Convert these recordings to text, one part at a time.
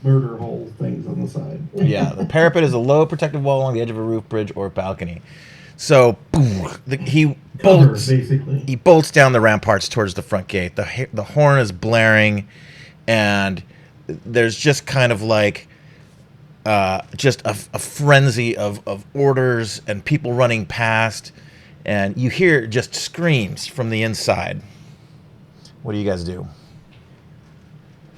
murder hole things on the side. Yeah, the parapet is a low protective wall along the edge of a roof, bridge, or balcony. So boom, Cover, basically. he bolts down the ramparts towards the front gate. The horn is blaring, and there's just kind of like just a frenzy of orders and people running past, and you hear just screams from the inside. What do you guys do?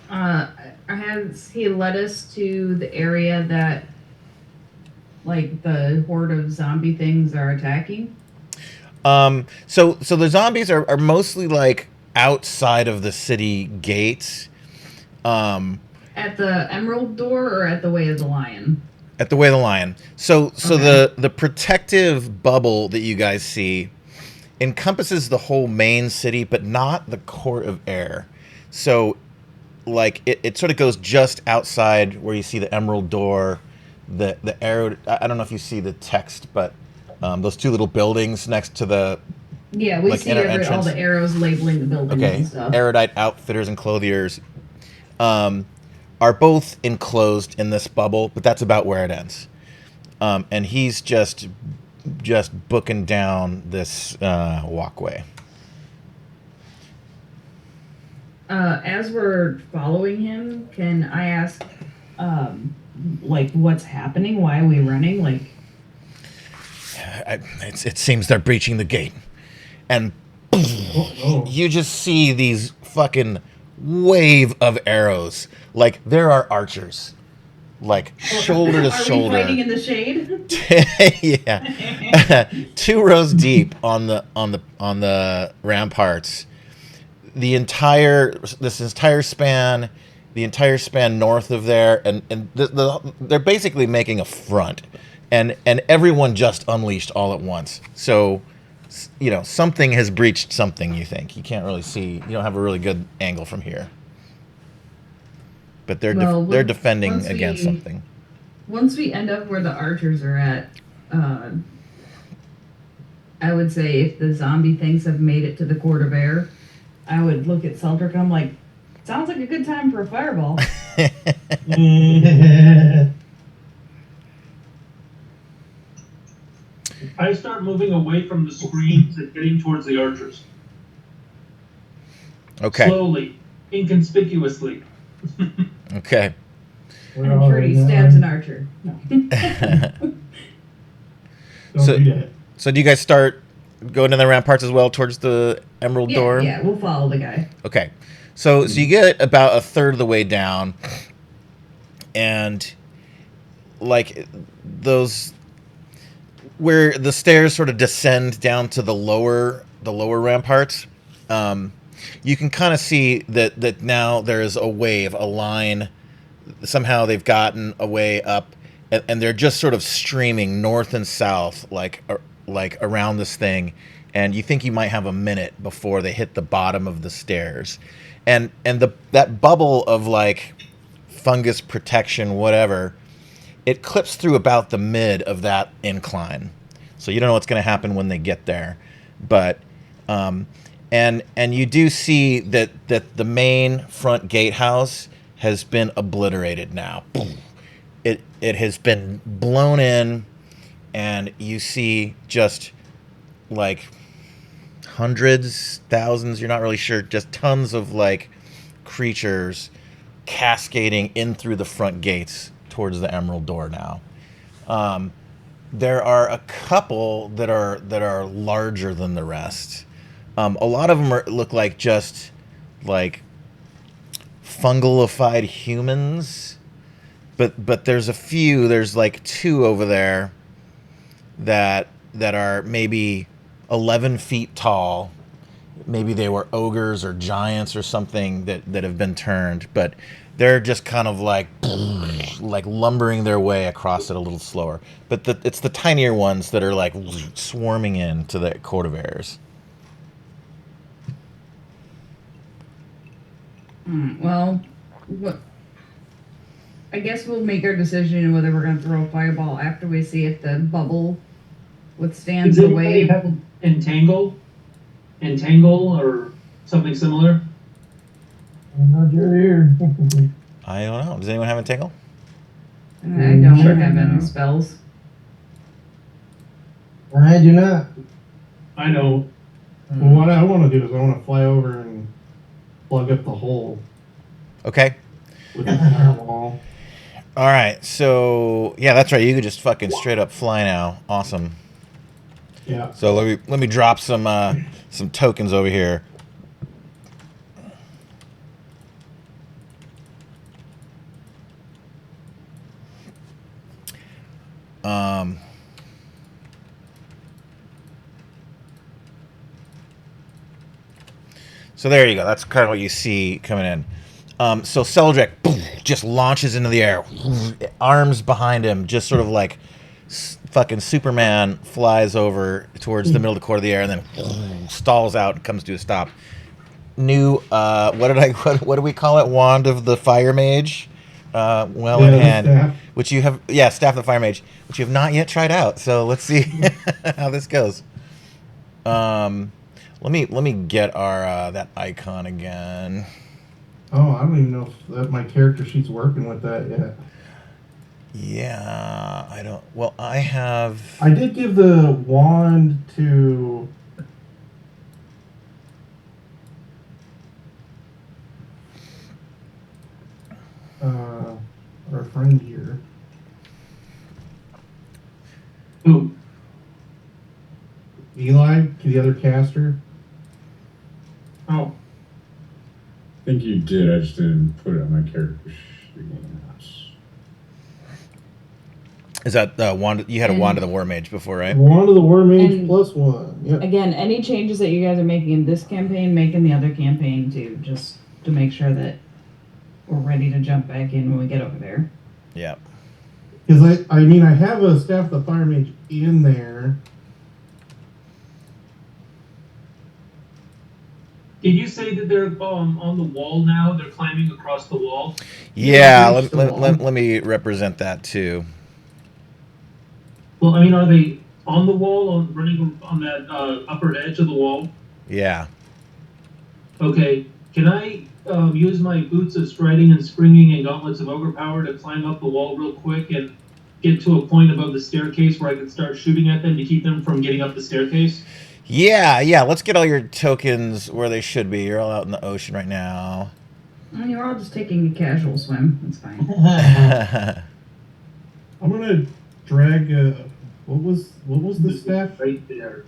Uh, has he led us to the area that, like, the horde of zombie things are attacking? So the zombies are mostly like outside of the city gates. Um, At the Emerald Door or at the Way of the Lion? at the Way of the Lion. So Okay. the protective bubble that you guys see encompasses the whole main city, but not the Court of Air. So like it sort of goes just outside where you see the Emerald Door, the arrow. I don't know if you see the text, but those two little buildings next to the Yeah, we like see inner all entrance. the arrows labeling the buildings Okay, and stuff. erudite outfitters and clothiers um, are both enclosed in this bubble, but that's about where it ends. And he's just booking down this walkway. As we're following him, can I ask, um, like, what's happening? Why are we running? Like, It seems they're breaching the gate, and Oh, no. you just see these fucking wave of arrows. Like there are archers, like shoulder to are we fighting shoulder. in the shade? Yeah, 2 rows deep on the ramparts. This entire span, the entire span north of there, and they're basically making a front, and everyone just unleashed all at once. So, something has breached something. You think you can't really see. You don't have a really good angle from here, but Well, they're defending once against we something. once we end up where the archers are at, uh, I would say if the zombie things have made it to the Court of Air, I would look at Seldrick and I'm like, sounds like a good time for a fireball. I start moving away from the screens and getting towards the archers. Okay. Slowly, inconspicuously. Okay. We're I'm all sure right he now. stabs an archer. No. Don't So- do that. So do you guys start going to the ramparts as well towards the Emerald yeah, Door? yeah, we'll follow the guy. Okay. So you get about a third of the way down, and like those where the stairs sort of descend down to the lower ramparts. You can kind of see that now there is a wave, a line. Somehow they've gotten a way up, and they're just sort of streaming north and south, like around this thing. And you think you might have a minute before they hit the bottom of the stairs, and that bubble of like fungus protection, whatever, it clips through about the mid of that incline. So you don't know what's going to happen when they get there, but and you do see that the main front gatehouse has been obliterated now. Boom. It has been blown in, and you see just like hundreds, thousands, you're not really sure, just tons of like creatures cascading in through the front gates towards the Emerald Door now. There are a couple that are larger than the rest. A lot of them look like just like fungalified humans, but there's a few. There's like two over there that are maybe 11 feet tall. Maybe they were ogres or giants or something that have been turned, but they're just kind of like lumbering their way across it a little slower. But it's the tinier ones that are like swarming into the Court of Airs. Well, what? I guess we'll make our decision whether we're going to throw a fireball after we see if the bubble withstands Does the anybody wave. have entangle, or something similar? I'm not your ear. I don't know. Does anyone have a tingle? I don't Check have it any out. spells. I do not. I know. Well, what I want to do is I want to fly over and plug up the hole Okay. with the firewall. All right. So yeah, that's right. You could just fucking straight up fly now. Awesome. Yeah. So let me drop some tokens over here. So there you go. That's kind of what you see coming in. So Seldrick just launches into the air, arms behind him, just sort of like fucking Superman flies over towards the middle of the court of the air, and then stalls out and comes to a stop. New, what do we call it? Wand of the Fire Mage, well in hand, Staff. which you have, Staff of the Fire Mage, which you have not yet tried out. So let's see how this goes. Let me get our that icon again. Oh, I don't even know if my character sheet's working with that yet. Yeah, I don't. Well, I have. I did give the wand to. Our friend here. Who? Eli, to the other caster. Oh. I think you did. I just didn't put it on my character sheet. Is that wand? You had a wand of the War Mage before, right? Wand of the War Mage And- +1. Yep. Again, any changes that you guys are making in this campaign, make in the other campaign too, just to make sure that we're ready to jump back in when we get over there. Yeah. Because I mean, I have a Staff of the Fire Mage in there. Did you say that they're on the wall now? They're climbing across the wall? Yeah. reach the wall. Let me represent that too. Well, I mean, are they on the wall, running on that upper edge of the wall? Yeah. Okay. Can I use my boots of striding and springing and gauntlets of ogre power to climb up the wall real quick and get to a point above the staircase where I can start shooting at them to keep them from getting up the staircase? Yeah. Let's get all your tokens where they should be. You're all out in the ocean right now. And you're all just taking a casual swim. That's fine. I'm gonna drag. What was the staff? Right there.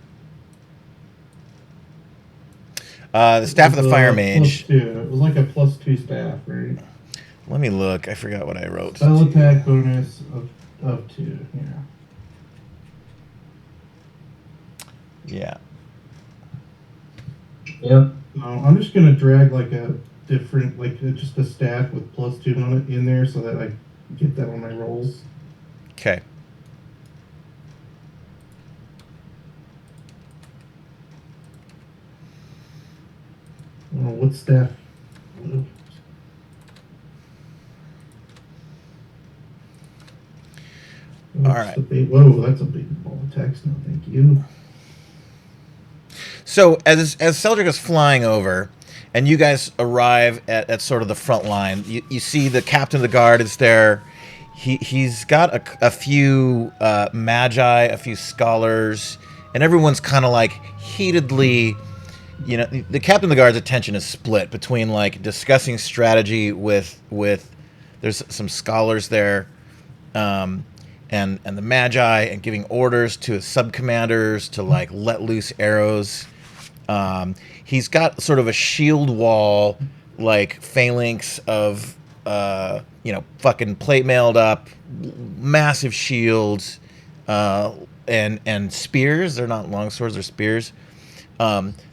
The Staff of the Fire +2. Mage. It was like a +2 staff, right? Let me look. I forgot what I wrote. Spell attack bonus of 2. Yeah. Yep. No, I'm just gonna drag like a different, like just a staff with +2 on it in there so that I get that on my rolls. Okay. Oh, what staff? All right. Whoa, that's a big ball of text. No, thank you. So as Seldrick is flying over, and you guys arrive at sort of the front line, you see the captain of the guard is there. He's got a few magi, a few scholars, and everyone's kind of like heatedly. You know, the captain of the guard's attention is split between like discussing strategy with there's some scholars there, and the magi, and giving orders to his sub-commanders to like let loose arrows. He's got sort of a shield wall, like phalanx of fucking plate mailed up, massive shields, and spears. They're not long swords; they're spears.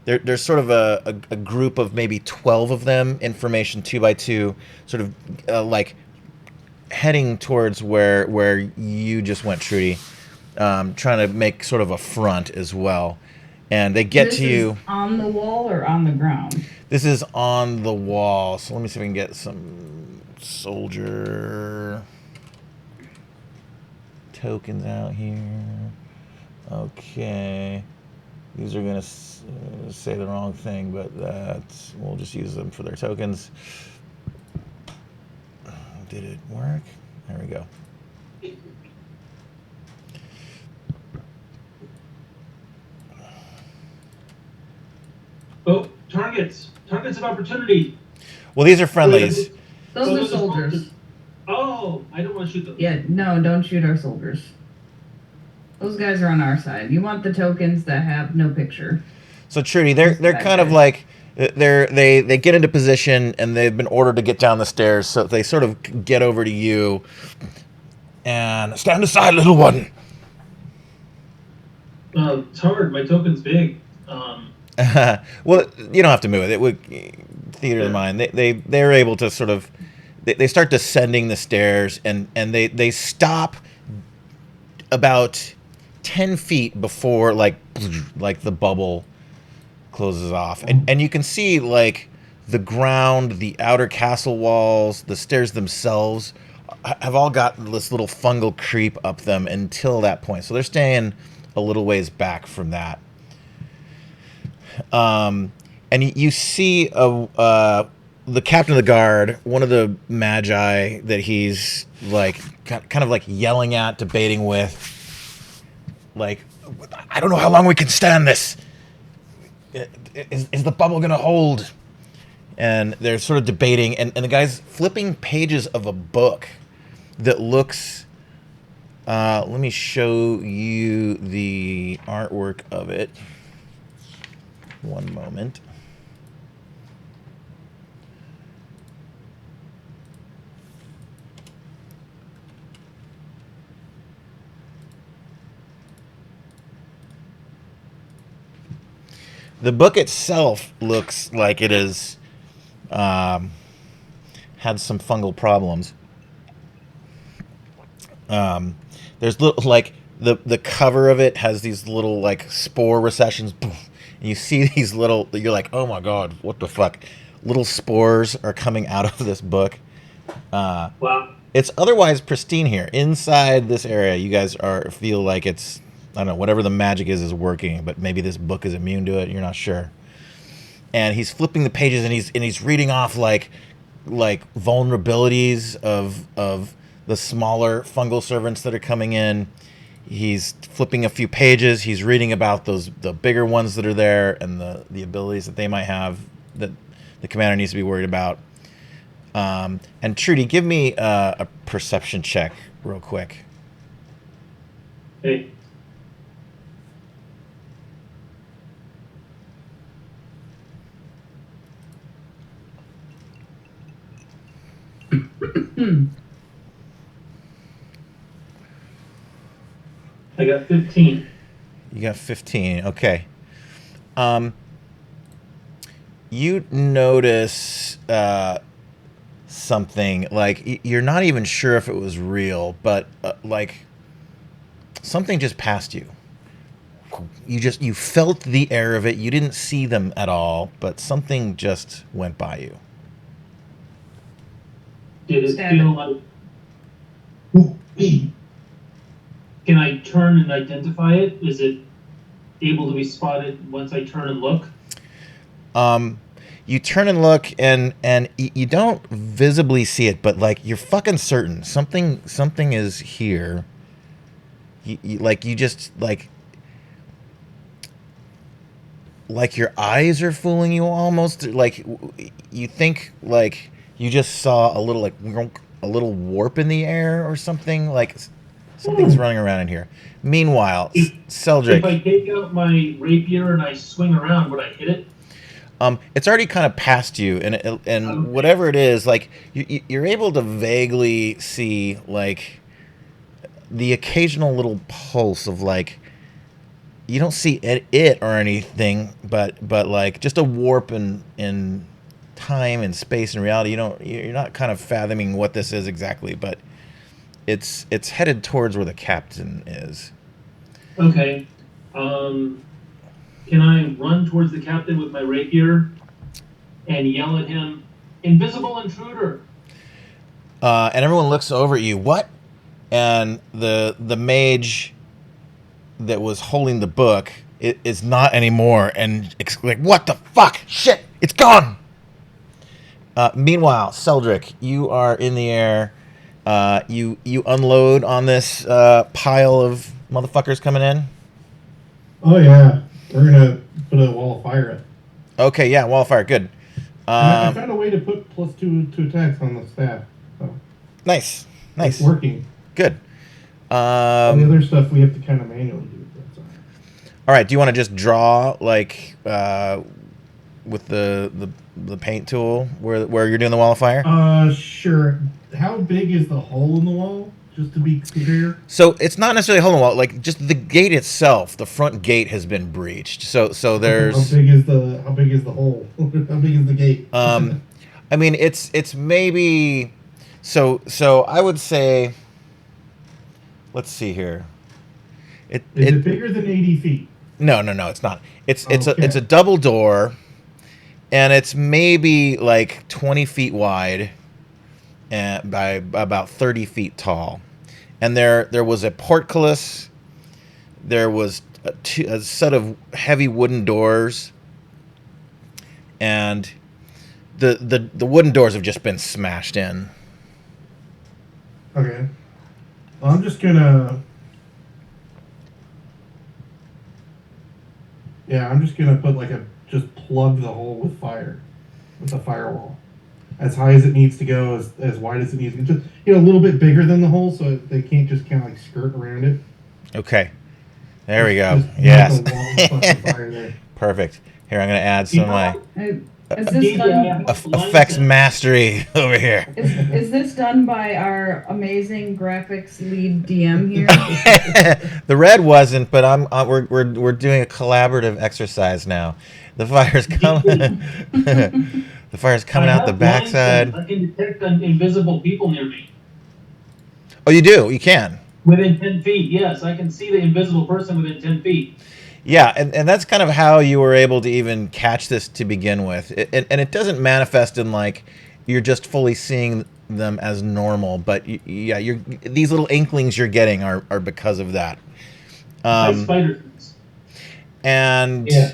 There's sort of a group of maybe 12 of them, information 2 by 2, sort of like heading towards where you just went, Trudy, trying to make sort of a front as well. And they get This to you. is on the wall or on the ground? This is on the wall. So let me see if I can get some soldier tokens out here. Okay. These are going to say the wrong thing, but we'll just use them for their tokens. Did it work? There we go. Oh, targets of opportunity. Well, these are friendlies. Those Oh, are those are soldiers. soldiers. Oh, I don't want to shoot them. Yeah, no, don't shoot our soldiers. Those guys are on our side. You want the tokens that have no picture. So Trudy, they're Bad kind of guys. like they get into position and they've been ordered to get down the stairs, so they sort of get over to you and stand aside, little one. It's hard. My token's big. Well, you don't have to move it. It would theater of the mind. They're able to sort of they start descending the stairs and they stop about 10 feet before like the bubble closes off, and you can see like the ground, the outer castle walls, the stairs themselves have all got this little fungal creep up them until that point. So they're staying a little ways back from that. And you see the captain of the guard, one of the magi that he's like kind of like yelling at, debating with, like, I don't know how long we can stand this. Is the bubble gonna hold? And they're sort of debating, and the guy's flipping pages of a book that looks. Let me show you the artwork of it. One moment. The book itself looks like it is had some fungal problems. There's little like the cover of it has these little like spore recessions. And you see these little. You're like, oh my god, what the fuck? Little spores are coming out of this book. Wow. It's otherwise pristine here. Inside this area, you guys feel like it's, I don't know, whatever the magic is working, but maybe this book is immune to it. You're not sure. And he's flipping the pages and he's reading off like vulnerabilities of the smaller fungal servants that are coming in. He's flipping a few pages. He's reading about the bigger ones that are there and the abilities that they might have that the commander needs to be worried about. And Trudy, give me a perception check real quick. Hey. I got 15. You got 15. Okay. You notice something like you're not even sure if it was real, but like something just passed you. You felt the air of it. You didn't see them at all, but something just went by you. Did it Stab feel it. like? Ooh, me. Can I turn and identify it? Is it able to be spotted once I turn and look? You turn and look, and you don't visibly see it, but like you're fucking certain something is here. You just like your eyes are fooling you almost. Like you think like you just saw a little warp in the air or something. Like something's running around in here. Meanwhile, Seldrick. If I take out my rapier and I swing around, would I hit it? It's already kind of past you, and whatever it is, like you're able to vaguely see like the occasional little pulse of like you don't see it or anything, but like just a warp in time and space and reality. You're not kind of fathoming what this is exactly, but it's headed towards where the captain is. Okay. Can I run towards the captain with my rapier and yell at him, "Invisible intruder"? And everyone looks over at you. What? And the mage that was holding the book is not anymore. And like, what the fuck? Shit! It's gone. Meanwhile, Seldrick, you are in the air. You unload on this pile of motherfuckers coming in. Oh yeah, we're gonna put a wall of fire up. Okay, yeah, wall of fire, good. I found a way to put +2 to attacks on the staff. So Nice, it's nice, working. good. All the other stuff we have to kind of manually do. That's all right. All right, do you want to just draw like with the paint tool where you're doing the wall of fire? Sure. How big is the hole in the wall? Just to be clear. So it's not necessarily a hole in the wall. Like just the gate itself, the front gate has been breached. So there's. How big is the hole? How big is the gate? I mean it's maybe. So I would say. Let's see here. Is it bigger than 80 feet? No, it's not. It's Okay. a double door, and it's maybe like 20 feet wide, and by about 30 feet tall. And there was a portcullis. There was a set of heavy wooden doors, and the wooden doors have just been smashed in. Okay. Well, I'm just gonna. Yeah, I'm just gonna put just plug the hole with fire, with a firewall, as high as it needs to go, as wide as it needs to go. Just a little bit bigger than the hole, so they can't just kind of like skirt around it. Okay, there we go. Just Yes, make a wall of fucking fire there. perfect. Here I'm gonna add some of my Is this done? effects mastery over here. Is this done by our amazing graphics lead DM here? The red wasn't, but we're doing a collaborative exercise now. The fire's coming. The fire's coming out the backside. I can detect invisible people near me. Oh, you do? You can. Within 10 feet, yes. I can see the invisible person within 10 feet. Yeah, and that's kind of how you were able to even catch this to begin with. And it doesn't manifest in like you're just fully seeing them as normal, but yeah, these little inklings you're getting are because of that. My spider sense. And Yeah.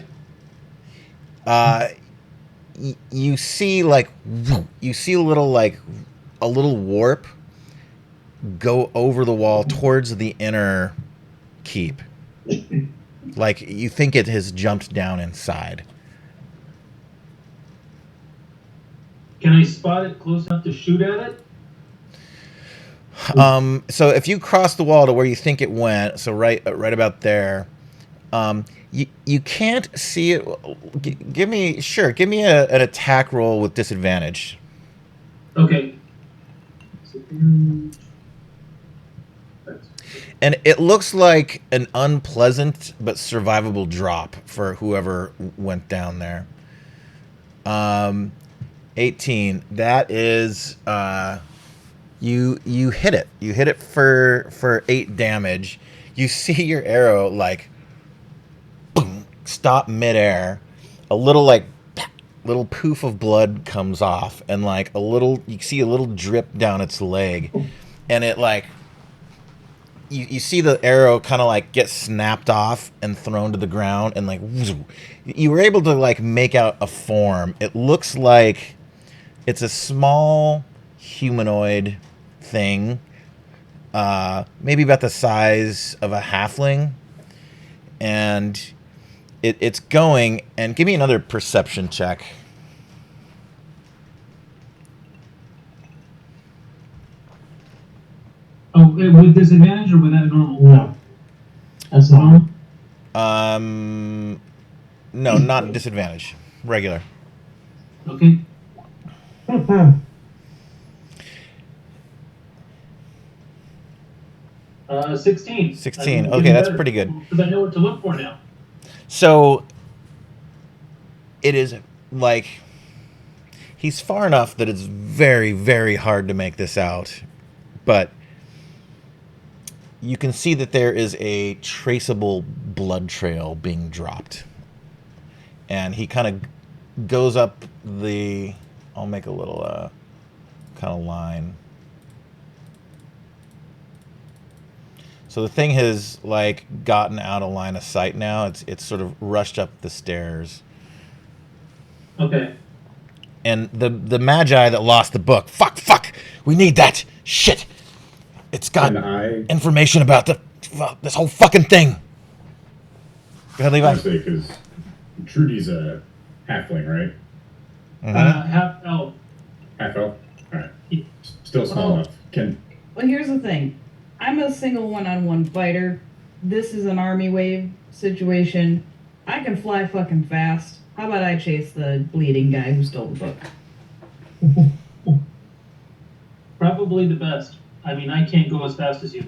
you see a little warp go over the wall towards the inner keep. Like you think it has jumped down inside. Can I spot it close enough to shoot at it? So if you cross the wall to where you think it went, so right about there, you can't see it. Give me an attack roll with disadvantage. Okay. And it looks like an unpleasant but survivable drop for whoever went down there. 18. That is you hit it. You hit it for 8 damage. You see your arrow like boom, stop midair. A little poof of blood comes off, and you see a little drip down its leg, and it like. You see the arrow kind of like get snapped off and thrown to the ground, and like you were able to like make out a form. It looks like it's a small humanoid thing, maybe about the size of a halfling, and it's going. And give me another perception check. Oh, with disadvantage or without normal? No. That's normal? No, not disadvantage. Regular. Okay. 16. 16. Okay, that's pretty good. Because I know what to look for now. So it is like he's far enough that it's very, very hard to make this out, but you can see that there is a traceable blood trail being dropped. And he kind of goes up I'll make a little kind of line. So the thing has like gotten out of line of sight now. It's sort of rushed up the stairs. Okay. And the Magi that lost the book. Fuck. We need that. Shit. It's got information about this whole fucking thing. Go ahead, Levi. Honestly, because Trudy's a halfling, right? Half elf. Half elf? Alright. Still small enough. Well, here's the thing. I'm a single one-on-one fighter. This is an army wave situation. I can fly fucking fast. How about I chase the bleeding guy who stole the book? Probably the best. I mean, I can't go as fast as you.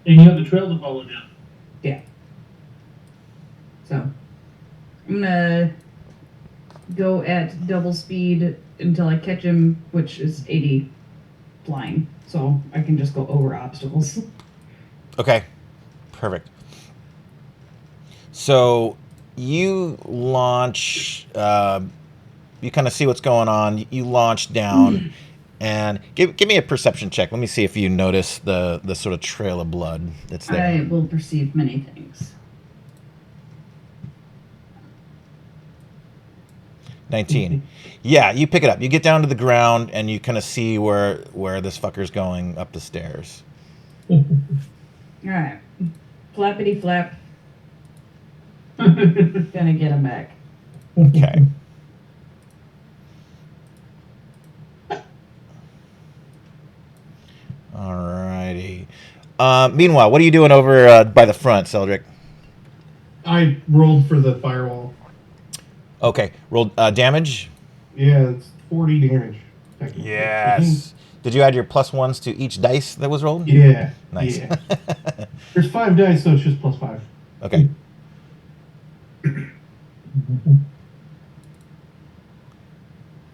And you have a trail to follow now. Yeah. So, I'm gonna go at double speed until I catch him, which is 80 flying. So I can just go over obstacles. Okay. Perfect. So you launch, you kind of see what's going on. You launch down, and give me a perception check. Let me see if you notice the sort of trail of blood that's there. I will perceive many things. 19. Yeah, you pick it up. You get down to the ground, and you kind of see where this fucker's going up the stairs. All right. Flappity flap. Gonna get him back. Okay. Alrighty. Meanwhile, what are you doing over by the front, Celdric? I rolled for the firewall. Okay. Roll damage? Yeah, it's 40 damage. Technically. Yes. Did you add your +1s to each dice that was rolled? Yeah. Nice. Yeah. There's 5 dice, so it's just +5. Okay. I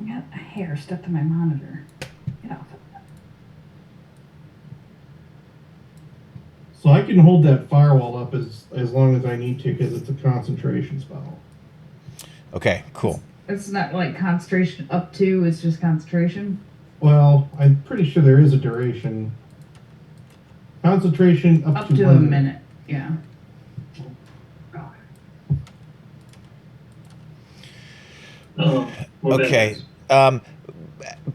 got a hair stuck to my monitor. Get off of that. So I can hold that firewall up as long as I need to because it's a concentration spell. Okay, cool. It's not like concentration up to, it's just concentration. Well, I'm pretty sure there is a duration. Concentration up to a minute. Yeah. Okay.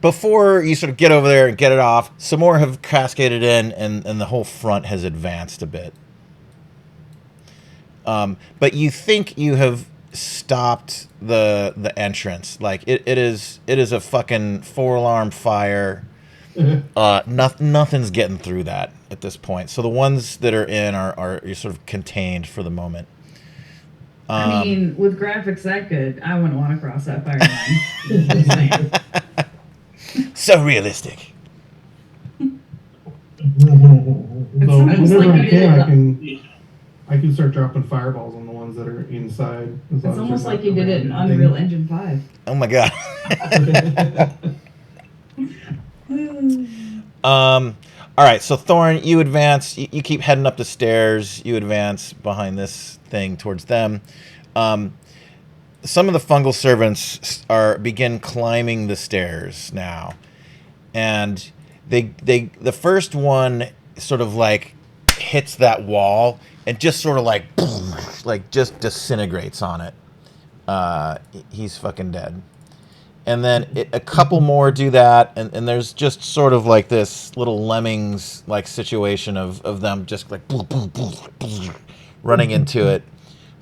Before you sort of get over there and get it off, some more have cascaded in, and the whole front has advanced a bit. But you think you have stopped the entrance. Like it is a fucking 4-alarm fire. Nothing's getting through that at this point. So the ones that are in are sort of contained for the moment. I mean, with graphics that good, I wouldn't want to cross that fire line. Just saying. So realistic. So almost whenever like I can start dropping fireballs on the ones that are inside. It's almost like you did it in Unreal Engine 5. Oh my god. All right, so Thorn, you advance. You keep heading up the stairs. You advance behind this thing towards them. Some of the fungal servants begin climbing the stairs now, and the first one sort of like hits that wall and just sort of like just disintegrates on it. He's fucking dead. And then a couple more do that, and there's just sort of like this little lemmings like situation of them just like running into it.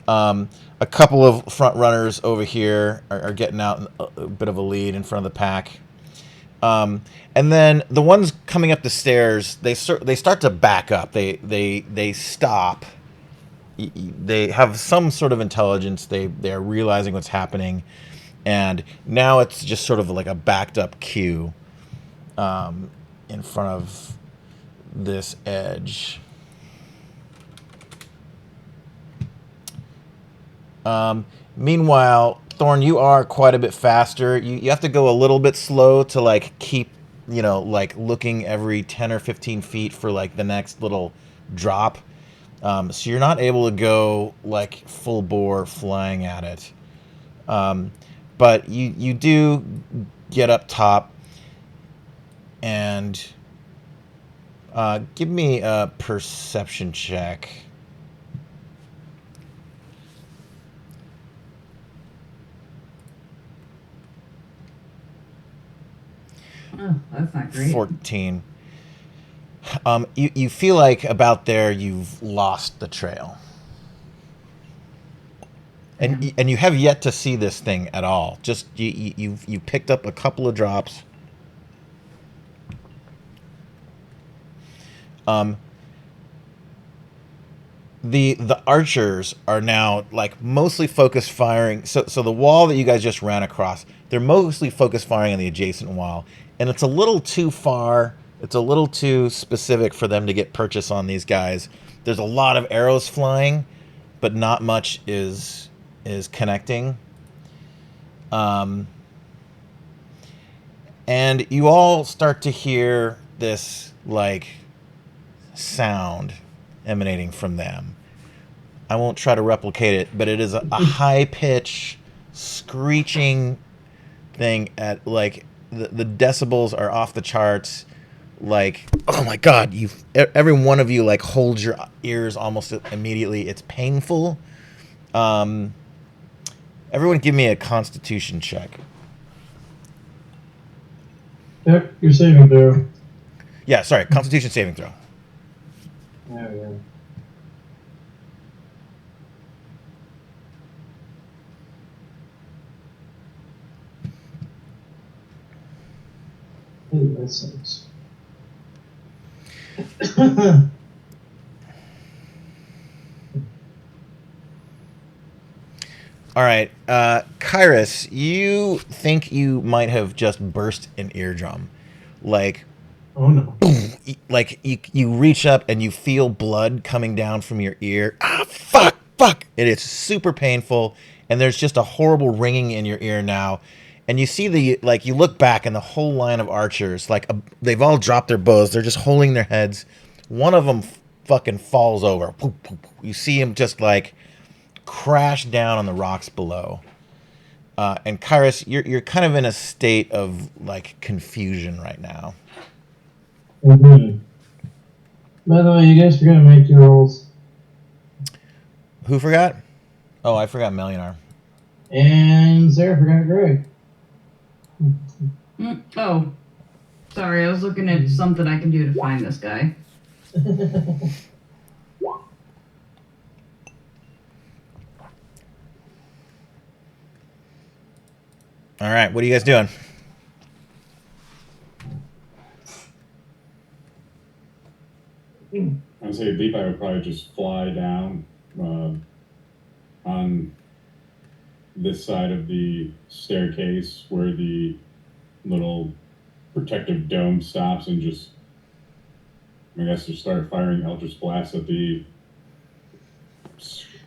A couple of front runners over here are getting out a bit of a lead in front of the pack. And then the ones coming up the stairs, they start to back up. They stop. They have some sort of intelligence. They are realizing what's happening. And now it's just sort of like a backed up queue in front of this edge. Meanwhile, Thorn, you are quite a bit faster. You have to go a little bit slow to like keep, like looking every 10 or 15 feet for like the next little drop. So you're not able to go like full bore flying at it. But you do get up top and give me a perception check. not great. 14. You feel like about there you've lost the trail. And you have yet to see this thing at all. Just you picked up a couple of drops. The archers are now like mostly focused firing. So the wall that you guys just ran across, they're mostly focused firing on the adjacent wall, and it's a little too far. It's a little too specific for them to get purchase on these guys. There's a lot of arrows flying, but not much is connecting. And you all start to hear this like sound emanating from them. I won't try to replicate it, but it is a high pitch screeching thing at like the decibels are off the charts. Like, oh my god, every one of you like holds your ears almost immediately. It's painful. Everyone give me a constitution check. Yep, you're saving throw. Yeah, sorry, constitution saving throw. There we go. Ooh, that sucks. All right, Kyrus, you think you might have just burst an eardrum. Like, Oh no. like you reach up and you feel blood coming down from your ear. Ah, fuck. It is super painful, and there's just a horrible ringing in your ear now. And you see you look back and the whole line of archers, like they've all dropped their bows. They're just holding their heads. One of them fucking falls over. You see him just like crash down on the rocks below. And Kyrus, you're kind of in a state of like confusion right now. Mm-hmm. By the way, you guys forgot to make your rolls. Who forgot? Oh, I forgot Melionar. And Sarah forgot Greg. Oh, sorry. I was looking at something I can do to find this guy. All right, what are you guys doing? I'd say Levi would probably just fly down on this side of the staircase where the little protective dome stops and just, I guess, just start firing Eldritch Blasts at the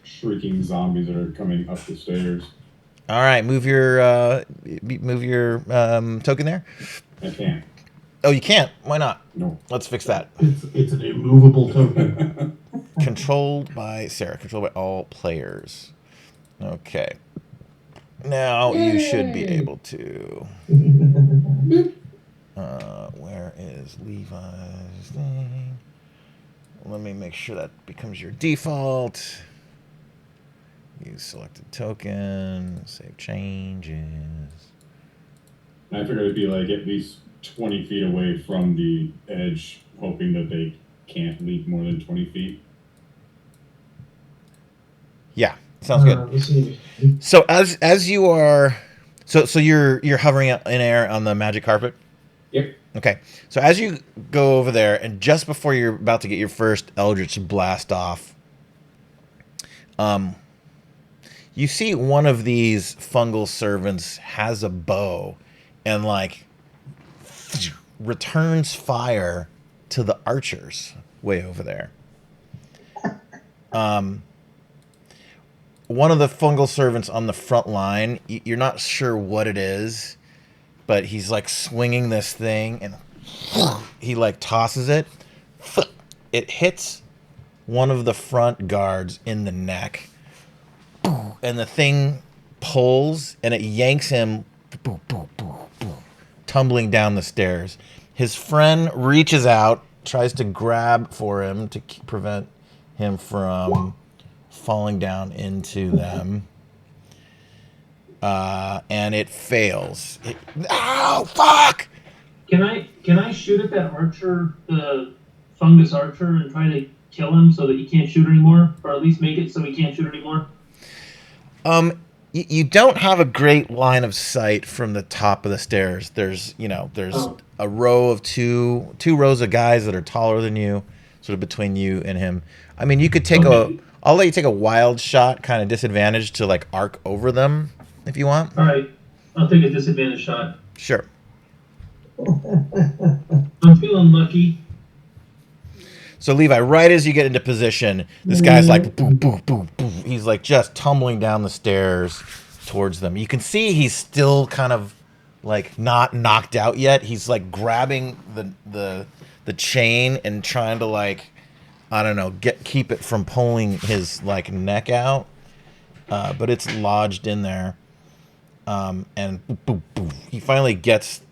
shrieking zombies that are coming up the stairs. All right, move your token there. I can't. Oh, you can't. Why not? No. Let's fix that. It's an immovable token. Controlled by Sarah. Controlled by all players. Okay. Now you should be able to. Where is Levi's thing? Let me make sure that becomes your default. Use selected token. Save changes. I figured it'd be like at least 20 feet away from the edge, hoping that they can't leap more than 20 feet. Yeah, sounds good. Let's see. So as you are, so you're hovering in air on the magic carpet. Yep. Okay, so as you go over there, and just before you're about to get your first Eldritch Blast off, you see one of these fungal servants has a bow, and like returns fire to the archers way over there. One of the fungal servants on the front line, you're not sure what it is, but he's like swinging this thing and he like tosses it. It hits one of the front guards in the neck, and the thing pulls and it yanks him tumbling down the stairs. His friend reaches out, tries to grab for him to prevent him from falling down into them. And it fails. Ow, fuck! Can I shoot at that archer, the fungus archer, and try to kill him so that he can't shoot anymore, or at least make it so he can't shoot anymore? You don't have a great line of sight from the top of the stairs. There's Oh. a row of two rows of guys that are taller than you, sort of between you and him. I mean, you could take Okay. I'll let you take a wild shot, kind of disadvantage to like arc over them if you want. All right. I'll take a disadvantage shot. Sure. I'm feeling lucky. So Levi, right as you get into position, this guy's like boo boo boo boo. He's like just tumbling down the stairs towards them. You can see he's still kind of like not knocked out yet. He's like grabbing the chain and trying to like, I don't know, keep it from pulling his like neck out. But it's lodged in there. And boo, boo, boo. He finally gets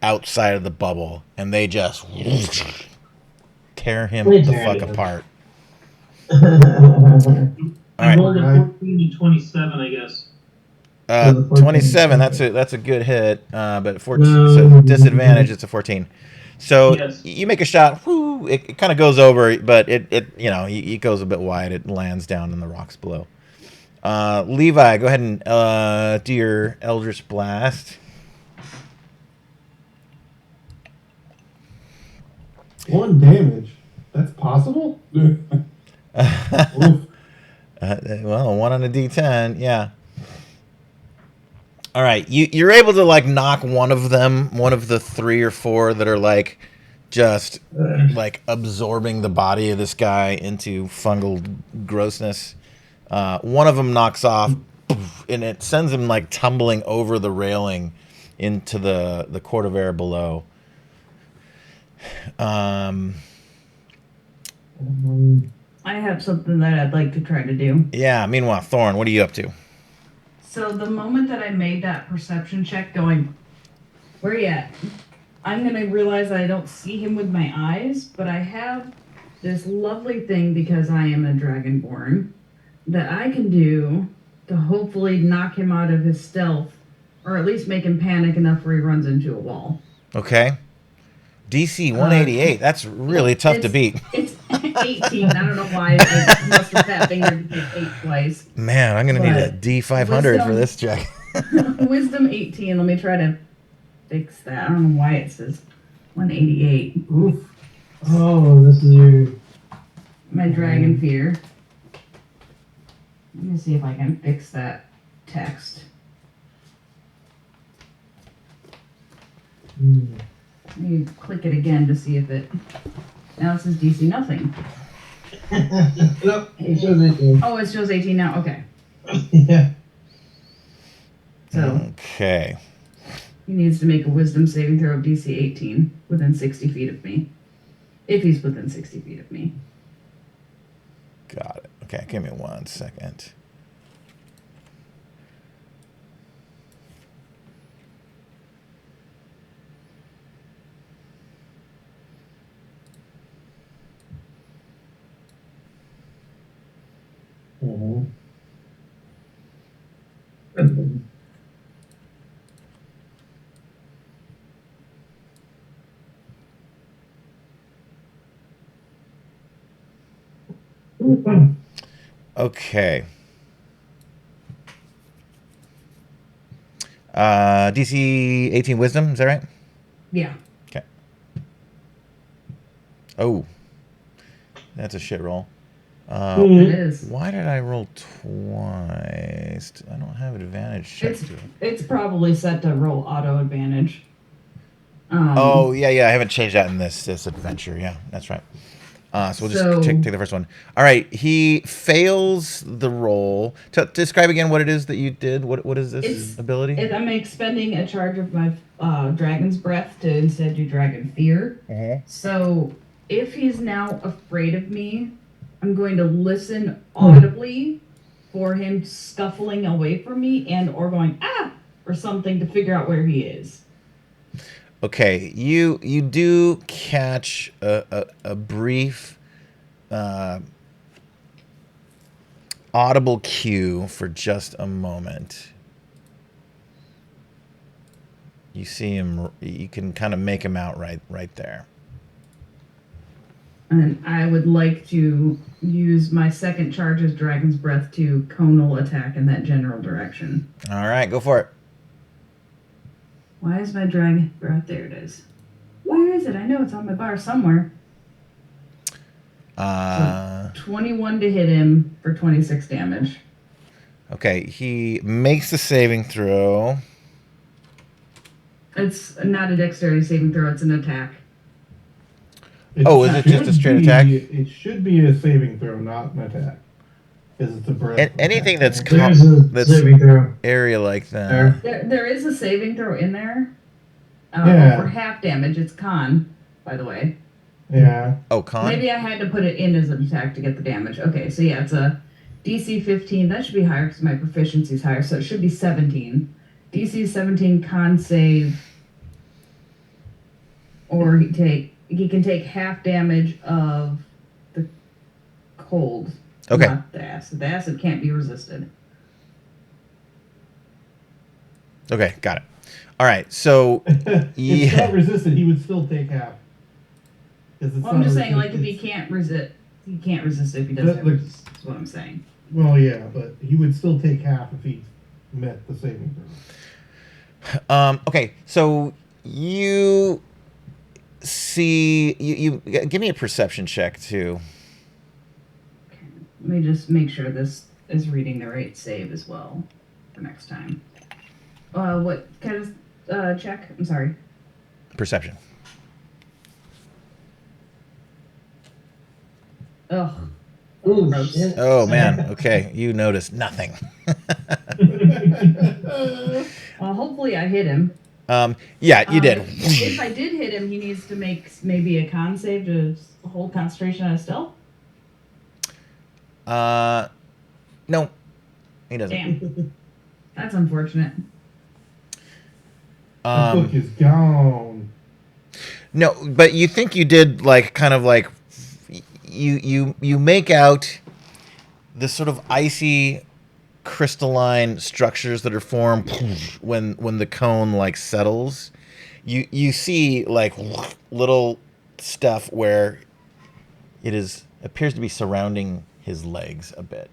outside of the bubble, and they just tear him They the tear fuck him. apart. All I right. rolled a Alright. 14 and 27, I guess. 27. That's a good hit. But 14. No. So disadvantage. It's a 14. So Yes. you make a shot. Whoo! It kind of goes over, but it goes a bit wide. It lands down in the rocks below. Levi, go ahead and do your Eldritch Blast. 1 damage. That's possible? Oof. Well, 1 on a D10, yeah. All right, you're able to like knock one of the 3 or 4 that are like just like absorbing the body of this guy into fungal grossness. One of them knocks off, and it sends him like tumbling over the railing into the court of air below. I have something that I'd like to try to do. Yeah. Meanwhile, Thorn, what are you up to? So the moment that I made that perception check going, where you at? I'm going to realize that I don't see him with my eyes, but I have this lovely thing because I am a dragonborn that I can do to hopefully knock him out of his stealth, or at least make him panic enough where he runs into a wall. Okay. DC 188. That's really tough to beat. It's 18. I don't know why. I must have fat fingered 8 twice. Man, I'm going to need a But D500 for this check. Wisdom 18. Let me try to fix that. I don't know why it says 188. Oof. Oh, this is your. My dragon fear. Let me see if I can fix that text. Let me click it again to see if it. Now it says DC nothing. Nope, it shows 18. Oh, it shows 18 now. Okay. Yeah. So Okay. he needs to make a wisdom saving throw of DC 18 within 60 feet of me. If he's within 60 feet of me. Got it. Okay, give me 1 second. Okay. DC 18 wisdom, is that right? Yeah. Okay. Oh. That's a shit roll. It is. Why did I roll twice? I don't have advantage check. It's probably set to roll auto advantage. Oh, yeah, I haven't changed that in this adventure. Yeah, that's right. So we'll just take the first one. All right, he fails the roll. Describe again what it is that you did. What is this ability? I'm expending a charge of my dragon's breath to instead do dragon fear. Uh-huh. So if he's now afraid of me, I'm going to listen audibly for him scuffling away from me and or going ah or something to figure out where he is. Okay, you do catch a brief audible cue for just a moment. You see him. You can kind of make him out right there. And I would like to use my second charge as Dragon's Breath to conal attack in that general direction. All right, go for it. Why is my Dragon Breath? There it is. Where is it? I know it's on my bar somewhere. 21 to hit him for 26 damage. Okay, he makes the saving throw. It's not a dexterity saving throw, it's an attack. Oh, is it just a straight attack? It should be a saving throw, not an attack. Because it's a breath. Anything that's There's a that's saving throw. area like that. There is a saving throw in there. Yeah. For half damage, it's con, by the way. Yeah. Oh, con? Maybe I had to put it in as an attack to get the damage. Okay, so yeah, it's a DC 15. That should be higher because my proficiency is higher, so it should be 17. DC 17 con save. Or he can take half damage of the cold. Okay. Not the acid. The acid can't be resisted. Okay, got it. All right, so If it's yeah. not resisted, he would still take half. 'Cause it's Well, I'm not just saying, like, if resisted, he can't resist if he does have resist. That's what I'm saying. Well, yeah, but he would still take half if he met the saving throw. Okay, so you see you give me a perception check too. Okay. Let me just make sure this is reading the right save as well for next time. What kind of check? I'm sorry. Perception. Ugh. Oh, Gross. shit. Oh man, okay, you noticed nothing. Well, hopefully I hit him. Yeah, you did. If I did hit him, he needs to make maybe a con save to hold concentration on a stealth. No, he doesn't. Damn. That's unfortunate. The book is gone. No, but you think you did like kind of like you make out this sort of icy crystalline structures that are formed when the cone like settles. You see like little stuff where it appears to be surrounding his legs a bit,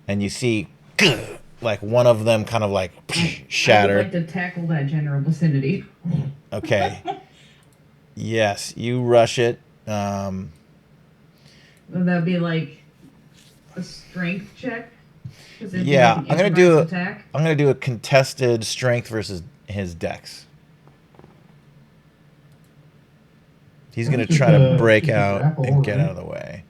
and you see like one of them kind of like shatter. I would like to tackle that general vicinity. Okay. Yes, you rush it. Would that be like a strength check? 'Cause it'd be Yeah, like an I'm gonna improvised attack. I'm gonna do a contested strength versus his dex. He's gonna Just try to a- break just a out grapple, and get right? out of the way.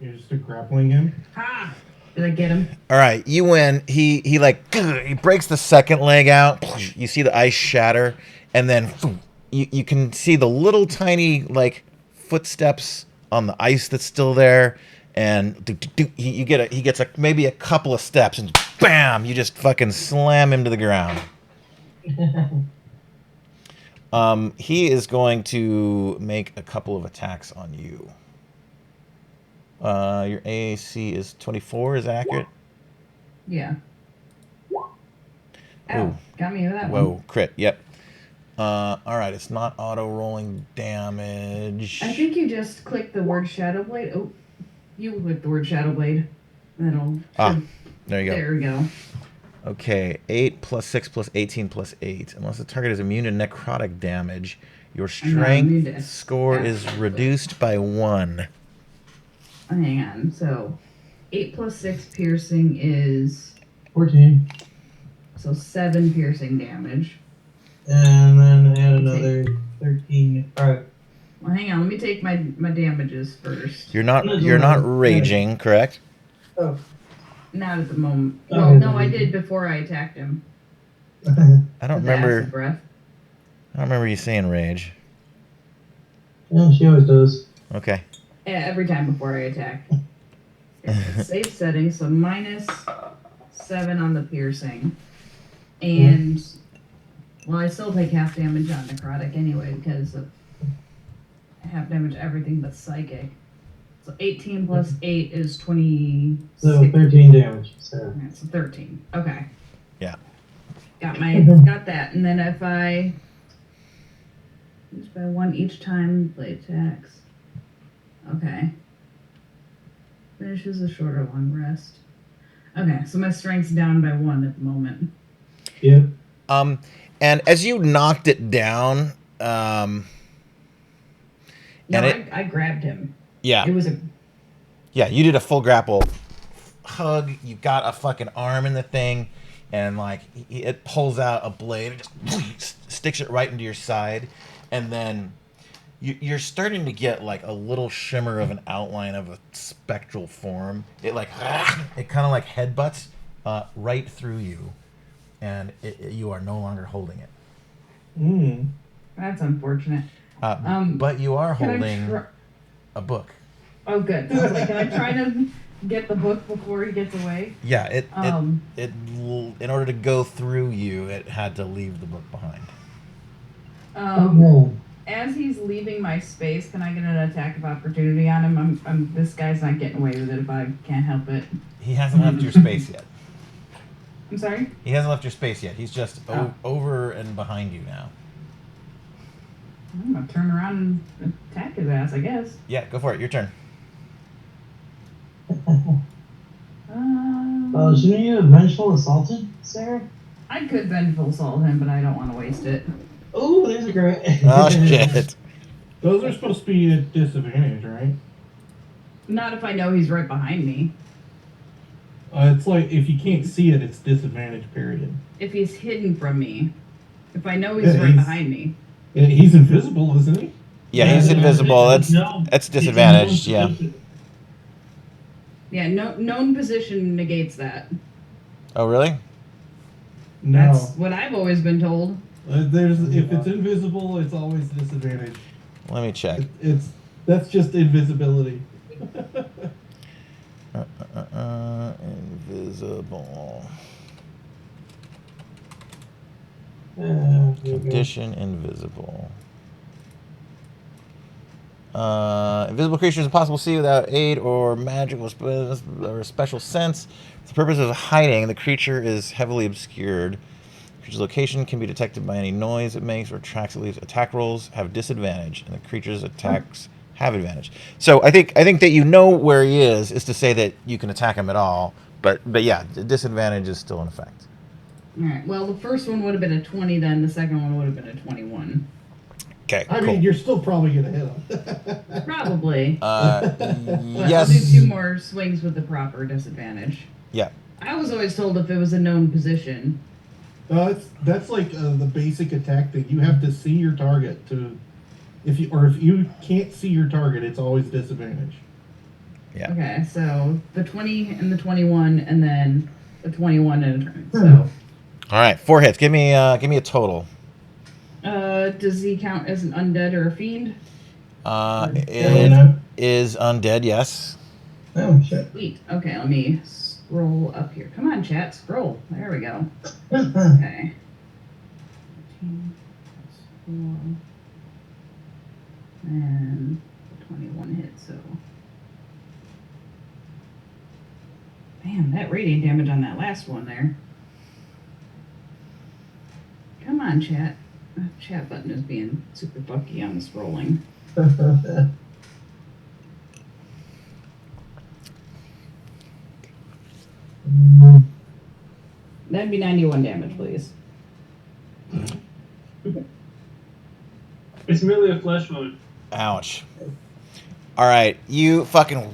You're just grappling him. Ha! Did I get him? All right, you win. He like he breaks the second leg out. You see the ice shatter, and then you can see the little tiny like footsteps on the ice that's still there, and he gets maybe a couple of steps, and bam, you just fucking slam him to the ground. He is going to make a couple of attacks on you. Your AAC is 24. Is that accurate? Yeah. Ow. Ooh. Got me with that one. Whoa, crit. Yep. All right, it's not auto rolling damage. I think you just click the word Shadow Blade. Oh, you click the word Shadow Blade. That'll. There you go. There we go. Okay, 8 plus 6 plus 18 plus 8. Unless the target is immune to necrotic damage, your I'm not immune strength to score is acid. reduced by 1. Hang on. So, 8 plus 6 piercing is 14. so 7 piercing damage. And then add another 13. Alright. Well, hang on. Let me take my damages first. You're not raging, correct? Oh. Not at the moment. Oh, Well, no, I okay. did before I attacked him. I don't with the acid remember. breath. I don't remember you saying rage. Yeah, she always does. Okay. Yeah, every time before I attack. Okay, safe setting, so minus 7 on the piercing. And, well, I still take half damage on necrotic anyway because of half damage everything but psychic. So 18 plus 8 is 26. So 13 damage. So. Okay, so 13. Okay. Yeah. got that, and then if I use by 1 each time blade attacks. Okay. Finishes a shorter long rest. Okay, so my strength's down by 1 at the moment. Yep. And as you knocked it down, No, and I grabbed him. yeah, It was a yeah, you did a full grapple hug. You got a fucking arm in the thing, and like it pulls out a blade and just sticks it right into your side, and then you're starting to get like a little shimmer of an outline of a spectral form. It like it kind of like headbutts right through you, and you are no longer holding it. That's unfortunate. But you are Can I holding a book. Oh, good. I was like, can I try to get the book before he gets away? Yeah, it in order to go through you, it had to leave the book behind. As he's leaving my space, can I get an attack of opportunity on him? This guy's not getting away with it if I can't help it. He hasn't left your space yet. I'm sorry? He hasn't left your space yet. He's just over and behind you now. I'm gonna turn around and attack his ass, I guess. Yeah, go for it. Your turn. Shouldn't you have vengeful assaulted, Sarah? I could vengeful assault him, but I don't want to waste it. Oh, there's a great. Oh shit! Those are supposed to be at disadvantage, right? Not if I know he's right behind me. It's like if you can't see it, it's disadvantage. Period. If he's hidden from me, if I know he's right behind me. He's invisible, isn't he? Yeah, he's invisible. That's disadvantaged. Yeah. Yeah, known position negates that. Oh really? No. That's what I've always been told. If it's invisible, it's always disadvantage. Let me check. That's just invisibility. Invisible. Okay. Condition invisible. Invisible creatures is impossible to see without aid or magical or special sense. For the purpose of hiding, the creature is heavily obscured. The creature's location can be detected by any noise it makes or tracks it leaves. Attack rolls have disadvantage, and the creature's attacks have advantage. So I think that you know where he is to say that you can attack him at all. But yeah, the disadvantage is still in effect. All right. Well, the first one would have been a 20. Then the second one would have been a 21. Okay, I cool. mean, you're still probably gonna hit him. Probably. Yes. I'll do 2 more swings with the proper disadvantage. Yeah. I was always told if it was a known position. That's like the basic attack thing. You have to see your target to, if you can't see your target, it's always disadvantage. Yeah. Okay, so the 20 and the 21, and then the 21 and a turn. So. All right, 4 hits. Give me a total. Does he count as an undead or a fiend? It is undead, yes. Oh shit. Sweet. Okay, let me scroll up here. Come on, chat, scroll. There we go. Okay. 13 plus 4. And 21 hit, so. Man, that radiant damage on that last one there. Come on, chat. The chat button is being super bucky on the scrolling. That'd be 91 damage, please. It's merely a flesh wound. Ouch. All right, you fucking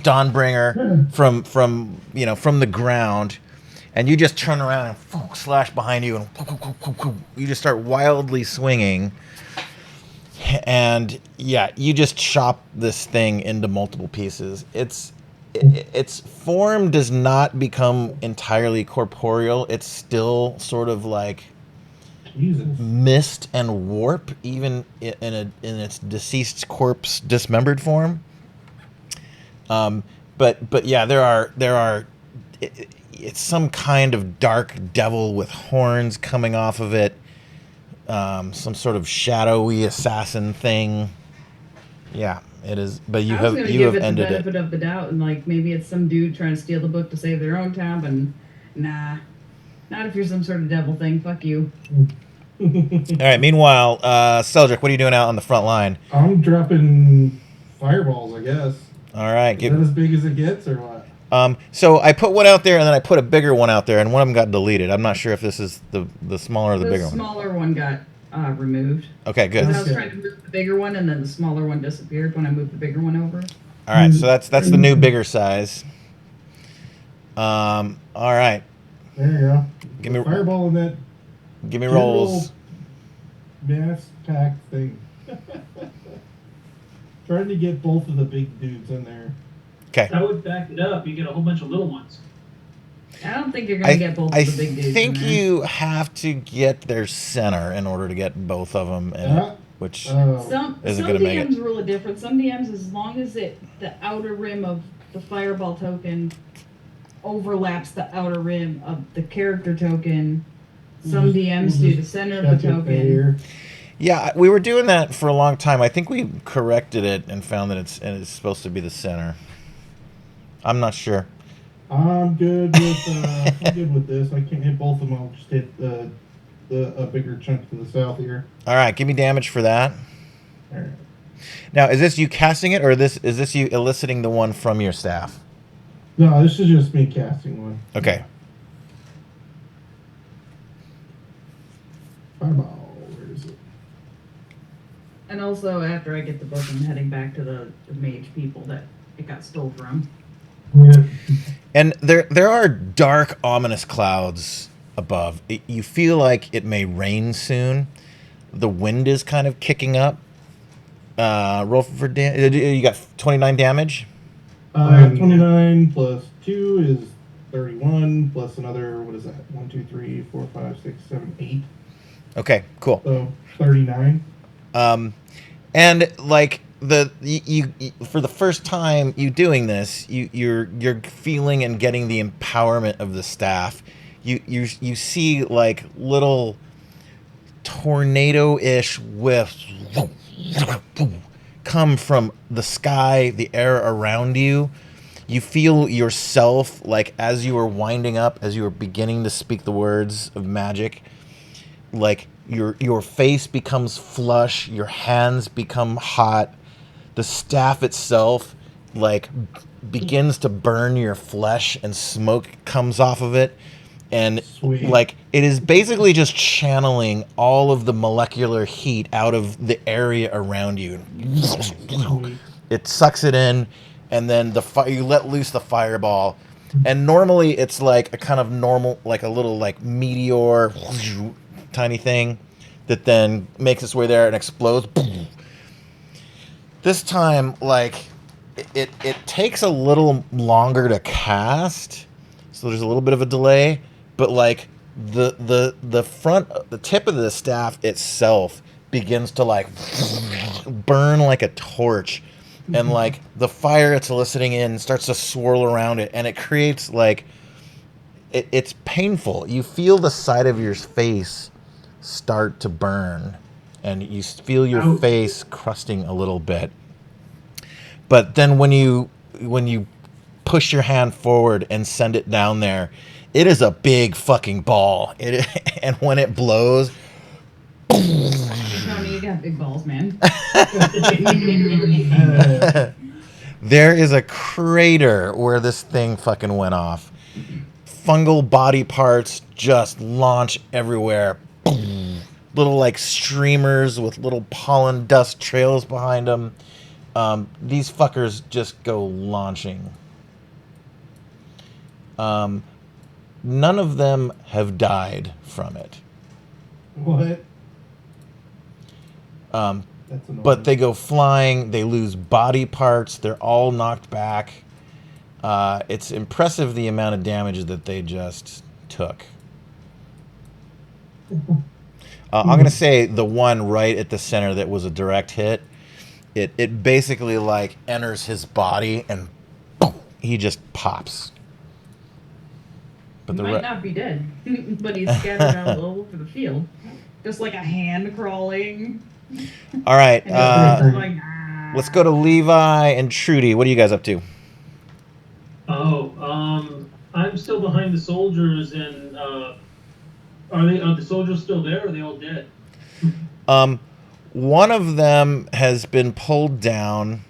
Dawnbringer from the ground, and you just turn around and slash behind you, and you just start wildly swinging, and yeah, you just chop this thing into multiple pieces. Its form does not become entirely corporeal. It's still sort of like Jesus. mist and warp, even in its deceased corpse dismembered form. But yeah, there are it's some kind of dark devil with horns coming off of it. Some sort of shadowy assassin thing. Yeah, it is. But you have ended it. I was gonna give it the benefit of the doubt, and like maybe it's some dude trying to steal the book to save their own town, but nah. Not if you're some sort of devil thing. Fuck you. All right. Meanwhile, Celdric, what are you doing out on the front line? I'm dropping fireballs, I guess. All right. Is that as big as it gets, or what? So I put one out there, and then I put a bigger one out there, and one of them got deleted. I'm not sure if this is the smaller or the bigger The one. smaller one got removed. Okay, good. Because I was trying to move the bigger one, and then the smaller one disappeared when I moved the bigger one over. All right, so that's the new bigger size. All right. There you go. Give me fireball in that. Give me rolls. Mass pack thing. Trying to get both of the big dudes in there. Okay. I would back it up. You get a whole bunch of little ones. I don't think you're going to get both of the big dudes. I think in there. you have to get their center in order to get both of them in it, which Some isn't going to make it. DMs rule it different. Some DMs, as long as the outer rim of the fireball token overlaps the outer rim of the character token, some DMs do the center of the token. Yeah, we were doing that for a long time. I think we corrected it and found that it's supposed to be the center. I'm not sure. I'm good with this. I can't hit both of them. I'll just hit a bigger chunk to the south here. All right, give me damage for that. All right. Now, is this you casting it, or is this you eliciting the one from your staff? No, this is just me casting one. Okay. Fireball. Where is it? And also, after I get the book, I'm heading back to the mage people that it got stole from. Yeah. And there are dark, ominous clouds above. You feel like it may rain soon. The wind is kind of kicking up. Roll for damage. You got 29 damage? 29 plus 2 is 31, plus another, what is that? 1, 2, 3, 4, 5, 6, 7, 8. Okay, cool. So 39. And like you for the first time you doing this, you're feeling and getting the empowerment of the staff. You see like little tornado-ish whiffs come from the sky, the air around you. You feel yourself, like as you are winding up, as you are beginning to speak the words of magic, like your face becomes flush, your hands become hot, the staff itself like begins to burn your flesh and smoke comes off of it. And Sweet. like it is basically just channeling all of the molecular heat out of the area around you. Sweet. It sucks it in, and then you let loose the fireball. And normally it's like a kind of normal, like a little like meteor, tiny thing that then makes its way there and explodes. This time, like it takes a little longer to cast, so there's a little bit of a delay. But like the front, the tip of the staff itself begins to like burn like a torch, and like the fire it's eliciting in starts to swirl around it, and it creates like it's painful. You feel the side of your face start to burn, and you feel your face crusting a little bit. But then when you push your hand forward and send it down there, it is a big fucking ball. And when it blows, No, you got big balls, man. there is a crater where this thing fucking went off. Fungal body parts just launch everywhere. Little like streamers with little pollen dust trails behind them. These fuckers just go launching. None of them have died from it. What? That's annoying. But they go flying. They lose body parts. They're all knocked back. It's impressive the amount of damage that they just took. I'm going to say the one right at the center that was a direct hit, it basically like enters his body and boom, he just pops. But He might not be dead, but he's scattered out all over the field. Just like a hand crawling. All right, And like, ah. let's go to Levi and Trudy. What are you guys up to? I'm still behind the soldiers and Are the soldiers still there, or are they all dead? One of them has been pulled down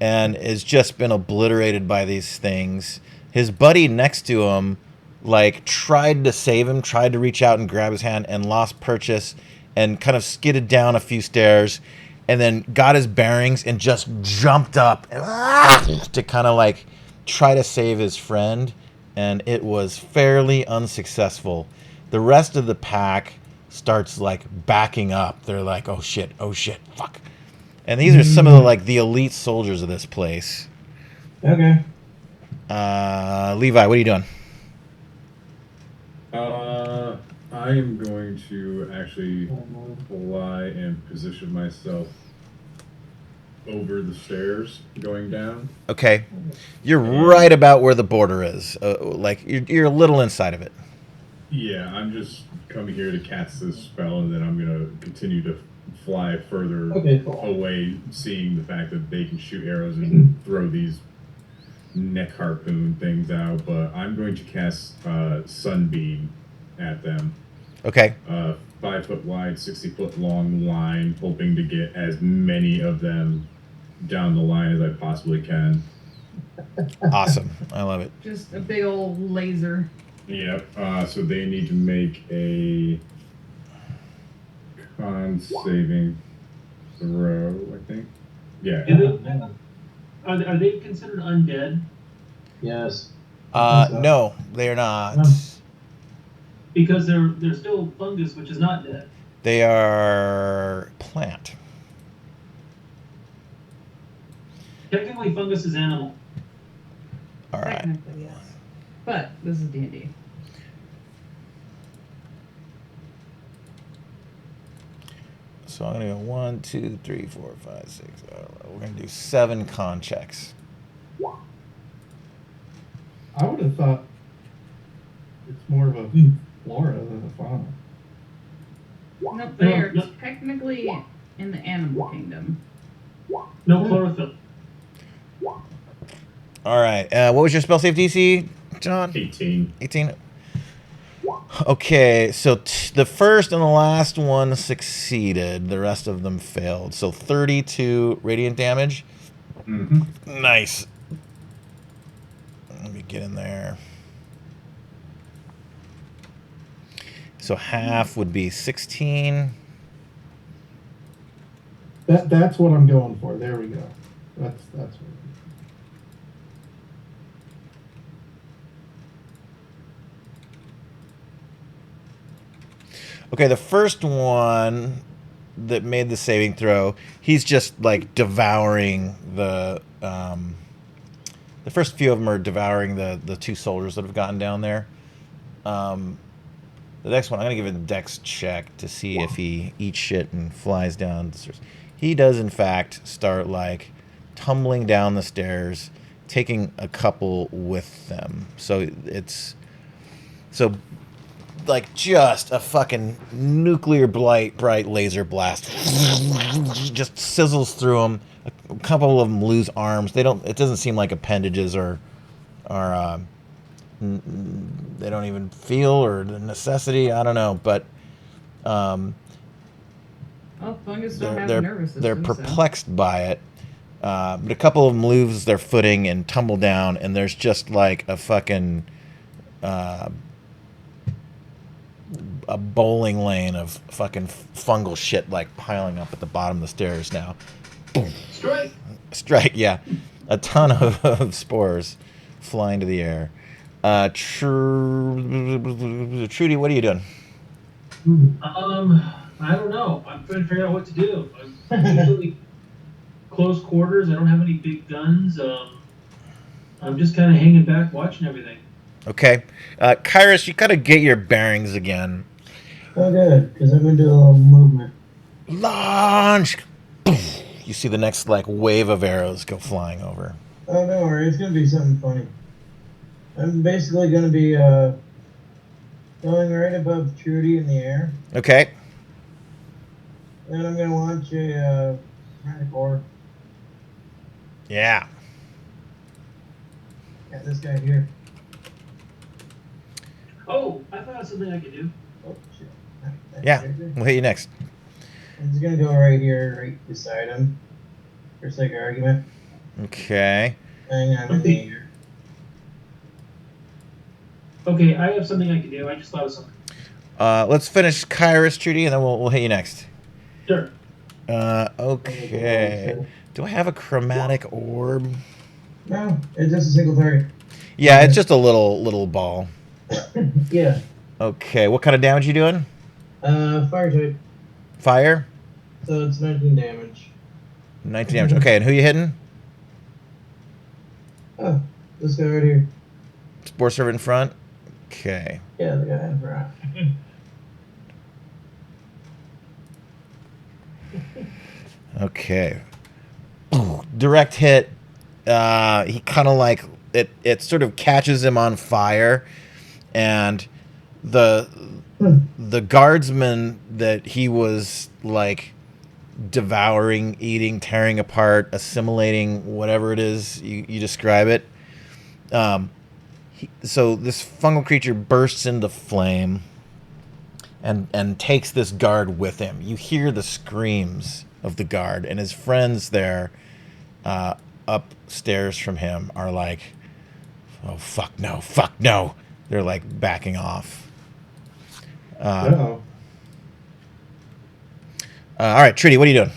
and has just been obliterated by these things. His buddy next to him, like, tried to save him, tried to reach out and grab his hand, and lost purchase, and kind of skidded down a few stairs, and then got his bearings and just jumped up to kind of like try to save his friend, and it was fairly unsuccessful. The rest of the pack starts like backing up. They're like, oh shit, fuck. And these are some of the like the elite soldiers of this place. Okay. Levi, what are you doing? I am going to actually fly and position myself over the stairs going down. Okay, you're right about where the border is. Like you're a little inside of it. Yeah, I'm just coming here to cast this spell, and then I'm gonna continue to fly further Okay, cool. away, seeing the fact that they can shoot arrows and throw these neck harpoon things out. But I'm going to cast Sunbeam at them. Okay. 5 foot wide, 60-foot long line, hoping to get as many of them down the line as I possibly can. Awesome. I love it. Just a big old laser. Yep. So they need to make a con saving throw, I think. Yeah. Are they considered undead? Yes. No, they're not. No. Because they're still fungus, which is not dead. They are plant. Technically, fungus is animal. All right. Technically, yes. But this is D&D. So I'm gonna go 1, 2, 3, 4, 5, 6. We're gonna do 7 con checks. I would have thought it's more of a flora than a fauna. Nope, they are No. technically in the animal kingdom. No chlorophyll. All right. What was your spell save DC, John? 18. 18. Okay, so the first and the last one succeeded. The rest of them failed. So 32 radiant damage. Mm-hmm. Nice. Let me get in there. So half would be 16. That's what I'm going for. There we go. That's what. Okay, the first one that made the saving throw, he's just like devouring the first few of them are devouring the 2 soldiers that have gotten down there. The next one, I'm going to give it a dex check to see if he eats shit and flies down the stairs. He does, in fact, start, like, tumbling down the stairs, taking a couple with them. So it's... So, like, just a fucking nuclear bright laser blast. Just sizzles through them. A couple of them lose arms. They don't... It doesn't seem like appendages are they don't even feel or the necessity. I don't know, but Oh, fungus don't have a nervous system. they're perplexed by it. But a couple of them lose their footing and tumble down, and there's just like a fucking a bowling lane of fucking fungal shit like piling up at the bottom of the stairs now. Boom. Strike, yeah. A ton of spores flying to the air. Trudy, what are you doing? I don't know. I'm trying to figure out what to do. I'm usually close quarters. I don't have any big guns. I'm just kind of hanging back, watching everything. Okay. Kairos, you gotta get your bearings again. Oh, good, because I'm going to do a little movement. Launch! You see the next, like, wave of arrows go flying over. Oh, don't worry, it's going to be something funny. I'm basically going to be going right above Trudy in the air. Okay. Then I'm going to launch a magic orb Yeah. at this guy here. Oh, I thought of something I could do. Oh, shit. Yeah, we'll hit you next. It's gonna go right here, right beside him. For sake of argument. Okay. Hang on a minute here. Okay, I have something I can do. I just thought of something. Let's finish Kyrus, Trudy, and then we'll hit you next. Sure. Okay. Do I have a chromatic orb? No, it's just a single target. Yeah, it's just a little ball. Yeah. Okay, what kind of damage you doing? Fire type. Fire? So it's 19 damage. 19 damage. Okay, and who you hitting? Oh, this guy right here. Spore servant in front. Okay. Yeah, the guy in front. Okay. Direct hit. He kind of like it sort of catches him on fire, and the guardsman that he was like devouring, eating, tearing apart, assimilating, whatever it is you describe it. So this fungal creature bursts into flame and takes this guard with him. You hear the screams of the guard, and his friends there upstairs from him are like, oh, fuck no. They're like backing off. Uh-oh. All right, Trudy, what are you doing?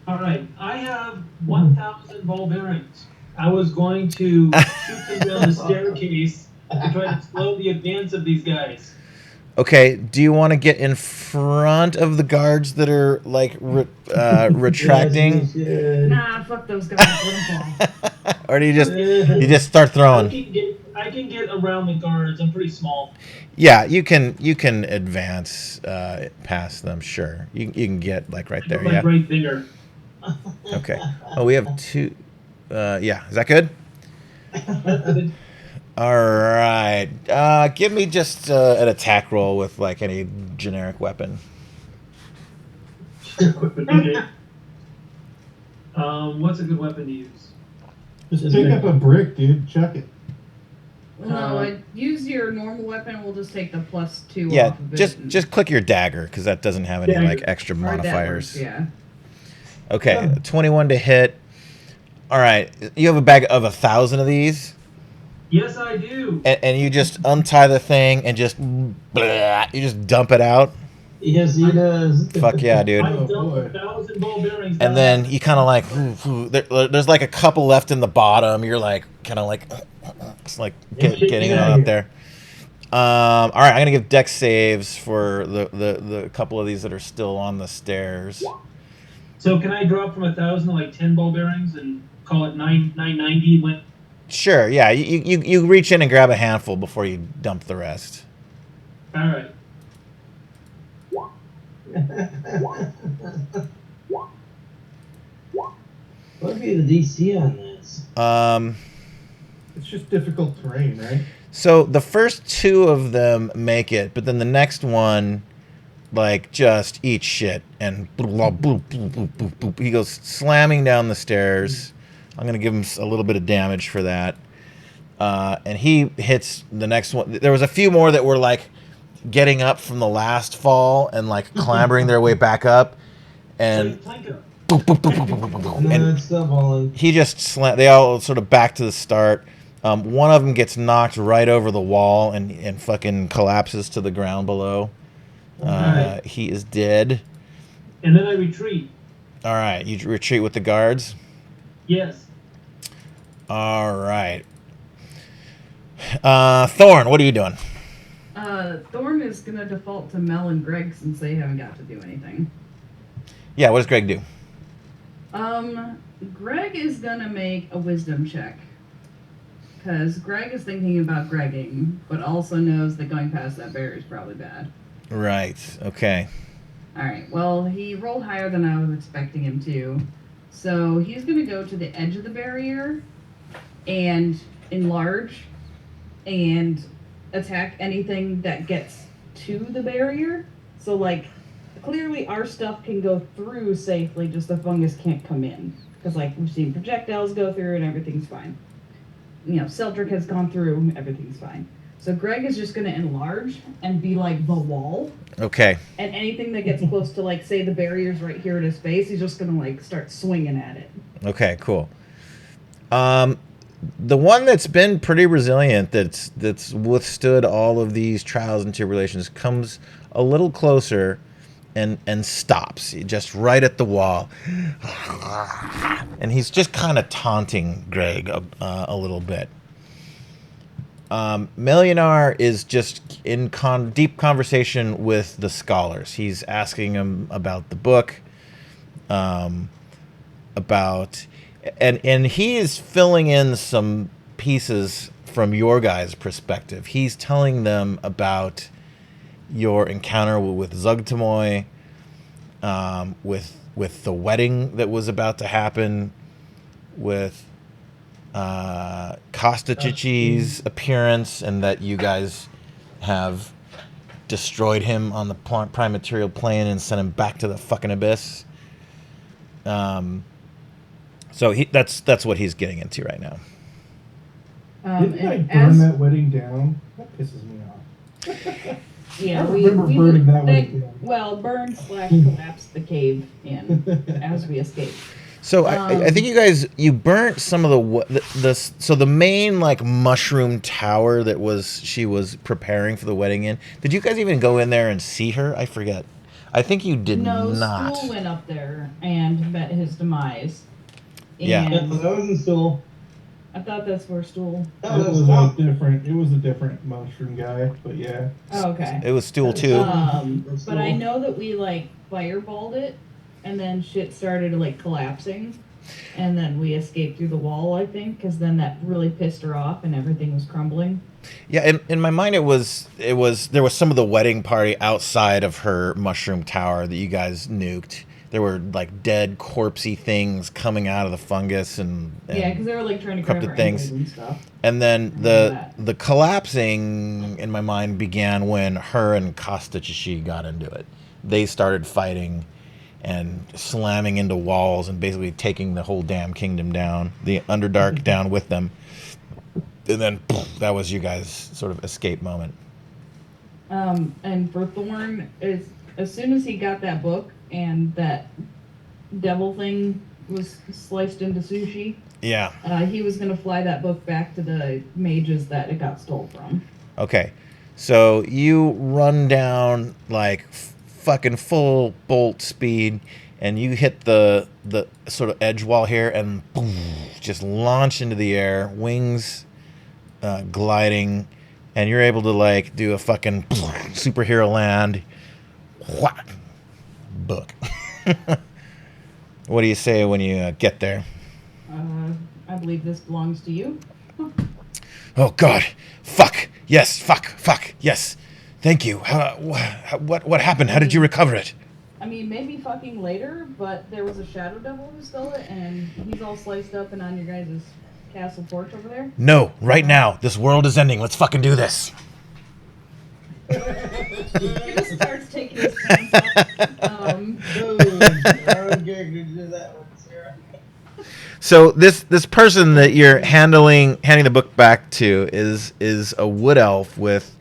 All right, I have 1,000 ball bearings. I was going to shoot them down the staircase to try to slow the advance of these guys. Okay, do you want to get in front of the guards that are like retracting, Yes, yes, Nah, fuck those guys. Let them fall. or do you yes. just start throwing? I can get around the guards. I'm pretty small. Yeah, you can advance past them. Sure, you can get like right there. Like Yeah. right there. Okay. Oh, we have two. Yeah, is that good? All right. Give me just an attack roll with like any generic weapon. Okay. What's a good weapon to use? Just pick up a brick, dude. Chuck it. No, use your normal weapon. We'll just take the +2 Yeah, off of it. just click your dagger because that doesn't have any Dagger. like extra Or that modifiers. works, yeah. Okay, 21 to hit. All right, you have a bag of 1,000 of these, Yes, I do. and you just untie the thing and just you just dump it out. Yes, he does. Fuck yeah, dude. I Oh, dumped boy. 1,000 ball bearings. And then you kind of like, there's like a couple left in the bottom. You're like, kind of like, it's like getting it out there. All right, I'm gonna give dex saves for the couple of these that are still on the stairs. So can I drop from 1,000 to like 10 ball bearings and call it 990 when? Sure, yeah. You reach in and grab a handful before you dump the rest. All right. What would be the DC on this? It's just difficult terrain, right? So the first two of them make it, but then the next one, like, just eats shit and boop, boop, boop, boop, boop, boop. He goes slamming down the stairs. I'm gonna give him a little bit of damage for that. And he hits the next one. There was a few more that were like getting up from the last fall and like clambering their way back up, and boop, boop, boop, boop, boop, boop, boop. No, And it's still falling. he just they all sort of back to the start. One of them gets knocked right over the wall and fucking collapses to the ground below. Alright. He is dead. And then I retreat. All right, you retreat with the guards. Yes. All right. Thorn, what are you doing? Thorn is gonna default to Mel and Greg since they haven't got to do anything. Yeah, what does Greg do? Greg is gonna make a wisdom check. Because Greg is thinking about Gregging, but also knows that going past that barrier is probably bad. Right. Okay. Alright, well, he rolled higher than I was expecting him to. So he's gonna go to the edge of the barrier and enlarge and attack anything that gets to the barrier. So, like, clearly our stuff can go through safely, just the fungus can't come in. Because, like, we've seen projectiles go through and everything's fine. You know, Seldrick has gone through, everything's fine. So Greg is just going to enlarge and be like the wall. Okay. And anything that gets close to, like, say the barrier's right here at his face, he's just going to, like, start swinging at it. Okay, cool. The one that's been pretty resilient, that's withstood all of these trials and tribulations, comes a little closer and stops just right at the wall. And he's just kind of taunting Greg a little bit. Melianar is just in deep conversation with the scholars. He's asking him about the book, about, and he is filling in some pieces from your guys' perspective. He's telling them about your encounter with Zugtamoy, with the wedding that was about to happen, with Kostachic's appearance, and that you guys have destroyed him on the prime material plane and sent him back to the fucking abyss. So that's what he's getting into right now. Didn't I burn that wedding down? That pisses me off. Yeah, I remember burning that wedding down. Well, burn/collapse the cave in as we escaped. So I think you burnt some of so the main like mushroom tower that she was preparing for the wedding in. Did you guys even go in there and see her? I forget. I think you did not. No, Stool went up there and met his demise. Yeah. That wasn't Stool. I thought that's where Stool. It was a different mushroom guy, but yeah. Oh, okay. It was Stool too. But I know that we like fireballed it, and then shit started like collapsing, and then we escaped through the wall. I think because then that really pissed her off, and everything was crumbling. Yeah, in my mind, there was some of the wedding party outside of her mushroom tower that you guys nuked. There were like dead, corpsey things coming out of the fungus and yeah, because they were like trying to grab our things and stuff. And then the collapsing in my mind began when her and Kostachishi got into it. They started fighting and slamming into walls and basically taking the whole damn kingdom down, the Underdark down with them. And then that was you guys' sort of escape moment. And for Thorn, as soon as he got that book and that devil thing was sliced into sushi, yeah, he was going to fly that book back to the mages that it got stole from. Okay, so you run down like fucking full bolt speed, and you hit the sort of edge wall here, and boom, just launch into the air, wings gliding, and you're able to like do a fucking superhero land. Whack, book. What do you say when you get there? I believe this belongs to you. Oh God! Fuck! Yes! Fuck! Yes! Thank you. What happened? How did you recover it? I mean, maybe fucking later, but there was a shadow devil who stole it, and he's all sliced up and on your guys' castle porch over there. No, right now. This world is ending. Let's fucking do this. He just starts taking his pants off. So this person that you're handing the book back to is a wood elf with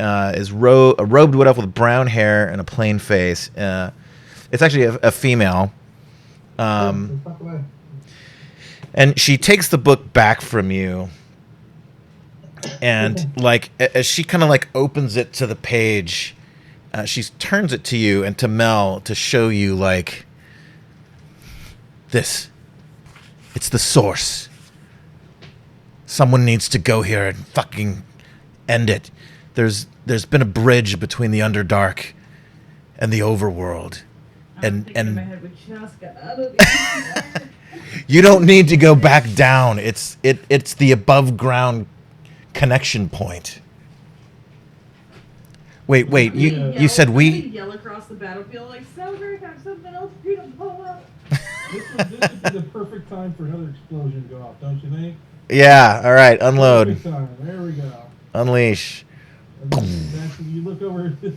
a robed wood elf with brown hair and a plain face. It's actually a female. And she takes the book back from you. And like as she kind of like opens it to the page, she turns it to you and to Mel to show you like this. It's the source. Someone needs to go here and fucking end it. There's been a bridge between the Underdark and the Overworld, and you don't need to go back down. It's the above ground connection point. Wait, you said we? Yell across the battlefield like, celebrate, have something else for you to blow up. This would be the perfect time for another explosion to go off, don't you think? Yeah, all right, unload. Perfect time. There we go. Unleash. And then that's when you look over to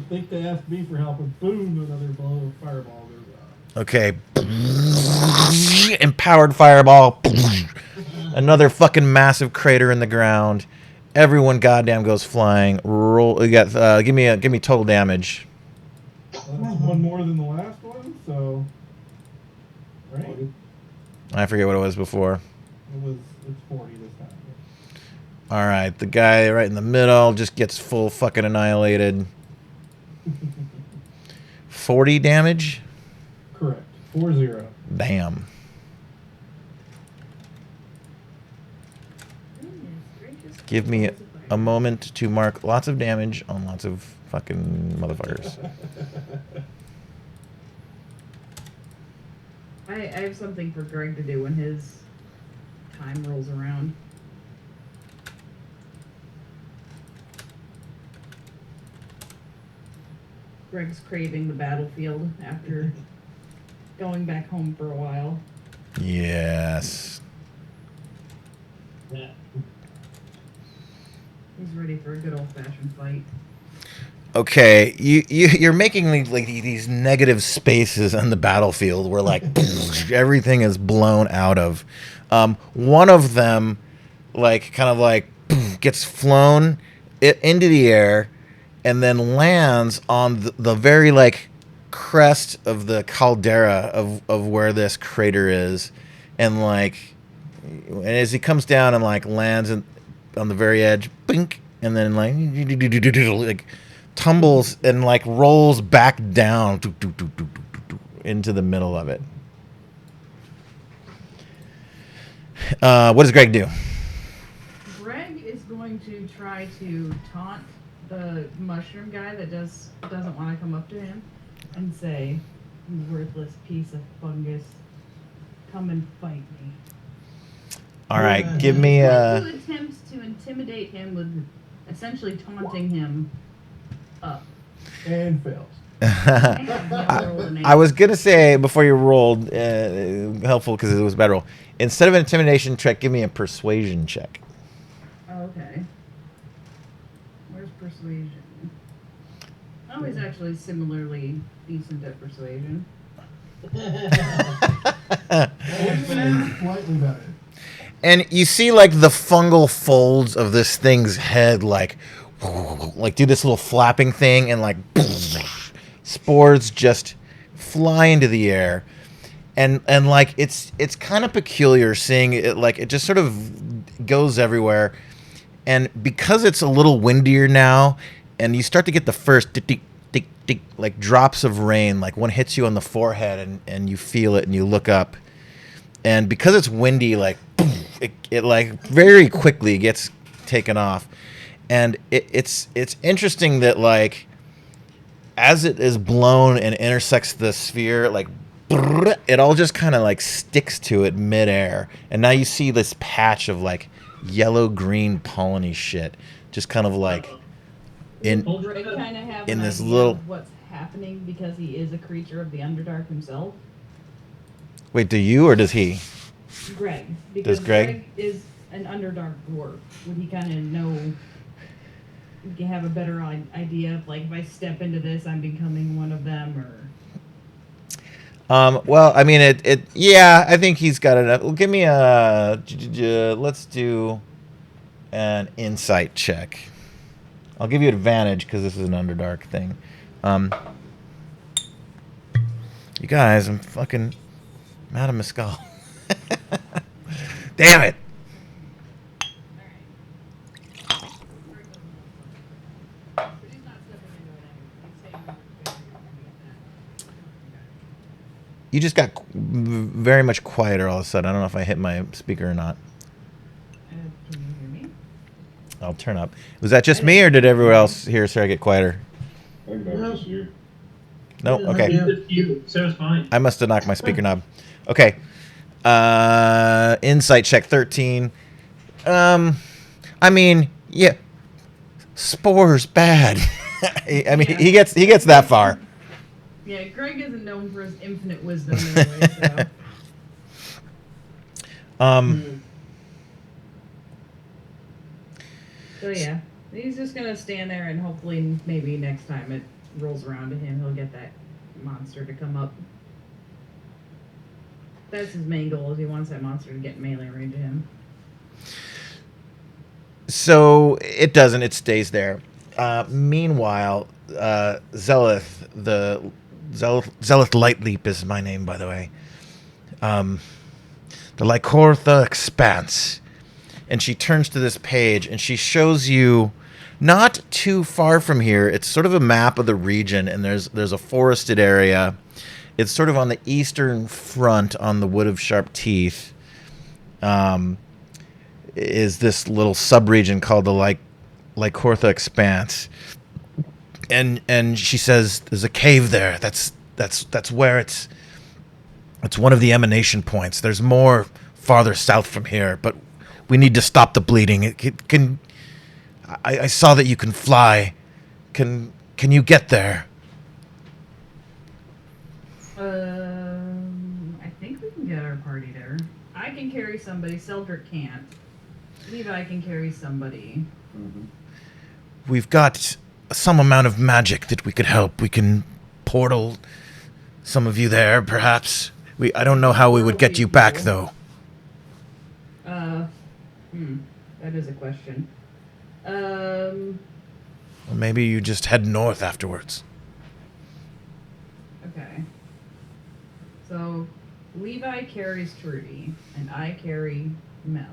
think to ask me for help, and boom, another blow of fireball goes off. Okay. Empowered fireball. Another fucking massive crater in the ground. Everyone goddamn goes flying. Roll. You got. Give me total damage. That's one more than the last one, so. Right? I forget what it was before. It's 40 this time. All right, the guy right in the middle just gets full fucking annihilated. 40 damage. Correct. 4-0. Damn. Give me a moment to mark lots of damage on lots of fucking motherfuckers. I have something for Greg to do when his time rolls around. Greg's craving the battlefield after going back home for a while. Yes. Yeah. He's ready for a good old-fashioned fight. Okay, you're making like these negative spaces on the battlefield where like everything is blown out of. One of them, like kind of like gets flown into the air, and then lands on the very like crest of the caldera of where this crater is, and like, and as he comes down and like lands on the very edge, bink, and then like tumbles and like rolls back down into the middle of it. What does Greg do? Greg is going to try to taunt the mushroom guy that doesn't want to come up to him and say, "You worthless piece of fungus, come and fight me." All right, give me to attempt to intimidate him with essentially taunting him up. And fails. I was gonna say before you rolled, helpful because it was a bad roll. Instead of an intimidation check, give me a persuasion check. Okay. Where's persuasion? Oh, he's actually similarly decent at persuasion. Slightly better. And you see like the fungal folds of this thing's head like do this little flapping thing, and like spores just fly into the air. And like it's kind of peculiar seeing it, like it just sort of goes everywhere. And because it's a little windier now, and you start to get the first tick tick tick like drops of rain, like one hits you on the forehead and you feel it and you look up. And because it's windy, like it like very quickly gets taken off. And it's interesting that like as it is blown and intersects the sphere, like it all just kind of like sticks to it midair, and now you see this patch of like yellow green polleny shit just kind of like in Greg kind of have in an this idea little. of what's happening because he is a creature of the Underdark himself. Wait, do you or does he? Greg, because Does Greg? is an Underdark dwarf. Would he kind of know? Would he have a better idea of like if I step into this, I'm becoming one of them, or? Well, I mean, yeah, I think he's got enough. Well, give me let's do an insight check. I'll give you advantage because this is an Underdark thing. You guys, I'm fucking out of mescal. Damn it. You just got very much quieter all of a sudden. I don't know if I hit my speaker or not. Can you hear me? I'll turn up. Was that just me, or did everyone else here start to get quieter? I think that was just you. No? Okay. It's you. Sarah's fine. I must have knocked my speaker knob. Okay. Insight check 13. I mean, yeah. Spore's bad. I mean, he gets that far. Yeah, Greg isn't known for his infinite wisdom anyway, so. So yeah, he's just gonna stand there and hopefully maybe next time it rolls around to him, he'll get that monster to come up. That's his main goal, is he wants that monster to get melee range to him. So it doesn't. It stays there. Meanwhile, Zelith, Zelith Lightleap is my name, by the way. The Lycortha Expanse. And she turns to this page and she shows you, not too far from here, it's sort of a map of the region, and there's a forested area. It's sort of on the eastern front on the Wood of Sharp Teeth. Is this little subregion called the Lycortha Expanse. And she says there's a cave there. That's where it's one of the emanation points. There's more farther south from here, but we need to stop the bleeding. I saw that you can fly. Can you get there? I think we can get our party there. I can carry somebody. Seldrick can't. Levi can carry somebody. We've got some amount of magic that we could help. We can portal some of you there, perhaps. I don't know how we would get you back, though. That is a question. Or maybe you just head north afterwards. Okay. So, Levi carries Trudy, and I carry Mel.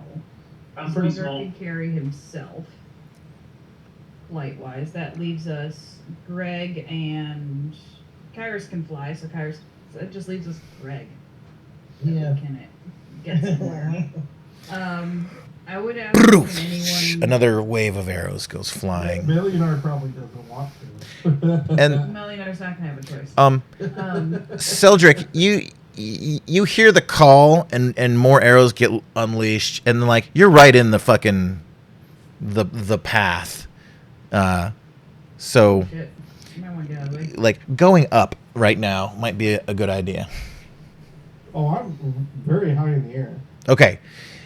I'm pretty Seldrick small. can carry himself. Light-wise, that leaves us Greg and Kyrus can fly, so it just leaves us Greg. Yeah. Can it get somewhere? I would ask if anyone. Another wave of arrows goes flying. Millionaire probably doesn't want to. And Millionaire's not gonna have a choice. Seldrick, you hear the call and more arrows get unleashed, and like you're right in the fucking the path. So Shit. You might want to get out of the way. like going up right now might be a good idea. Oh, I'm very high in the air. Okay.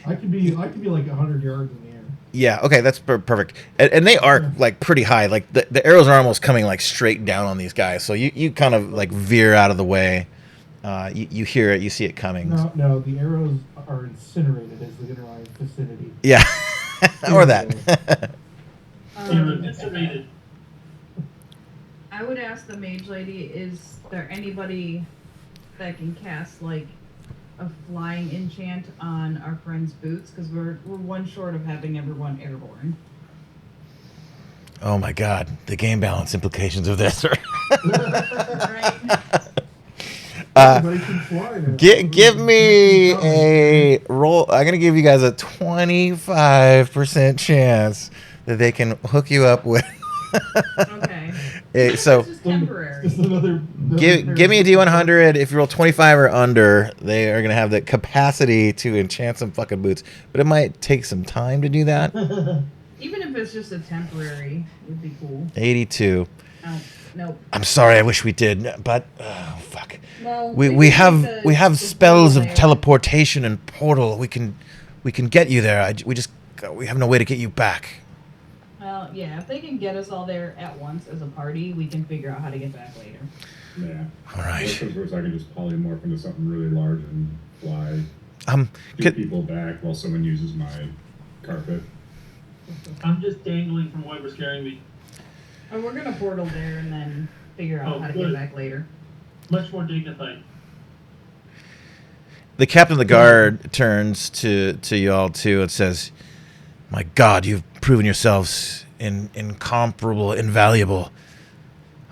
I could be like 100 yards in the air. Yeah, okay, that's perfect. And they are like pretty high. Like the arrows are almost coming like straight down on these guys. So you kind of like veer out of the way. You hear it, you see it coming. No, the arrows are incinerated as they enter my vicinity. Yeah. Or that. You're eviscerated. I would ask the mage lady, is there anybody that can cast like a flying enchant on our friend's boots? Because we're one short of having everyone airborne. Oh my god, the game balance implications of this are Right? Everybody can fly now. give me a roll. I'm gonna give you guys a 25% chance that they can hook you up with. Okay. So It's just temporary. Just another give me a D100. If you roll 25 or under, they are gonna have the capacity to enchant some fucking boots, but it might take some time to do that. Even if it's just a temporary, it would be cool. 82. Nope. I'm sorry. I wish we did, but oh fuck. Well, We have the spells of portal there. teleportation and portal. We can get you there. We have no way to get you back. Well, yeah, if they can get us all there at once as a party, we can figure out how to get back later. Yeah. All right. Of course, I can just polymorph into something really large and fly. Get Could, people back while someone uses my carpet. I'm just dangling from whoever's carrying me. And we're gonna portal there and then figure out Oh, how to good. get back later. Much more dignified. the captain of the guard turns to y'all too and says, "My God, you've proven yourselves incomparable, invaluable.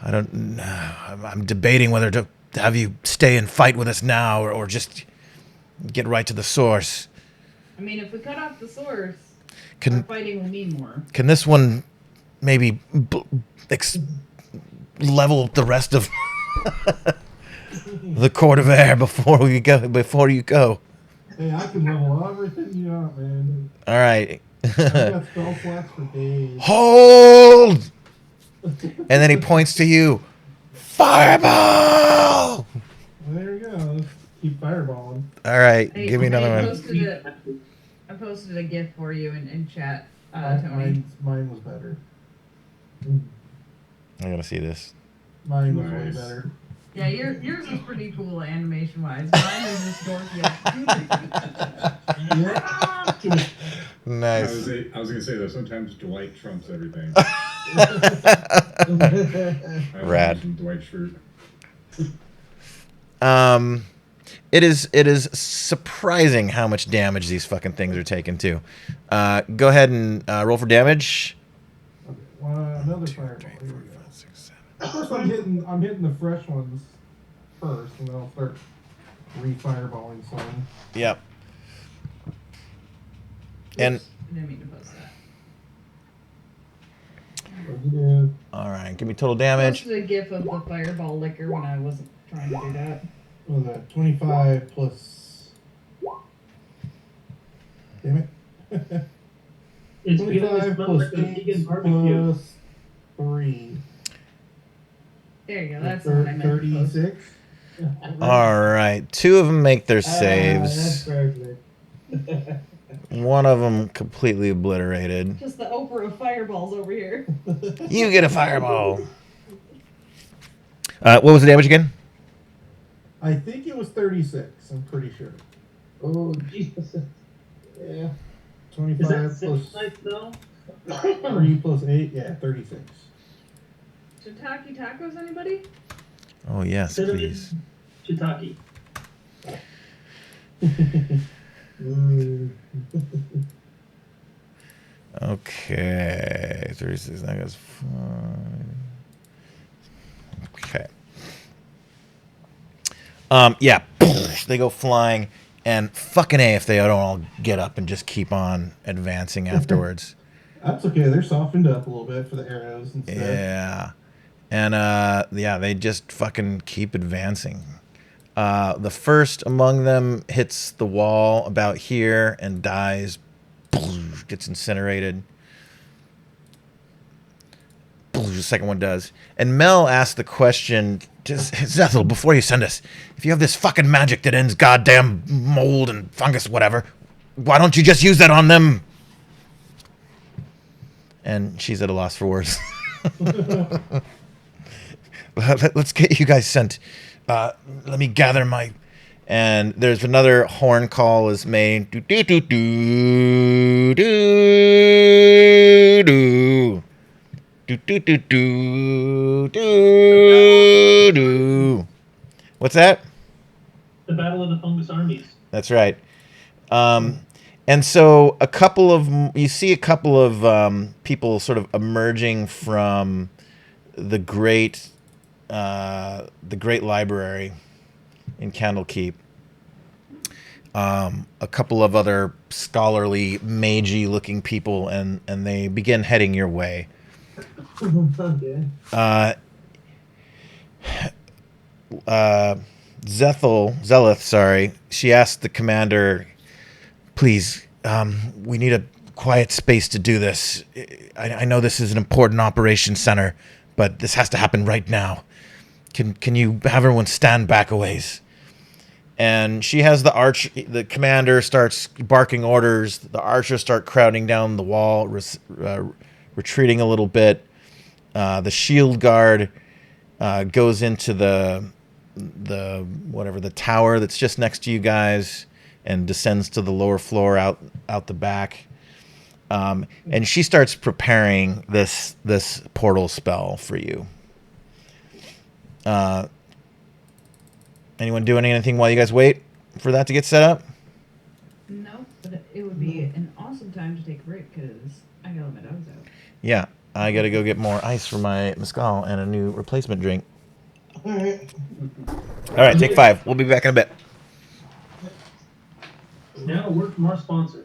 I'm debating whether to have you stay and fight with us now or just get right to the source. I mean, if we cut off the source, our Can fighting will mean more. can this one maybe level the rest of the court of air before you go? Hey, I can level everything you want, man. All right." I've got spell slots for days. Hold! And then he points to you. Fireball! Well, there you go. Let's keep fireballing. All right, Hey, give me another I one. posted a GIF for you in chat, Mine, Tony. mine was better. I gotta see this. Mine was Nice. way better. Yeah, yours is pretty cool animation wise. Mine is just dorky. Yeah. Nice. I was gonna say though, sometimes Dwight trumps everything. I was Rad. using Dwight's shirt. It is surprising how much damage these fucking things are taking too. Go ahead and roll for damage. Okay, another fireball. Here we go. First, I'm hitting the fresh ones first, and then I'll start re-fireballing some. Yep. And I didn't mean to post that. What'd you do? all right, give me total damage. Posted a gif of the fireball liquor when I wasn't trying to do that. What was that? 25 plus. Damn it. It's beginning to 25 smell plus like a 8 vegan barbecue. plus 3. There you go. That's the one I meant to post. 36. All right, two of them make their That's saves. perfect. One of them completely obliterated. Just the Oprah of fireballs over here. You get a fireball. What was the damage again? I think it was 36. I'm pretty sure. Oh, Jesus. Yeah. 25 Is that plus six nights though? 3 plus 8. Yeah, 36. Shiitake tacos, anybody? Oh yes, Cinnamon please. shiitake. Okay, 36. That goes 5. Okay. Yeah, they go flying, and fucking A if they don't all get up and just keep on advancing afterwards. That's okay. They're softened up a little bit for the arrows and stuff. Yeah. And yeah, they just fucking keep advancing. The first among them hits the wall about here and dies, gets incinerated. The second one does. And Mel asked the question, Zethel, before you send us, if you have this fucking magic that ends goddamn mold and fungus, whatever, why don't you just use that on them? And she's at a loss for words. Let's get you guys sent. Let me gather my... And there's another horn call is made. Do, do, do, do, do, do. Do, do, do, do, do, do. What's that? The Battle of the Fungus Armies. That's right. And so you see a couple of people sort of emerging from the great library in Candlekeep. A couple of other scholarly, magey looking people, and they begin heading your way. Okay. Zeleth, she asked the commander, please, we need a quiet space to do this. I know this is an important operation center, but this has to happen right now. Can you have everyone stand back a ways? And she has the commander starts barking orders. The archers start crowding down the wall, retreating a little bit. The shield guard goes into the tower that's just next to you guys and descends to the lower floor out the back. And she starts preparing this portal spell for you. Anyone doing anything while you guys wait for that to get set up? No, but it would be an awesome time to take a break because I gotta let my dogs out. Yeah, I gotta go get more ice for my mezcal and a new replacement drink. All right. All right, take 5. We'll be back in a bit. Now a word from our sponsor.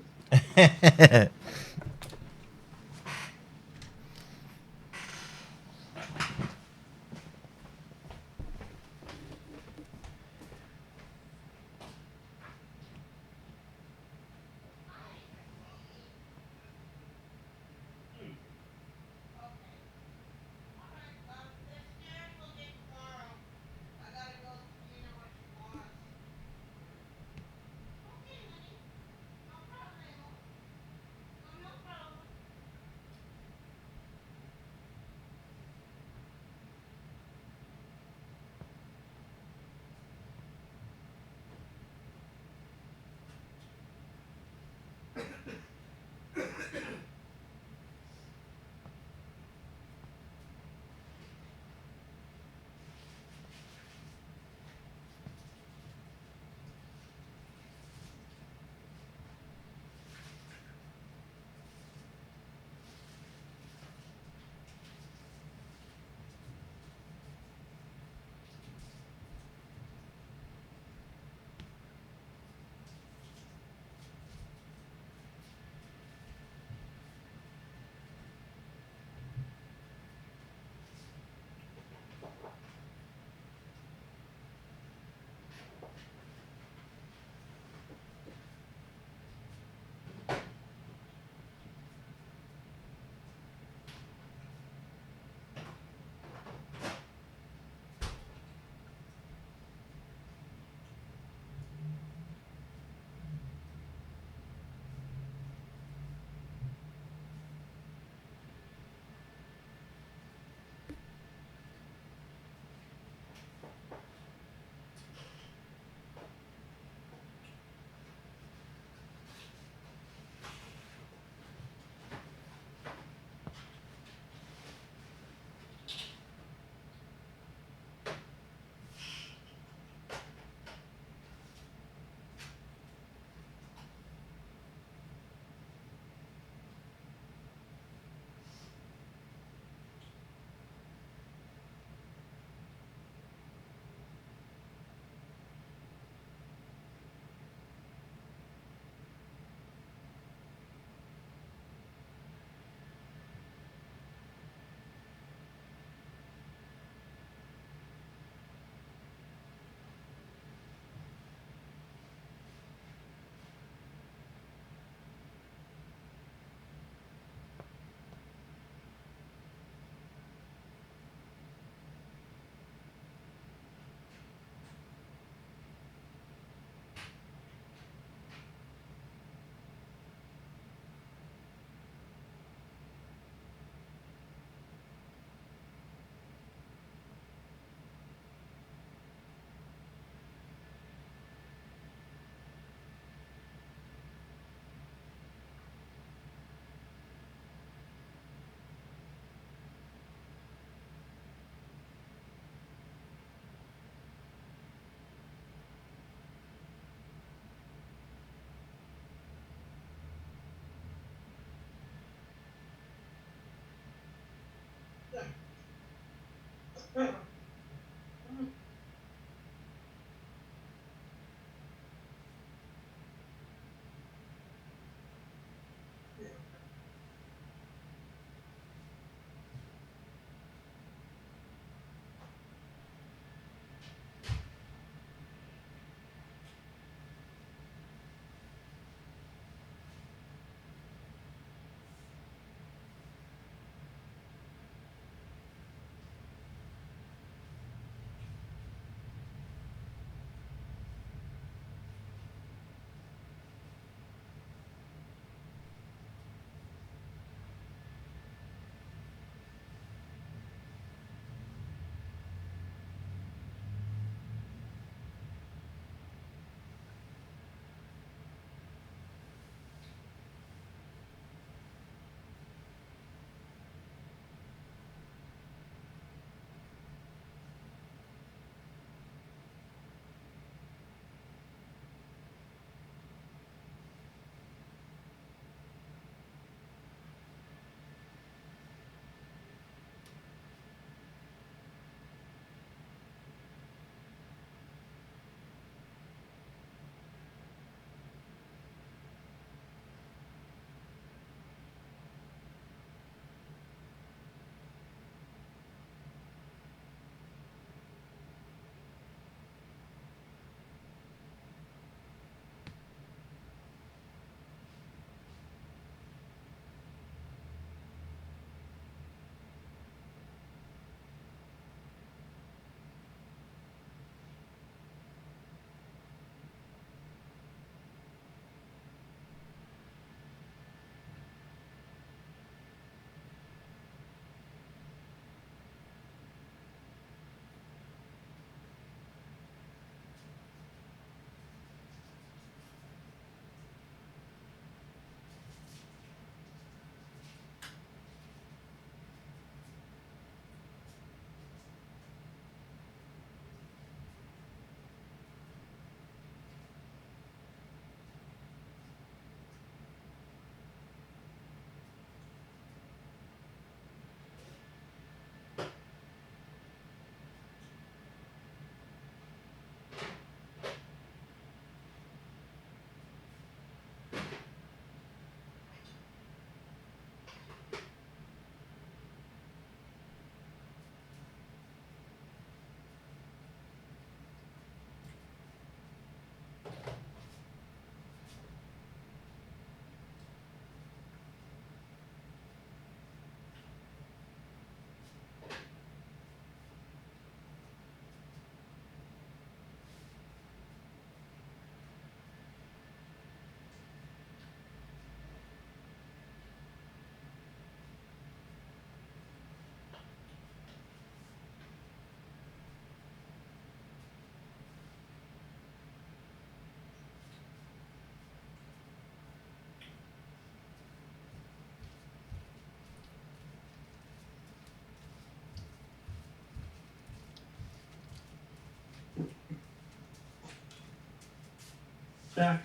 Back.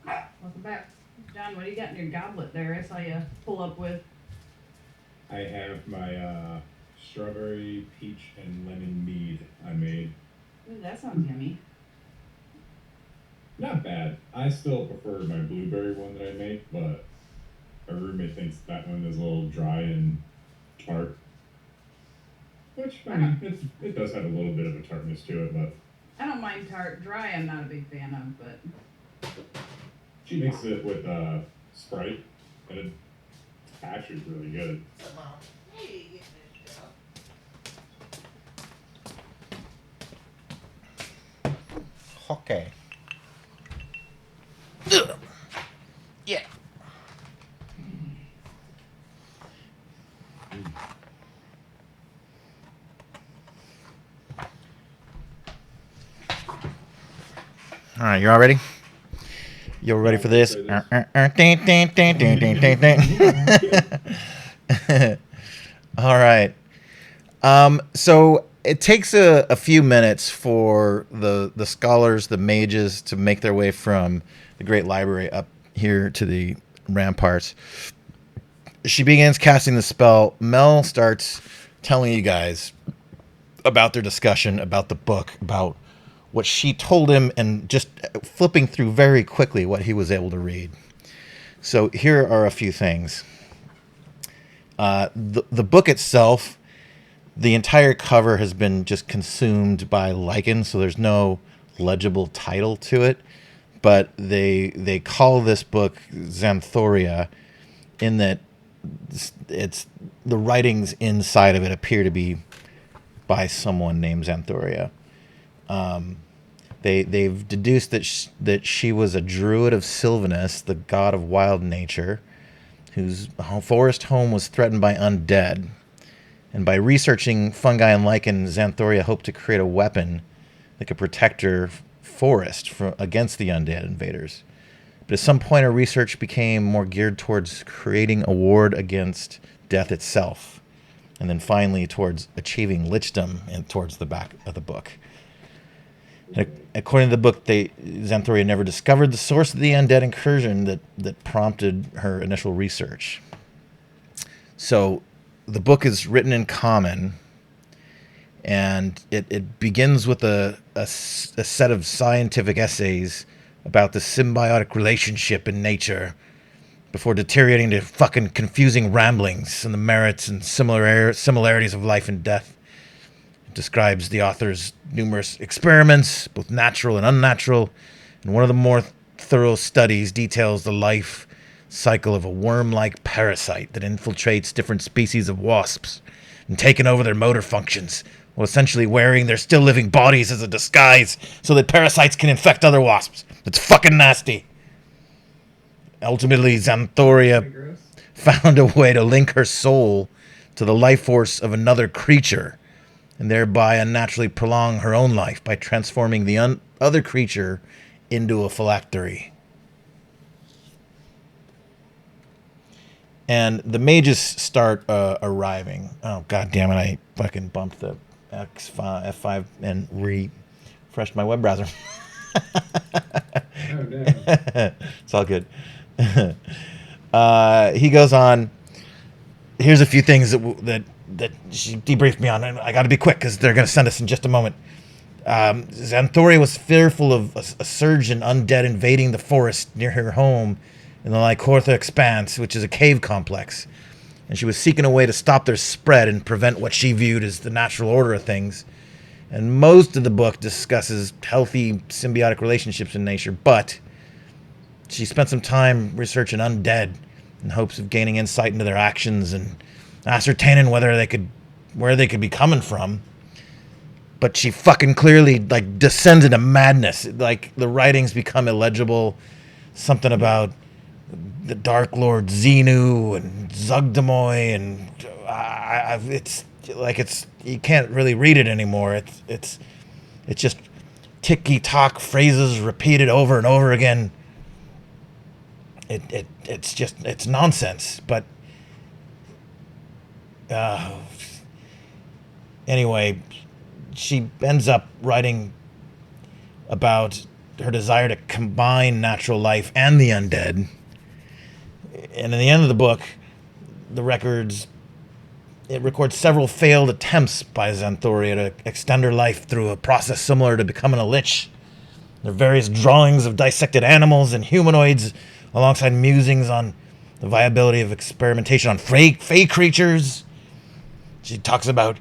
Welcome back. John, what do you got in your goblet there? I saw you pull up with. I have my strawberry, peach, and lemon mead I made. Ooh, that sounds yummy. Not bad. I still prefer my blueberry one that I make, but my roommate thinks that one is a little dry and tart. Which, I mean, it does have a little bit of a tartness to it, but I don't mind tart. Dry, I'm not a big fan of, but. she mixes it with Sprite, and it's actually really good. Okay. Yeah. All right, you all ready? You all ready for this? All right. So it takes a few minutes for the scholars, the mages, to make their way from the Great Library up here to the ramparts. She begins casting the spell. Mel starts telling you guys about their discussion, about the book, about what she told him, and just flipping through very quickly what he was able to read. So here are a few things. The book itself, the entire cover has been just consumed by lichen, so there's no legible title to it. But they call this book Xanthoria, in that it's the writings inside of it appear to be by someone named Xanthoria. They've deduced that she was a druid of Sylvanus, the god of wild nature, whose forest home was threatened by undead. And by researching fungi and lichen, Xanthoria hoped to create a weapon that could protect her forest against the undead invaders. But at some point, her research became more geared towards creating a ward against death itself, and then finally towards achieving lichdom and towards the back of the book. And according to the book, Xanthoria never discovered the source of the undead incursion that prompted her initial research. So the book is written in common, and it begins with a set of scientific essays about the symbiotic relationship in nature before deteriorating to fucking confusing ramblings and the merits and similarities of life and death. It describes the author's numerous experiments, both natural and unnatural, and one of the more thorough studies details the life cycle of a worm-like parasite that infiltrates different species of wasps and taking over their motor functions, while essentially wearing their still living bodies as a disguise so that parasites can infect other wasps. It's fucking nasty. Ultimately, Xanthoria found a way to link her soul to the life force of another creature, and thereby unnaturally prolong her own life by transforming the other creature into a phylactery. And the mages start arriving. Oh, god damn it, I fucking bumped the F5 and refreshed my web browser. Oh, damn. It's all good. He goes on. Here's a few things that she debriefed me on, and I got to be quick because they're going to send us in just a moment. Xanthoria was fearful of a surge in undead invading the forest near her home in the Lycortha Expanse, which is a cave complex, and she was seeking a way to stop their spread and prevent what she viewed as the natural order of things. And most of the book discusses healthy symbiotic relationships in nature, but she spent some time researching undead in hopes of gaining insight into their actions and ascertaining where they could be coming from. But she fucking clearly descends into madness. Like the writings become illegible. Something about the Dark Lord Xenu and Zugdamoy, and it's you can't really read it anymore. It's just ticky-tock phrases repeated over and over again. It's nonsense. But anyway, she ends up writing about her desire to combine natural life and the undead. And in the end of the book, it records several failed attempts by Xanthoria to extend her life through a process similar to becoming a lich. There are various drawings of dissected animals and humanoids, alongside musings on the viability of experimentation on fey creatures. She talks about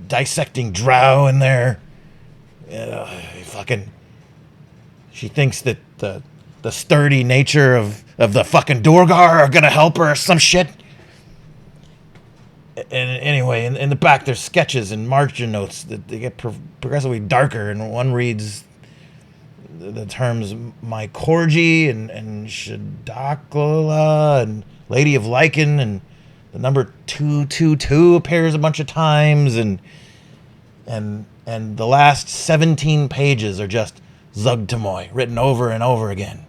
dissecting drow in there. She thinks that the sturdy nature of the fucking Dorgar are gonna help her or some shit. And anyway, in the back there's sketches and margin notes that they get progressively darker, and one reads the terms Mycorgi and Shadakla and Lady of Lichen, and the number 222 appears a bunch of times, and the last 17 pages are just Zugtamoy written over and over again.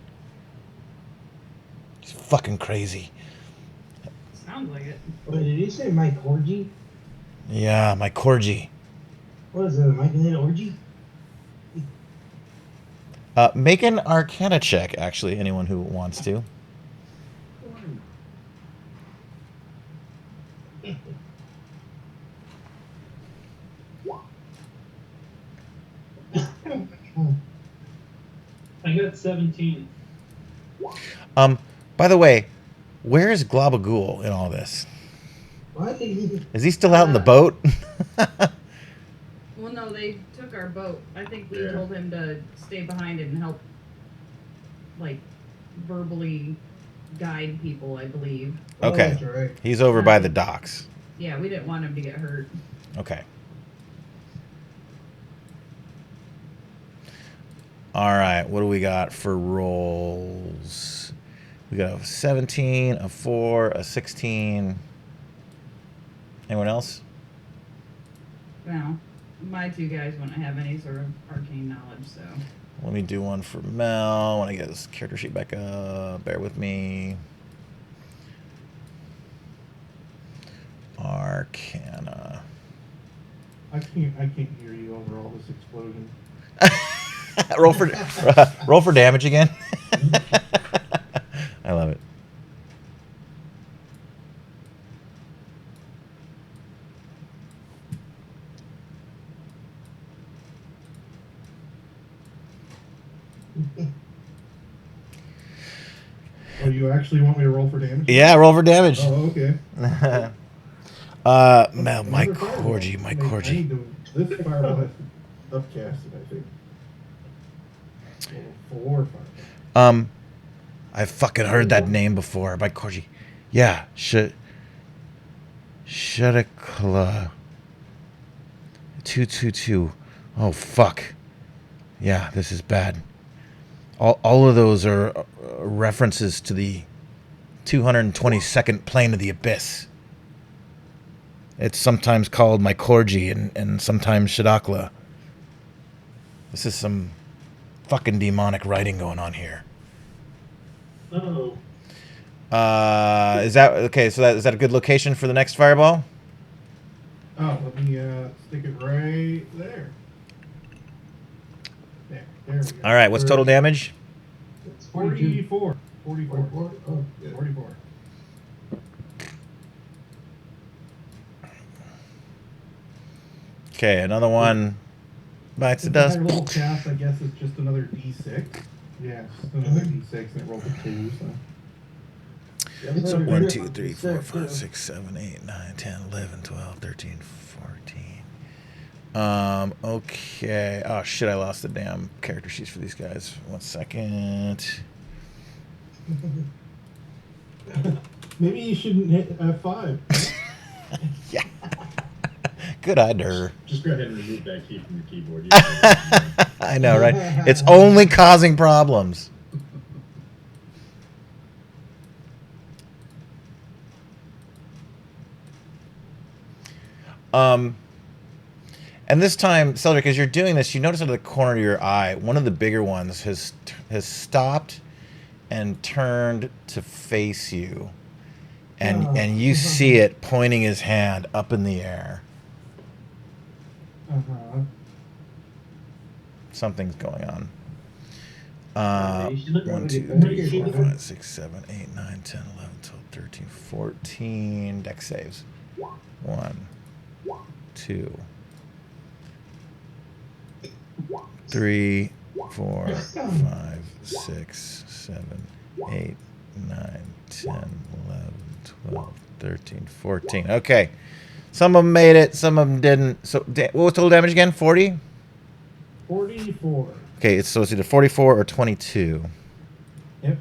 It's fucking crazy. Sounds like it. What did you say, Mike Orgy? Yeah, Mycorgi. What is it, a Michelin orgy? Make an Arcana check, actually, anyone who wants to. I got 17. By the way, where is Globagool in all this? What? Is he still out in the boat? Well, no, they took our boat. I think we Yeah. told him to stay behind and help, like, verbally guide people, I believe. Oh, Okay. that's right. He's over by the docks. Yeah, we didn't want him to get hurt. Okay. All right. What do we got for rolls? We got a 17, a 4, a 16. Anyone else? Well, my two guys wouldn't have any sort of arcane knowledge, so. Let me do one for Mel. I want to get this character sheet back up. Bear with me. Arcana. I can't hear you over all this explosion. roll for damage again. I love it. Oh, you actually want me to roll for damage? Yeah, roll for damage. Oh, okay. Mel, my corgi. I need to, this fireball has upcasted, I think. Level 4 fireball. I fucking heard that name before. My corgi. Yeah, Shudakla 222. Oh fuck. Yeah, this is bad. All of those are references to the 222nd plane of the abyss. It's sometimes called my corgi and sometimes Shadakla. This is some fucking demonic writing going on here. Oh. Is that okay? So is that a good location for the next fireball? Oh, let me stick it right there. There we go. All right. What's total damage? It's 42. 44. 44. 44. Oh, yeah. 44. Okay, another one bites the Since dust. I had a little cast, I guess it's just another D6. Yeah, it's just another D6 and it rolled a 2, so. Yeah, So so 1, good. 2, 3, 4, Six, 5, yeah. 6, 7, 8, 9, 10, 11, 12, 13, 14. Okay. Oh shit, I lost the damn character sheets for these guys. 1 second. Maybe you shouldn't hit F5. Yeah. Good idea. Just go ahead and remove that key from your keyboard. I know, right? It's only causing problems. And this time, Celdric, as you're doing this, you notice out of the corner of your eye, one of the bigger ones has stopped and turned to face you, and you see it pointing his hand up in the air. Uh-huh. Something's going on. 1, 2, 3, 4, 5, 6, 7, 8, 9, 10, 11, 12, 13, 14. Dex saves. 1, 2, 3, 4, 5, 6, 7, 8, 9, 10, 11, 12, 13, 14. Okay. Some of them made it, some of them didn't. So, what was total damage again? 40? 44. Okay, so it's either 44 or 22. Yep.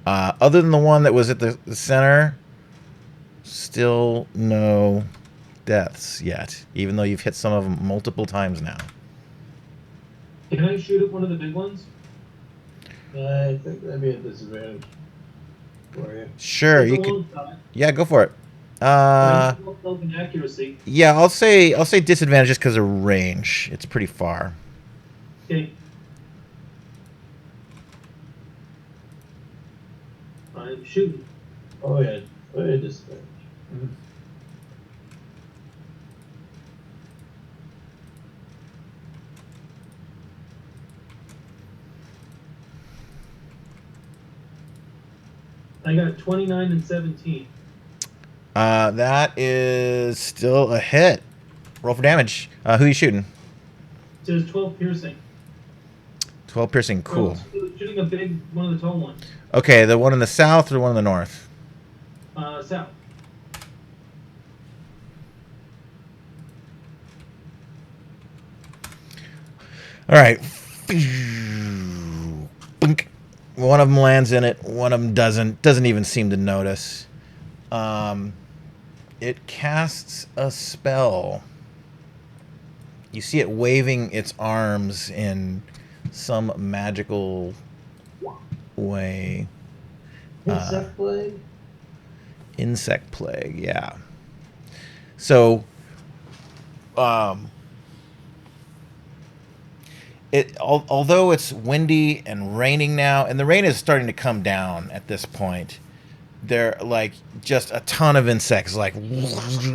Other than the one that was at the center, still no deaths yet, even though you've hit some of them multiple times now. Can I shoot at one of the big ones? I think that'd be a disadvantage for you. Sure, It's you a could. long shot. Yeah, go for it. I'm in accuracy. Yeah, I'll say disadvantage just because of range. It's pretty far. Okay. I'm shooting. Oh yeah, disadvantage. I got 29 and 17. That is still a hit. Roll for damage. Who are you shooting? It says 12 piercing. 12 piercing. Cool. Shooting a big one of the tall ones. Okay, the one in the south or the one in the north? South. All right. Blink. One of them lands in it. One of them doesn't. Doesn't even seem to notice. It casts a spell. You see it waving its arms in some magical way. Insect plague? Insect plague, yeah. So, although it's windy and raining now, and the rain is starting to come down at this point, there like just a ton of insects like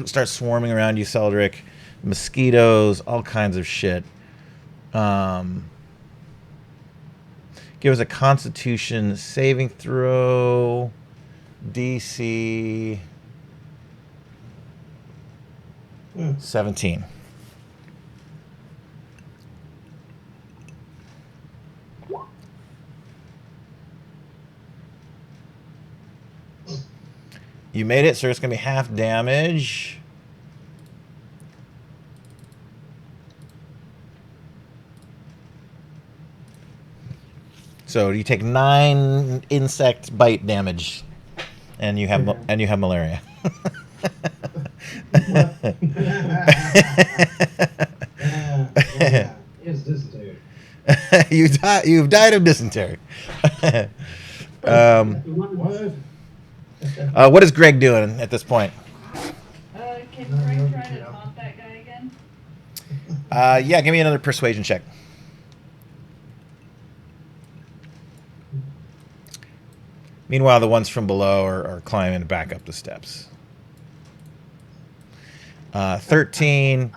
start swarming around you, Seldrick. Mosquitoes, all kinds of shit. Give us a Constitution saving throw. DC 17. You made it, so it's going to be half damage. So you take 9 insect bite damage, and you have malaria. It's dysentery. You've died of dysentery. What? What is Greg doing at this point? Can Greg try to taunt that guy again? Yeah, give me another persuasion check. Meanwhile, the ones from below are climbing back up the steps. 13.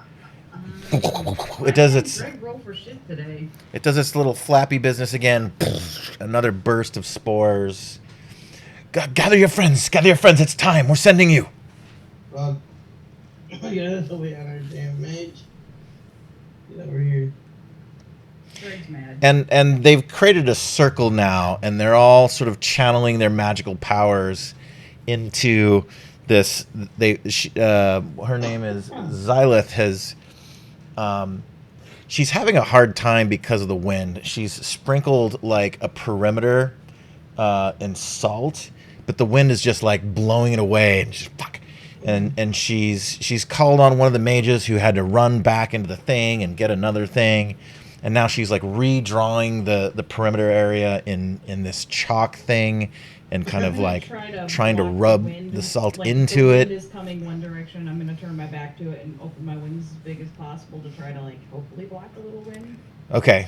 It does its. Greg roll for shit today. It does its little flappy business again. Another burst of spores. Gather your friends. Gather your friends. It's time. We're sending you. Well, yeah, we had our damn mage. Get over here. Greg's mad. And they've created a circle now, and they're all sort of channeling their magical powers into this. Her name is Xylith. Has she's having a hard time because of the wind. She's sprinkled like a perimeter in salt, but the wind is just like blowing it away, and she's fuck. And she's called on one of the mages who had to run back into the thing and get another thing. And now she's like redrawing the perimeter area in this chalk thing, and kind of like trying to rub the salt like into the it. wind is coming one direction. I'm going to turn my back to it and open my wings as big as possible to try to like hopefully block a little wind. Okay.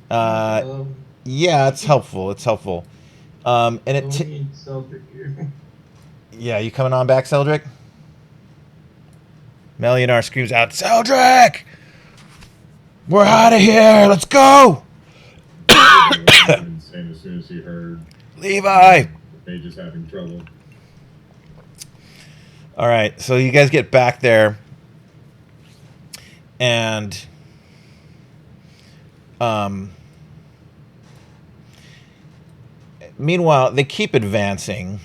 Yeah, it's helpful. It's helpful. And it. Yeah, you coming on back, Seldrick? Melionar screams out, "Seldrick! We're out of here! Let's go!" And saying as soon as he heard Levi! the mage is having trouble. All right, so you guys get back there, and meanwhile, they keep advancing.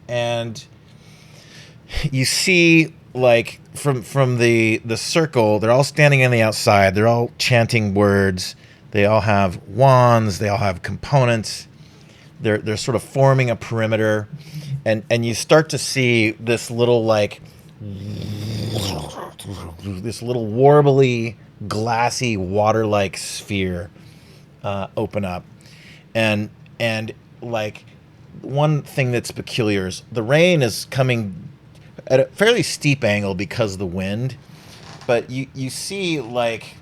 And you see, like, from the circle, they're all standing on the outside. They're all chanting words. They all have wands. They all have components. They're sort of forming a perimeter, and you start to see this little like this little warbly, glassy, water-like sphere open up, and like one thing that's peculiar is the rain is coming at a fairly steep angle because of the wind, but you see, like,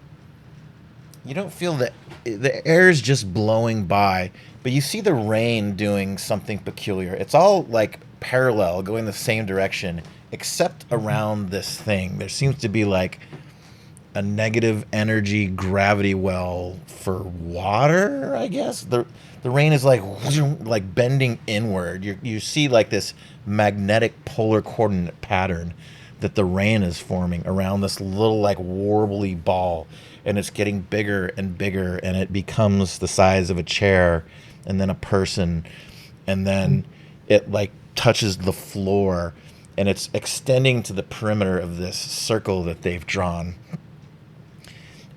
you don't feel that the air is just blowing by, but you see the rain doing something peculiar. It's all like parallel, going the same direction, except around this thing. There seems to be like a negative energy gravity well for water, I guess. The rain is like bending inward. You see like this magnetic polar coordinate pattern that the rain is forming around this little like warbly ball, and it's getting bigger and bigger, and it becomes the size of a chair and then a person, and then it like touches the floor, and it's extending to the perimeter of this circle that they've drawn.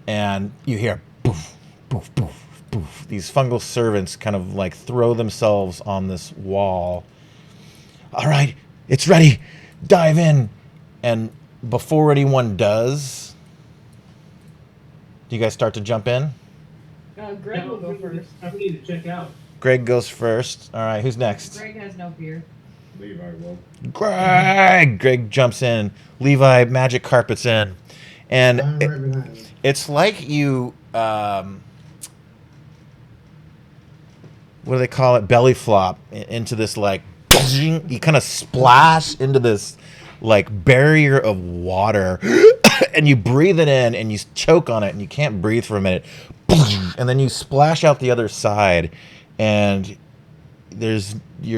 And you hear poof, poof, poof, poof. These fungal servants kind of like throw themselves on this wall. All right, it's ready. Dive in. And before anyone does, do you guys start to jump in? Greg will go first. I need to check out. Greg goes first. All right, who's next? Greg has no fear. Levi will. Greg jumps in. Levi magic carpets in. And I'm right behind him. it's like you, what do they call it? Belly flop into this like, you kind of splash into this like barrier of water, and you breathe it in and you choke on it and you can't breathe for a minute, and then you splash out the other side, and you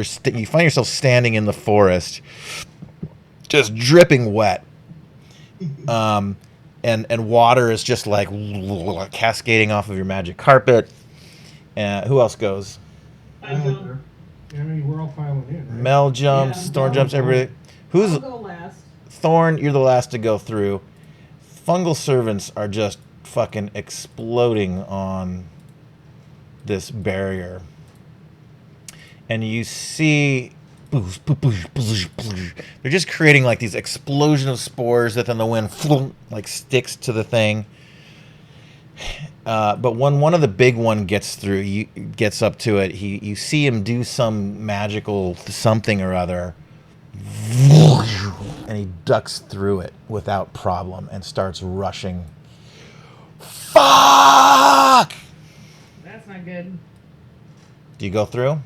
find yourself standing in the forest, just dripping wet. And water is just like cascading off of your magic carpet. Who else goes? I jump. I mean, we're all piling in, right? Mel jumps, Yeah, Thorn jumps, everybody. Who's I'll go last. Thorn? You're the last to go through. Fungal servants are just fucking exploding on this barrier. And you see they're just creating like these explosion of spores that then the wind like sticks to the thing. But when one of the big one gets up to it, you see him do some magical something or other, and he ducks through it without problem and starts rushing. Fuck! That's not good. Do you go through?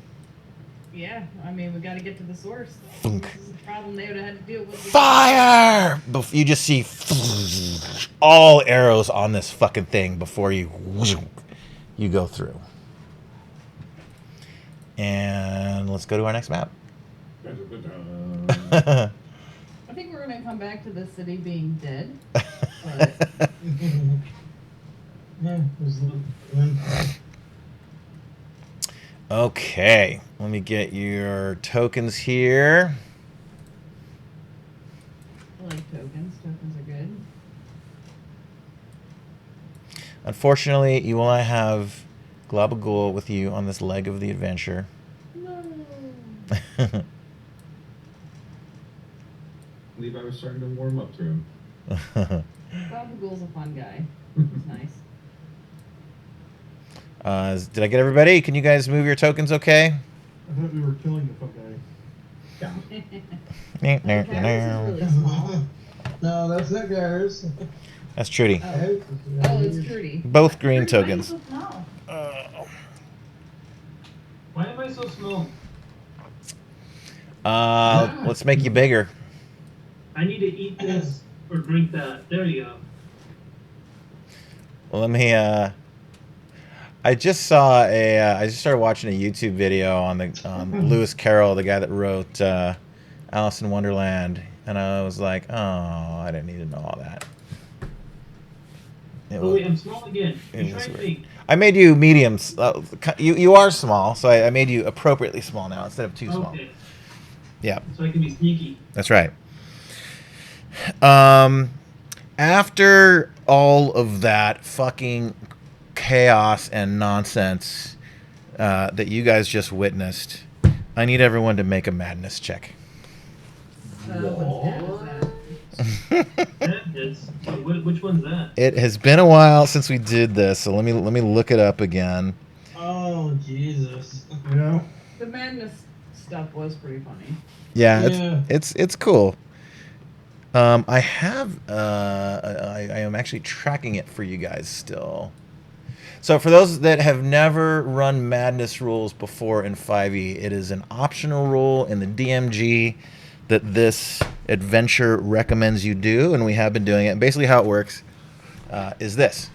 Yeah, I mean, we got to get to the source. Thunk. This is the problem they would have had to deal with. Fire! You just see all arrows on this fucking thing before you go through. And let's go to our next map. I think we're going to come back to the city being dead. But Yeah, there's a little. Okay, let me get your tokens here. I like tokens. Tokens are good. Unfortunately, you will not have Globagul with you on this leg of the adventure. No. Levi was starting to warm up to him. Gobagul's a fun guy. He's nice. Did I get everybody? Can you guys move your tokens okay? I thought we were killing the fun guy. Garrus is really small. No, that's not Garrus. That's Trudy. Oh, it's Trudy. Both green tokens. Why are you so small? Why am I so small? Let's make you bigger. I need to eat this or drink that. There you go. Well, let me. I just saw I just started watching a YouTube video on Lewis Carroll, the guy that wrote Alice in Wonderland, and I was like, oh, I didn't need to know all that. Oh wait, I'm small again. it You was tried weird. me. I made you medium. You are small, so I made you appropriately small now instead of too small. Okay, Yeah, so I can be sneaky. that's right. After all of that fucking chaos and nonsense that you guys just witnessed, I need everyone to make a madness check. What's Madness? Which one's that? It has been a while since we did this, so let me look it up again. Oh, Jesus. You know? The madness stuff was pretty funny. Yeah, it's cool. I have I am actually tracking it for you guys still. So for those that have never run Madness rules before in 5e, it is an optional rule in the DMG that this adventure recommends you do, and we have been doing it. And basically how it works, is this.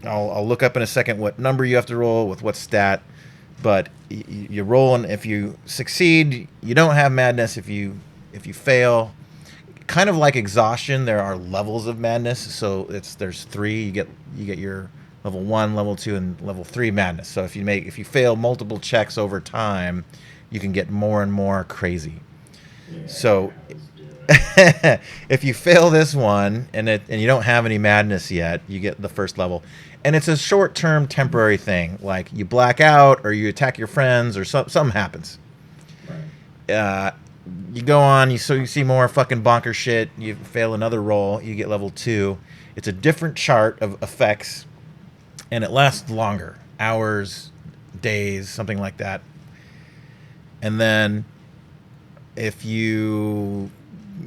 I'll look up in a second what number you have to roll with what stat, but you roll, and if you succeed, you don't have madness. If you fail, kind of like exhaustion, there are levels of madness. So there's 3. You get your level 1, level 2, and level 3 madness. So if you fail multiple checks over time, you can get more and more crazy. Yeah, So let's do it. if you fail this one and you don't have any madness yet, you get the first level. And it's a short-term temporary thing. Like you black out or you attack your friends or something happens. Right. You go on, you see more fucking bonker shit, you fail another roll, you get level 2. It's a different chart of effects, and it lasts longer. Hours, days, something like that. And then if you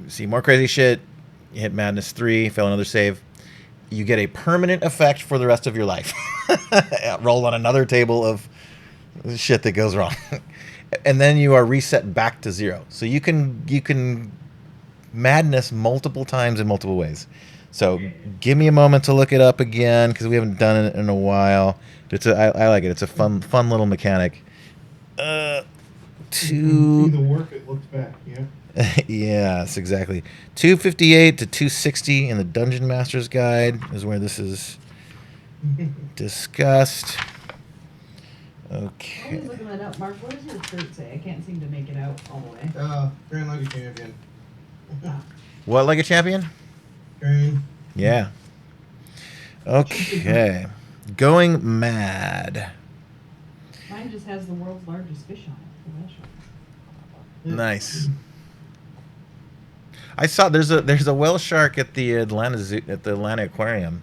see more crazy shit, you hit madness 3, fail another save, you get a permanent effect for the rest of your life. Roll on another table of shit that goes wrong. And then you are reset back to 0. So you can madness multiple times in multiple ways. So give me a moment to look it up again because we haven't done it in a while. I like it. It's a fun little mechanic. You can see the work it looks back. Yeah. Yes, exactly. 258 to 260 in the Dungeon Master's Guide is where this is discussed. I Okay. was looking that up. Mark, what does your shirt say? I can't seem to make it out all the way. Grand Lucky Champion. What, like a champion? Grand. Yeah. Okay. Going mad. Mine just has the world's largest fish on it. The whale shark. Nice. I saw there's a whale shark at the Atlanta Zoo, at the Atlanta Aquarium.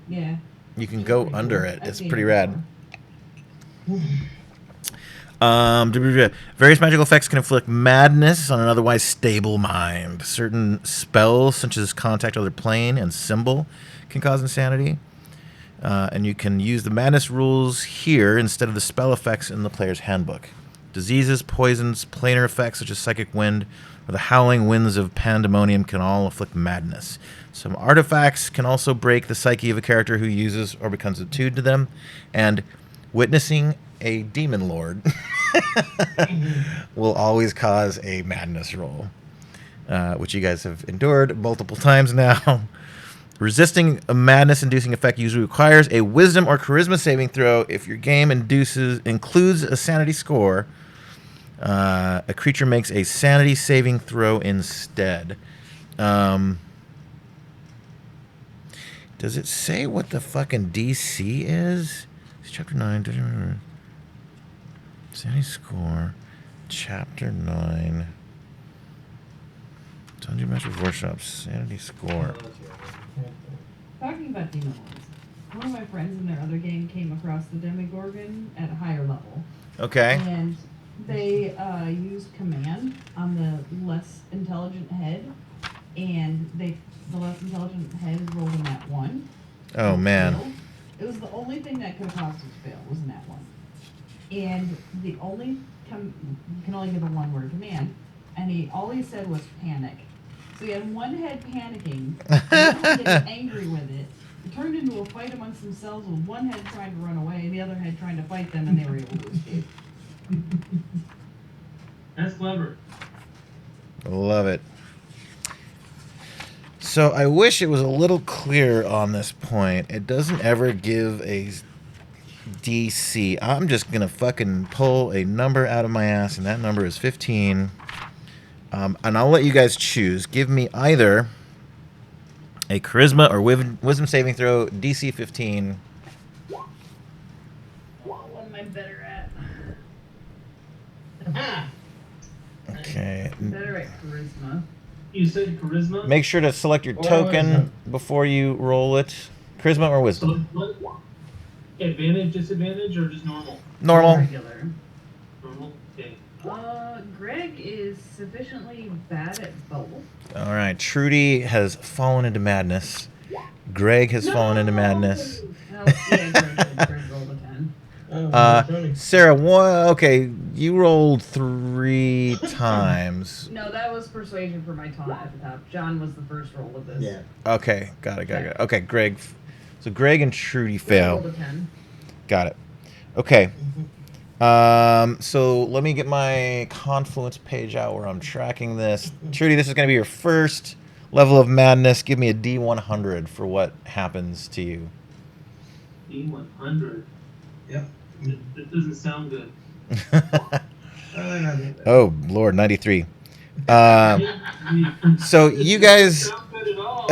Yeah. You can It's go pretty under cool. it. I've It's seen pretty it rad. before. Various magical effects can inflict madness on an otherwise stable mind. Certain spells, such as Contact Other Plane and Symbol, can cause insanity. And you can use the madness rules here instead of the spell effects in the player's handbook. Diseases, poisons, planar effects such as Psychic Wind, or the howling winds of pandemonium can all inflict madness. Some artifacts can also break the psyche of a character who uses or becomes attuned to them. And witnessing a demon lord will always cause a madness roll, which you guys have endured multiple times now. Resisting a madness-inducing effect usually requires a wisdom or charisma saving throw. If your game includes a sanity score, a creature makes a sanity saving throw instead. Does it say what the fucking DC is? It's Chapter 9. Sanity score. Chapter 9. Dungeon Master's Workshop. Sanity score. Talking about demon lords, one of my friends in their other game came across the Demigorgon at a higher level. Okay. And they used command on the less intelligent head, and the less intelligent head rolled a nat 1. Oh, It man. failed. It was the only thing that could have caused it to fail was a nat 1. And the only you can only give a one-word command, and all he said was panic. So he had one head panicking, and getting angry with it. It turned into a fight amongst themselves with one head trying to run away and the other head trying to fight them, and they were able to escape. That's clever. Love it. So I wish it was a little clearer on this point. It doesn't ever give a DC. I'm just going to fucking pull a number out of my ass, and that number is 15. And I'll let you guys choose. Give me either a charisma or wisdom saving throw, DC 15. What am I better at? Okay. Better at charisma. You said charisma? Make sure to select your Or token wisdom. before you roll it. Charisma or So wisdom? what? Advantage, disadvantage, or just normal? Normal. Regular. Normal? Okay. Greg is sufficiently bad at both. All right. Trudy has fallen into madness. Greg has fallen into madness. Oh, yeah, Greg rolled a 10. Tony. Sarah, okay, you rolled 3 times. No, that was persuasion for my taunt at the top. John was the first roll of this. Yeah. Okay, got it. Okay, Greg. So Greg and Trudy fail. Rolled a 10. Got it. Okay. So let me get my Confluence page out where I'm tracking this. Trudy, this is going to be your first level of madness. Give me a D100 for what happens to you. D100. Yep. That doesn't sound good. Oh, Lord, 93. So you guys, Sound good at all.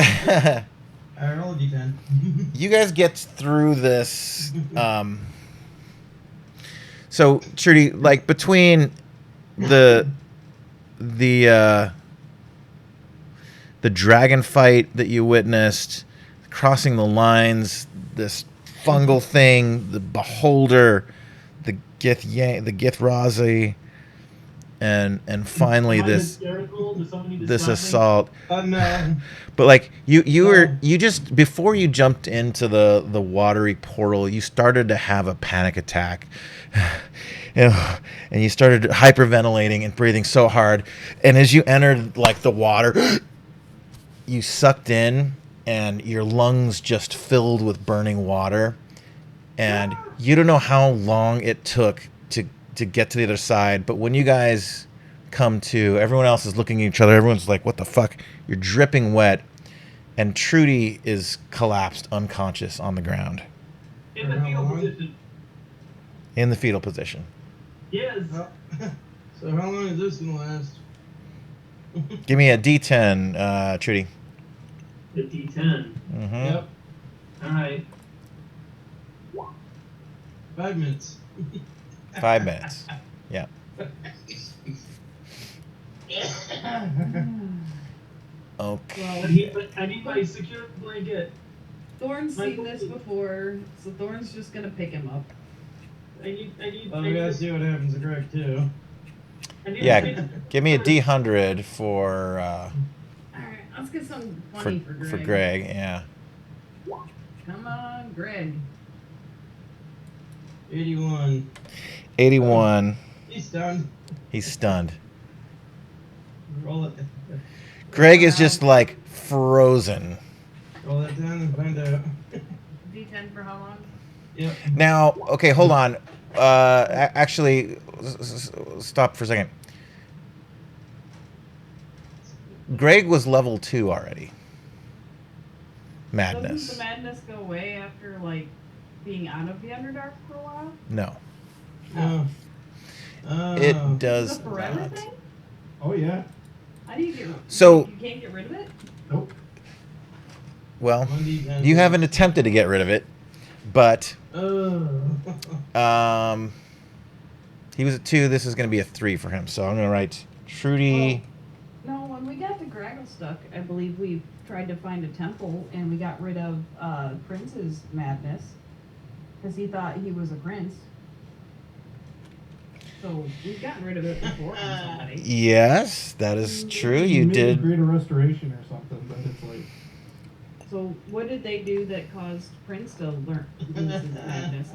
I roll a d10. you guys get through this. So Trudy, like between the dragon fight that you witnessed, crossing the lines, this fungal thing, the beholder, the Githrazi, and finally Am I this hysterical? Does someone need to this stop me? assault. No. But like you just before you jumped into the watery portal, you started to have a panic attack. You know, and you started hyperventilating and breathing so hard, and as you entered like the water, you sucked in and your lungs just filled with burning water, and you don't know how long it took to get to the other side. But when you guys come to, everyone else is looking at each other. Everyone's like, what the fuck? You're dripping wet, and Trudy is collapsed unconscious on the ground In the fetal position. in the fetal position. Yes. So how long is this gonna last? Give me a D10, Trudy. The D10. Mm-hmm. Yep. All right. 5 minutes. 5 minutes. Yeah. Okay. I need my secure blanket. Thorn's seen this before, so Thorn's just gonna pick him up. We gotta see what happens to Greg too. Yeah. Give me a D100 for Alright, let's get something funny for Greg. for Greg. Yeah. Come on, Greg. 81. 81. He's stunned. He's stunned. Roll it. Greg is just like frozen. Roll that down and find out. D10 for how long? Yep. Now, okay, hold on. Actually, stop for a second. Greg was level 2 already. Madness. Doesn't the madness go away after, like, being out of the Underdark for a while? No. No. It does Is it a forever not. thing? Oh yeah. How do you get So- you can't get rid of it? Nope. Well, 1d10. you haven't attempted to get rid of it, but Oh. he was a 2. This is going to be a 3 for him. So I'm going to write Trudy. No, when we got to Gragglestuck, I believe we tried to find a temple and we got rid of Prince's madness because he thought he was a prince. So we've gotten rid of it before on somebody. Yes, that is true. You Maybe did. Greater Restoration or something, but it's like So what did they do that caused Prince to lose his madness?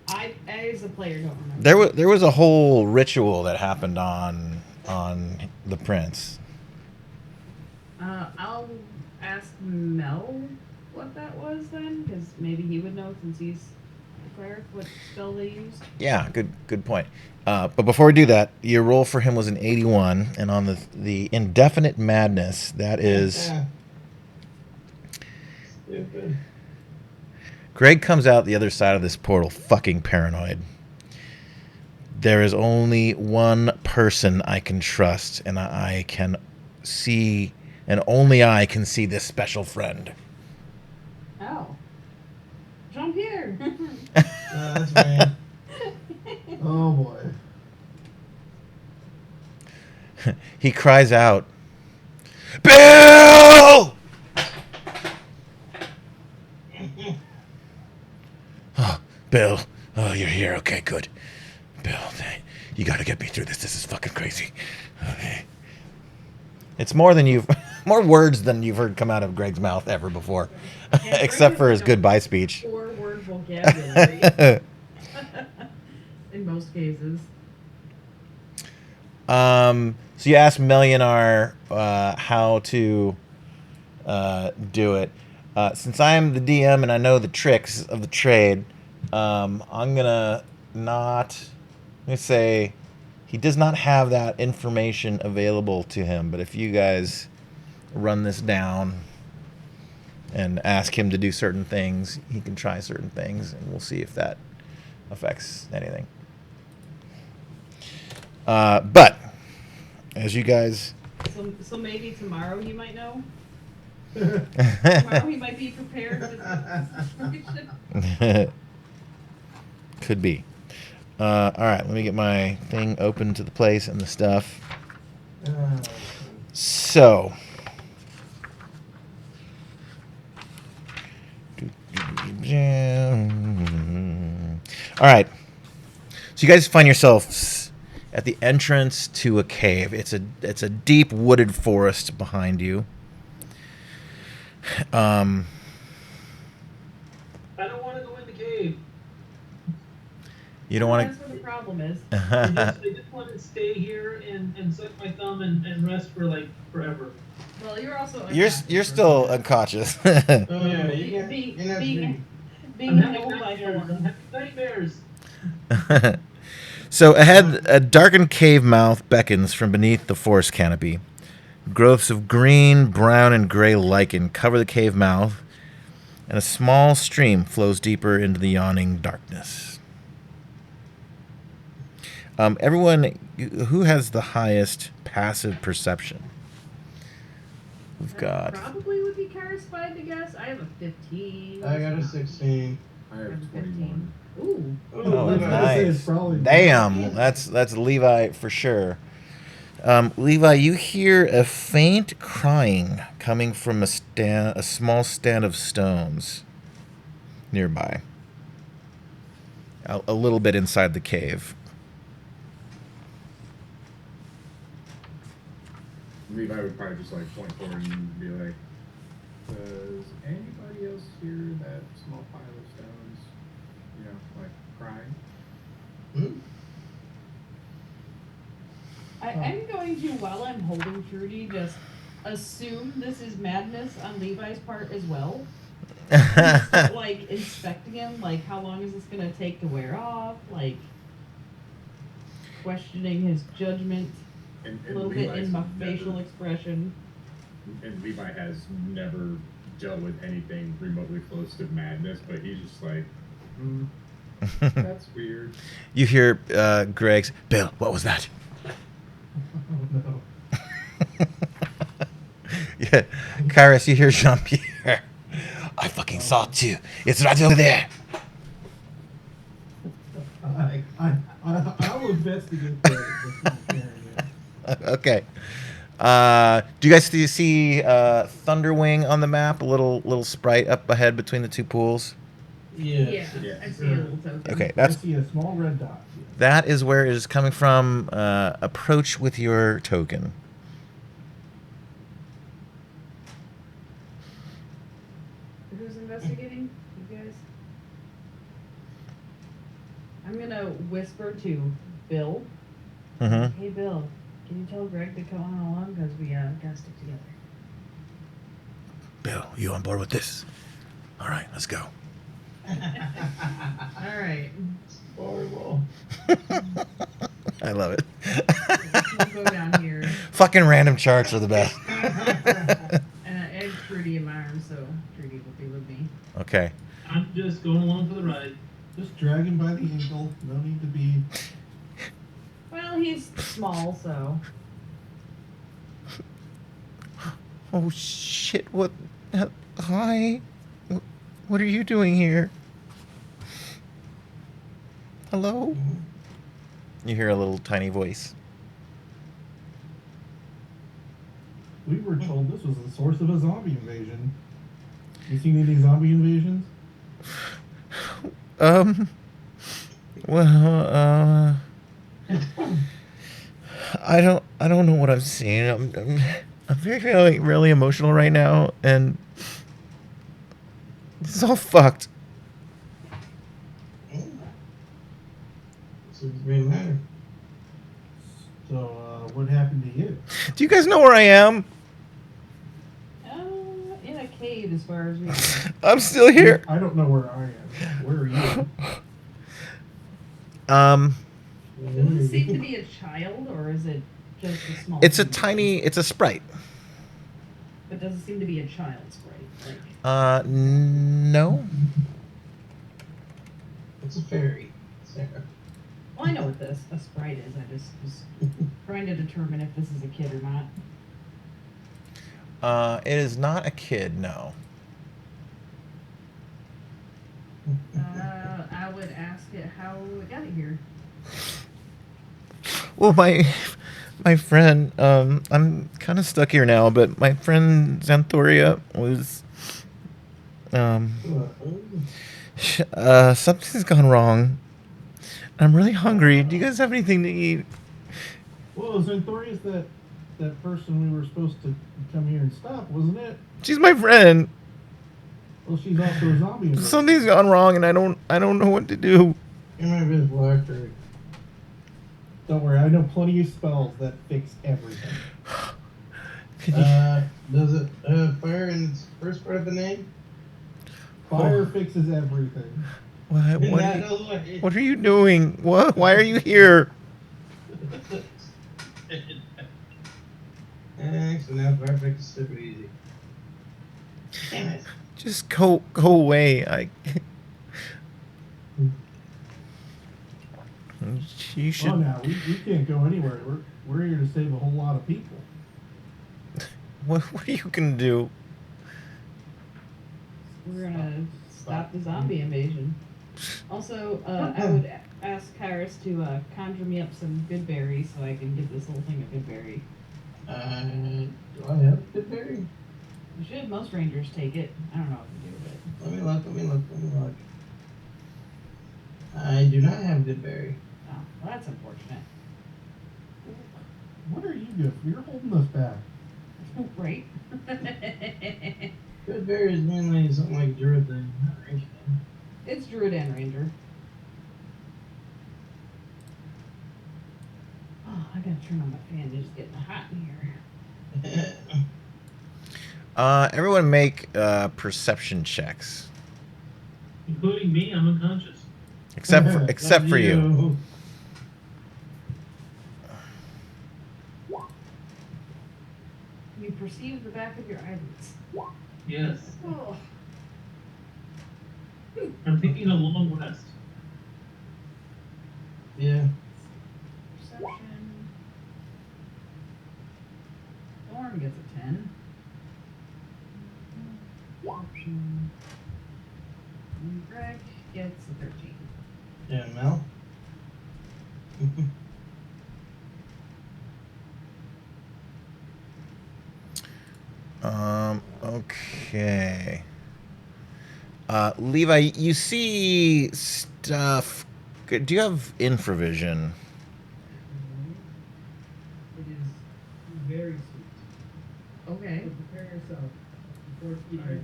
I as a player don't remember. There was a whole ritual that happened on the prince. I'll ask Mel what that was then, because maybe he would know since he's the cleric what spell they used. Yeah, good point. But before we do that, your roll for him was an 81, and on the indefinite madness, that is. Stupid. Greg comes out the other side of this portal fucking paranoid. There is only one person I can trust, and I can see, and only I can see this special friend. Oh. Jean-Pierre. That's bad. oh boy. He cries out, Bill! Oh, Bill. Oh, you're here. Okay, good. Bill, you got to get me through this. This is fucking crazy. Okay. It's more words than you've heard come out of Greg's mouth ever before, except for his goodbye speech. 4-word vocabulary. cases. So you asked Melionar how to do it. Since I'm the DM and I know the tricks of the trade, I'm gonna not. Let me say, he does not have that information available to him. But if you guys run this down and ask him to do certain things, he can try certain things, and we'll see if that affects anything. But as you guys, So maybe tomorrow he might know. Tomorrow he might be prepared with this situation. could be. All right, let me get my thing open to the place and the stuff. So, all right. So you guys find yourselves at the entrance to a cave. It's a deep wooded forest behind you. I don't want to go in the cave. You don't want That's what the problem is. to. I just want to stay here and suck my thumb and rest for like forever. Well, you're also You're still unconscious. Oh yeah, you get being you're not being, being I'm having held by nightmares. I'm Thorn. having nightmares. So ahead, a darkened cave mouth beckons from beneath the forest canopy. Growths of green, brown, and gray lichen cover the cave mouth, and a small stream flows deeper into the yawning darkness. Everyone, who has the highest passive perception? We've got. Probably would be corresponding to guess. I have a 15. I got a 16. I have 21. Ooh. Oh, I was gonna say it's nice. probably- Damn, that's Levi for sure. Levi, you hear a faint crying coming from a small stand of stones nearby, a little bit inside the cave. Levi would probably just like point forward and be like, "Does anybody else hear that small pile of stones? You know, like crying?" I'm going to, while I'm holding Trudy, just assume this is madness on Levi's part as well. Like inspecting him, like how long is this gonna take to wear off? Like questioning his judgment And a little bit Levi's in my never- facial expression. And Levi has never dealt with anything remotely close to madness, but he's just like, that's weird. You hear Greg's, Bill, what was that? Oh no. Yeah, Kairos, you hear Jean-Pierre. I fucking saw it too. It's right over there. I'll investigate that. Okay. Do you guys see Thunderwing on the map? A little sprite up ahead between the two pools. Yeah, Yeah. I see a little token. Okay, I that's see a small red dot. that is where it is coming from. Approach with your token. Who's investigating? You guys? I'm gonna whisper to Bill. Mm-hmm. Hey Bill, can you tell Greg to come on along because we gotta stick together. Bill, you on board with this? All right, let's go. All right. Horrible. I love it. We'll go down here. Fucking random charts are the best. And I add Trudy in my arm, so Trudy will be with me. Okay. I'm just going along for the ride. Just drag him by the ankle. No need to be. Well, he's small, so Oh shit! What? Hi. What are you doing here? Hello. You hear a little tiny voice. We were told this was the source of a zombie invasion. You seen any zombie invasions? Well, I don't know what I'm seeing. I'm feeling really emotional right now, and it's all fucked. Seems to be Do you guys know where I am? In a cave, as far as we know. I'm still here. I don't know where I am. Where are you? Does it seem to be a child, or is it just a small? It's a human? tiny. It's a sprite. But does it seem to be a child's sprite? No. It's a fairy. Sarah. Well, I know what this a sprite is. I just was trying to determine if this is a kid or not. It is not a kid. No. I would ask it how it got here. Well, my friend. I'm kind of stuck here now, but my friend Xanthoria was. Something's gone wrong. I'm really hungry. Do you guys have anything to eat? Well, Xanthoria's that person we were supposed to come here and stop, wasn't it? She's my friend. Well, she's also a zombie. Something's gone wrong, and I don't know what to do. You might be blackberry. Don't worry, I know plenty of spells that fix everything. Does it have fire in its first part of the name? Fire fixes everything. What are you doing? What? Why are you here? Actually, now fire fixes super easy. Damn it. Just go away. You should. Oh, now we can't go anywhere. We're here to save a whole lot of people. What are you gonna do? We're gonna stop the zombie invasion. Also, I would ask Kyrus to conjure me up some good berries so I can give this whole thing a good berry. Do I have good berry? You should. Most rangers take it. I don't know what to do with it. Let me look. I do not have good berry. Oh, well, that's unfortunate. What are you doing? You're holding us back. Right? Good berry is mainly something like druid thing, not range thing. It's druid and ranger. Oh, I gotta turn on my fan. It's getting hot in here. Everyone make perception checks, Including me, I'm unconscious. except for you. You perceive the back of your eyelids. Yes. Oh. I'm taking a long rest. Yeah. Perception. Thorn gets a 10. Perception. And Greg gets a 13. Yeah, Mel? Okay. Levi, you see stuff. Do you have infravision? It is very sweet. Okay. So prepare yourself before eating it. It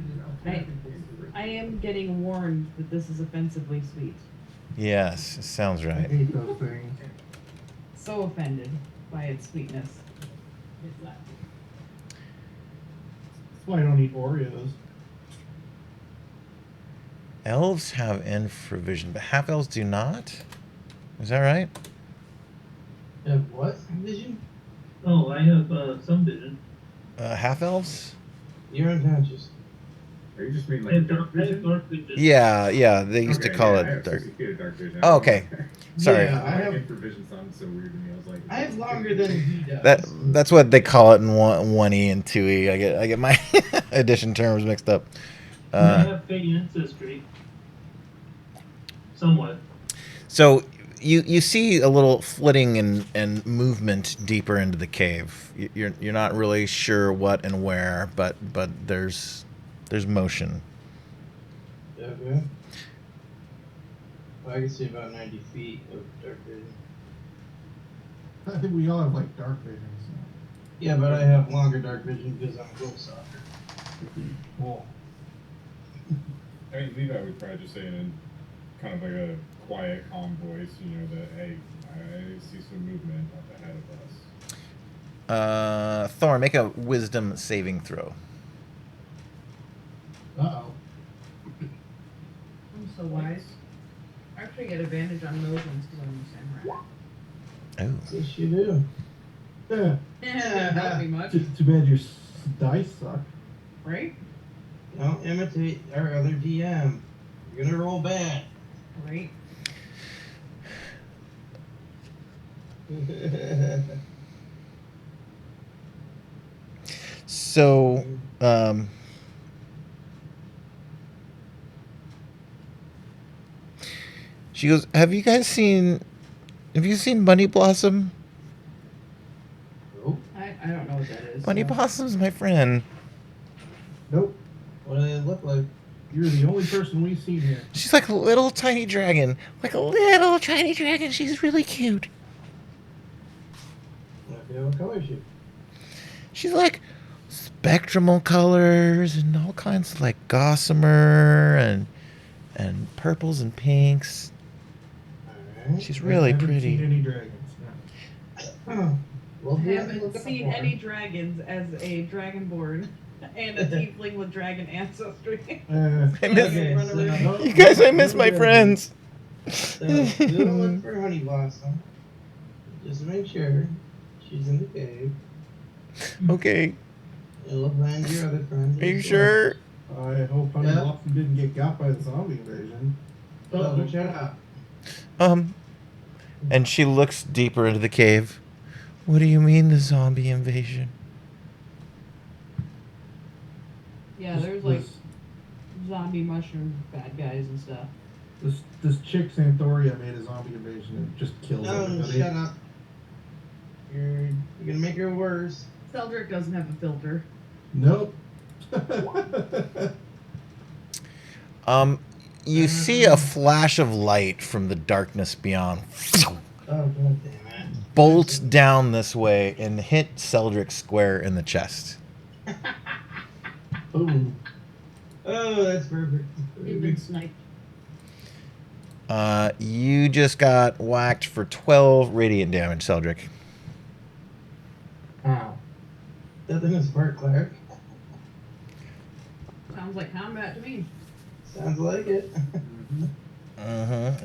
is an alternative taste. I am getting warned that this is offensively sweet. Yes, it sounds I right. hate those things. So offended by its sweetness. It's not. That's why I don't eat Oreos. Elves have infravision, but half elves do not. Is that right? Have what vision? Oh, I have some vision. Half elves? You're unconscious. Are you just mean I have like dark I have vision? dark vision. Yeah. They used to call I it have dark. 60 feet of dark vision. Oh, okay. Sorry. Yeah, I have. Infravision sounds so weird to me. I was like, I have longer than he does. That's what they call it in 1E and 2E. I get my edition terms mixed up. I have Fey ancestry. Somewhat. So you see a little flitting and movement deeper into the cave. You're not really sure what and where, but there's motion. Okay. I can see about 90 feet of dark vision. I think we all have like dark vision. Yeah, but I have longer dark vision because I'm a little softer. Cool. I mean, Levi would probably just say in kind of like a quiet, calm voice, you know, that, hey, I see some movement up ahead of us. Thorn, make a wisdom saving throw. Uh-oh. I'm so wise. I actually get advantage on those ones because I'm a samurai. Oh. Yes, you do. Yeah. Didn't help me much, Too bad your dice suck. right? Don't imitate our other DM. You're gonna roll bad. Right. So, she goes, Have you seen Bunny Blossom? Nope. I don't know what that is. Bunny so. Blossom's my friend. Nope. What do they look like? You're the only person we've seen here. She's like a little tiny dragon. Like a little tiny dragon. She's really cute. What color is she? She's like spectral colors and all kinds of like gossamer and purples and pinks. Alright. She's really I haven't pretty. seen any dragons. No. Well, I who have you haven't looking seen for? any dragons as a dragonborn and a tiefling with dragon ancestry. I miss Okay, Run so- around. no, you guys. I miss no my dragons. friends. So, we'll look for Honey Blossom. Just to make sure she's in the cave. Okay, And we'll find your other friends. are you as sure? I hope Honey Yeah. Blossom didn't get got by the zombie invasion. well. Oh, shut up. And she looks deeper into the cave. What do you mean the zombie invasion? Yeah, there's like zombie mushroom bad guys and stuff. This chick Santoria made a zombie invasion and just killed No, everybody. shut up. You're gonna make her worse. Seldrick doesn't have a filter. Nope. You see a flash of light from the darkness beyond. Oh, god damn it. Bolts down this way and hit Seldrick square in the chest. Boom. Oh, that's perfect. You've been sniped. You just got whacked for 12 radiant damage, Seldrick. Ow. Nothing is part cleric. Sounds like combat to me. Sounds like it.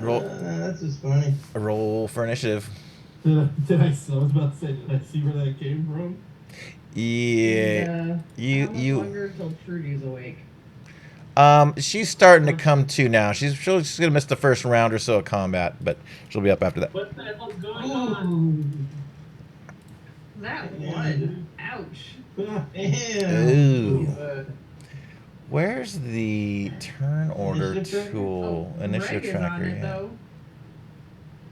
Roll, That's just funny. roll for initiative. I was about to say, did I see where that came from? Yeah. And, You how much you longer until Trudy's awake? she's starting to come to now. She's gonna miss the first round or so of combat, but she'll be up after that. What the hell's going on? That Yeah. one. Ouch. Damn. Ooh. Where's the turn order Initiative tracker? tool? Initiative Greg is on tracker, it, yeah. though.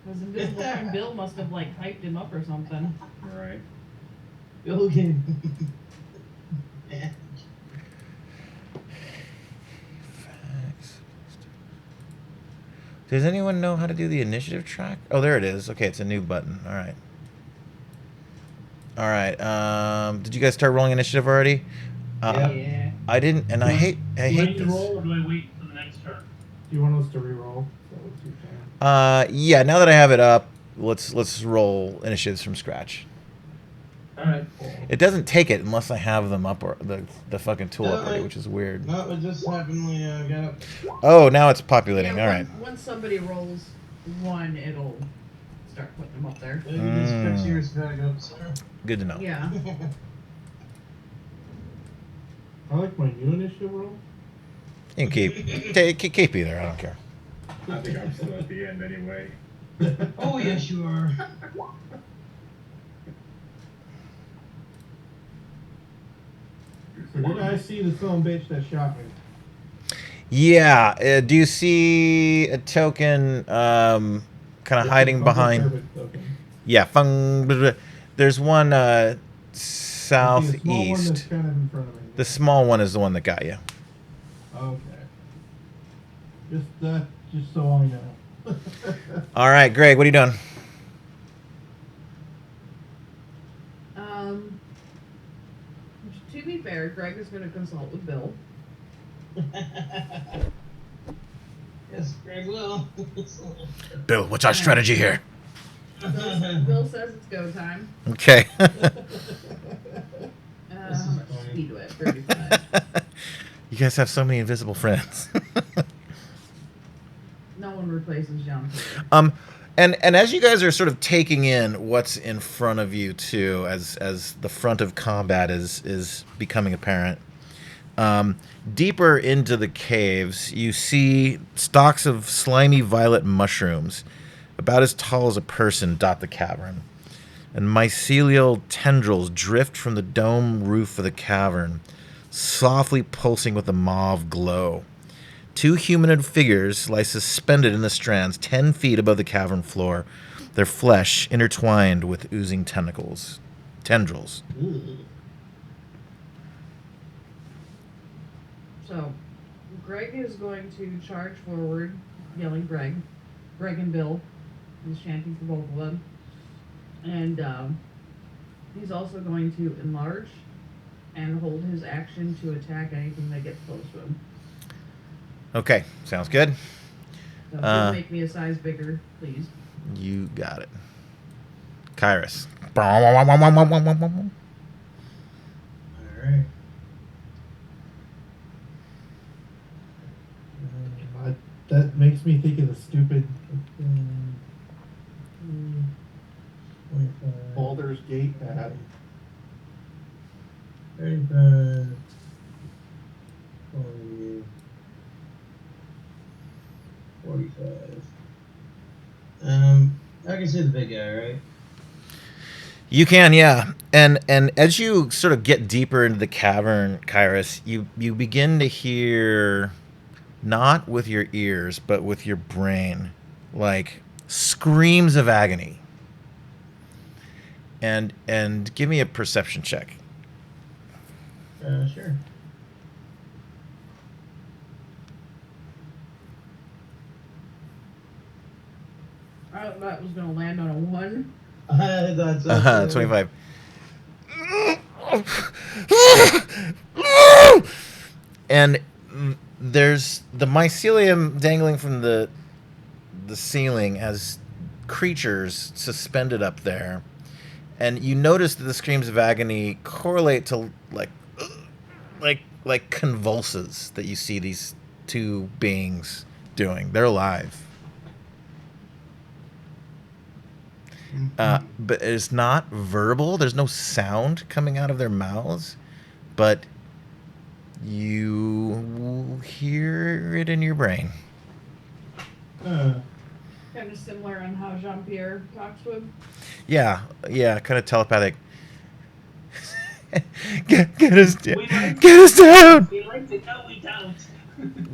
Because Invisible Friend Bill must have like hyped him up or something. Right. Okay. Does anyone know how to do the initiative track? Oh, there it is. Okay, it's a new button. All right. All right. Did you guys start rolling initiative already? Yeah. I didn't, and I hate Do I need to this. roll or do I wait for the next turn? Do you want us to re-roll? Is that what you're saying? Yeah. Now that I have it up, let's roll initiatives from scratch. Alright. It doesn't take it unless I have them up or the fucking tool up already, Alright. which is weird. No, it just happened when got up. Oh, now it's populating. Yeah, All right. Once somebody rolls one, it'll start putting them up there. You can just fix yours back up, sir. Good to know. Yeah. I like my new initiative roll. You can keep either. I don't care. I think I'm still at the end anyway. Oh, yes, you are. So did I see the son of a bitch that shot me? Yeah. Do you see a token kind of hiding Public behind? servant token. Yeah. There's one I see a small one that's southeast. kind of in front of me. The small one is the one that got you. Okay. Just so I know. All right, Greg. What are you doing? To be fair, Greg is going to consult with Bill. Yes, Greg will. Bill, what's our strategy here? Bill says it's go time. Okay. This How is much funny. speed do I have? 35. You guys have so many invisible friends. No one replaces John Taylor. And as you guys are sort of taking in what's in front of you too, as the front of combat is becoming apparent, deeper into the caves, you see stalks of slimy violet mushrooms, about as tall as a person, dot the cavern, and mycelial tendrils drift from the dome roof of the cavern, softly pulsing with a mauve glow. 2 humanoid figures lie suspended in the strands 10 feet above the cavern floor, their flesh intertwined with oozing tendrils. So, Greg is going to charge forward, yelling Greg. Greg and Bill. He's chanting for both of them. And he's also going to enlarge and hold his action to attack anything that gets close to him. Okay, sounds good. So please make me a size bigger, please. You got it. Kairos. Alright. That makes me think of the stupid 25, Baldur's Gate ad. 35, 40, 45. I can see the big guy, right? You can, yeah. And as you sort of get deeper into the cavern, Kairos, you begin to hear, not with your ears, but with your brain, like screams of agony. And give me a perception check. Sure. I thought that was going to land on a 1. I thought so. 25. And there's the mycelium dangling from the ceiling as creatures suspended up there. And you notice that the screams of agony correlate to like convulses that you see these 2 beings doing. They're alive. But it's not verbal. There's no sound coming out of their mouths, but you hear it in your brain. Kind of similar on how Jean-Pierre talks to him. Yeah, kind of telepathic. Get us down. Get us down. We like to know we don't.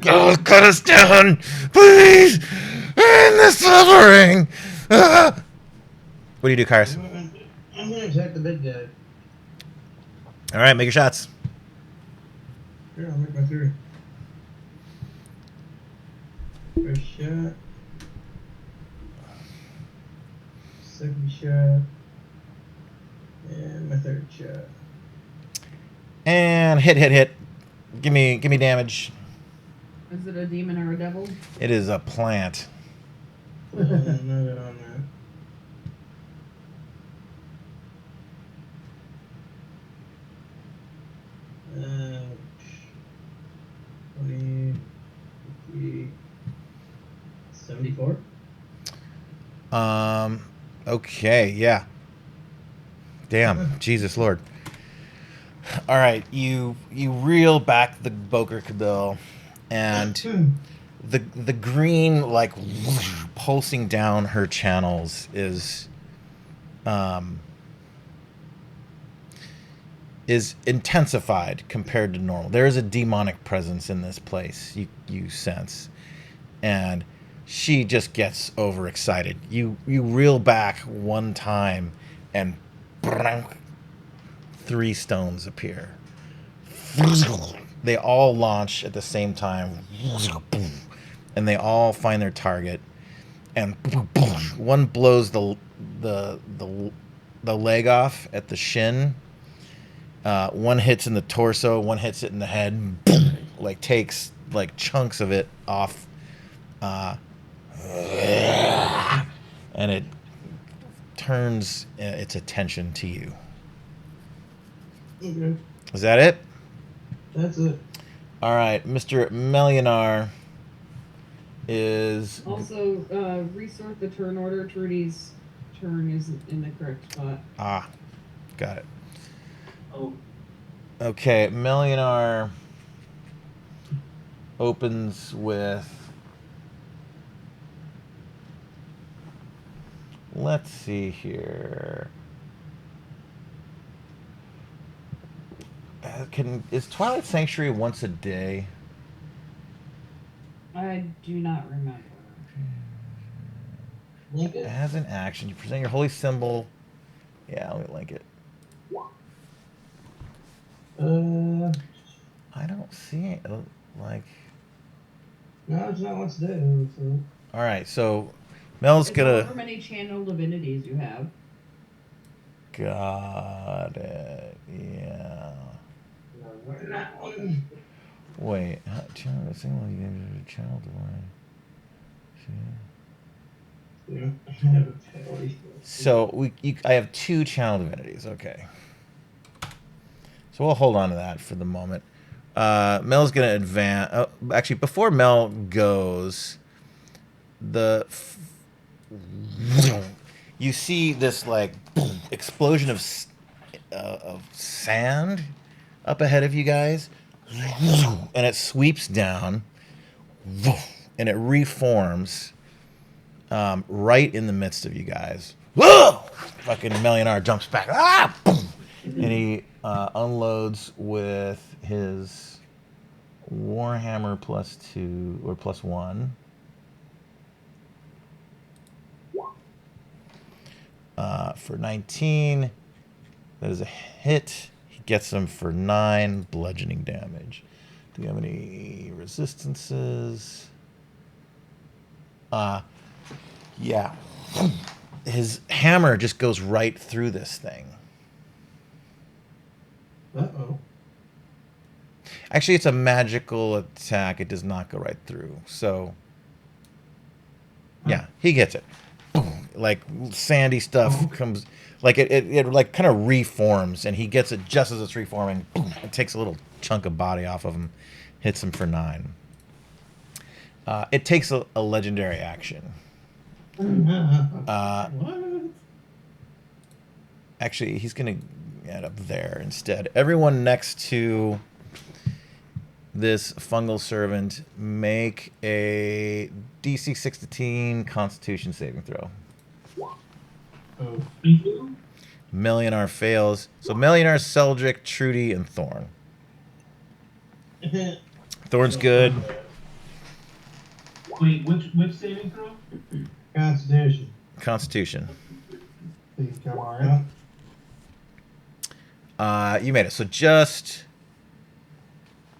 Oh, cut us down, please. In the suffering. What do you do, Kairos? I'm gonna attack the big guy. All right, make your shots. Sure, I'll make my 3. First shot. Second shot. And my 3rd shot. And hit. Give me damage. Is it a demon or a devil? It is a plant. No good on that. Uh, 20, 50, 74. Okay, yeah. Damn, Jesus Lord. All right, you reel back the Boker Cabil, and the green, like, pulsing down her channels is intensified compared to normal. There is a demonic presence in this place, you sense, and she just gets overexcited. You reel back one time, and 3 stones appear. They all launch at the same time, and they all find their target. And one blows the leg off at the shin. One hits in the torso. One hits it in the head. Like takes like chunks of it off. And it turns its attention to you. Okay. Is that it? That's it. All right, Mr. Melionar is Also, resort the turn order. Trudy's turn isn't in the correct spot. got it. Oh, Okay, Melionar opens with. Let's see here. Is Twilight Sanctuary once a day? I do not remember. Link it. As an action, you present your holy symbol. Yeah, let me link it. I don't see it. Like. No, it's not what's there. So. All right, so Mel's It's gonna. however many channel divinities you have. Got it. Yeah. No, not one. Wait. Channel the symbol. You gave it a channel divine. Yeah. So I have 2 channel divinities. Okay. So we'll hold on to that for the moment. Mel's gonna advance. Actually, before Mel goes, you see this like explosion of sand up ahead of you guys, and it sweeps down, and it reforms right in the midst of you guys. Whoa! Fucking Melionar jumps back. Ah! And he unloads with his Warhammer +2 or +1. For 19. That is a hit. He gets them for 9 bludgeoning damage. Do we have any resistances? Yeah. His hammer just goes right through this thing. Uh-oh. Actually, it's a magical attack. It does not go right through. So, yeah, he gets it. Boom. Like sandy stuff comes, like it like kind of reforms, and he gets it just as it's reforming. Boom. It takes a little chunk of body off of him, hits him for 9. It takes a legendary action. What? Actually, he's gonna get up there instead. Everyone next to this fungal servant, make a DC 16 Constitution saving throw. Oh. thank you. Melionar fails. So Melionar, Seldrick, Trudy, and Thorn. Thorn's good. Wait, which saving throw? Constitution. Constitution. Please come on. You made it. So just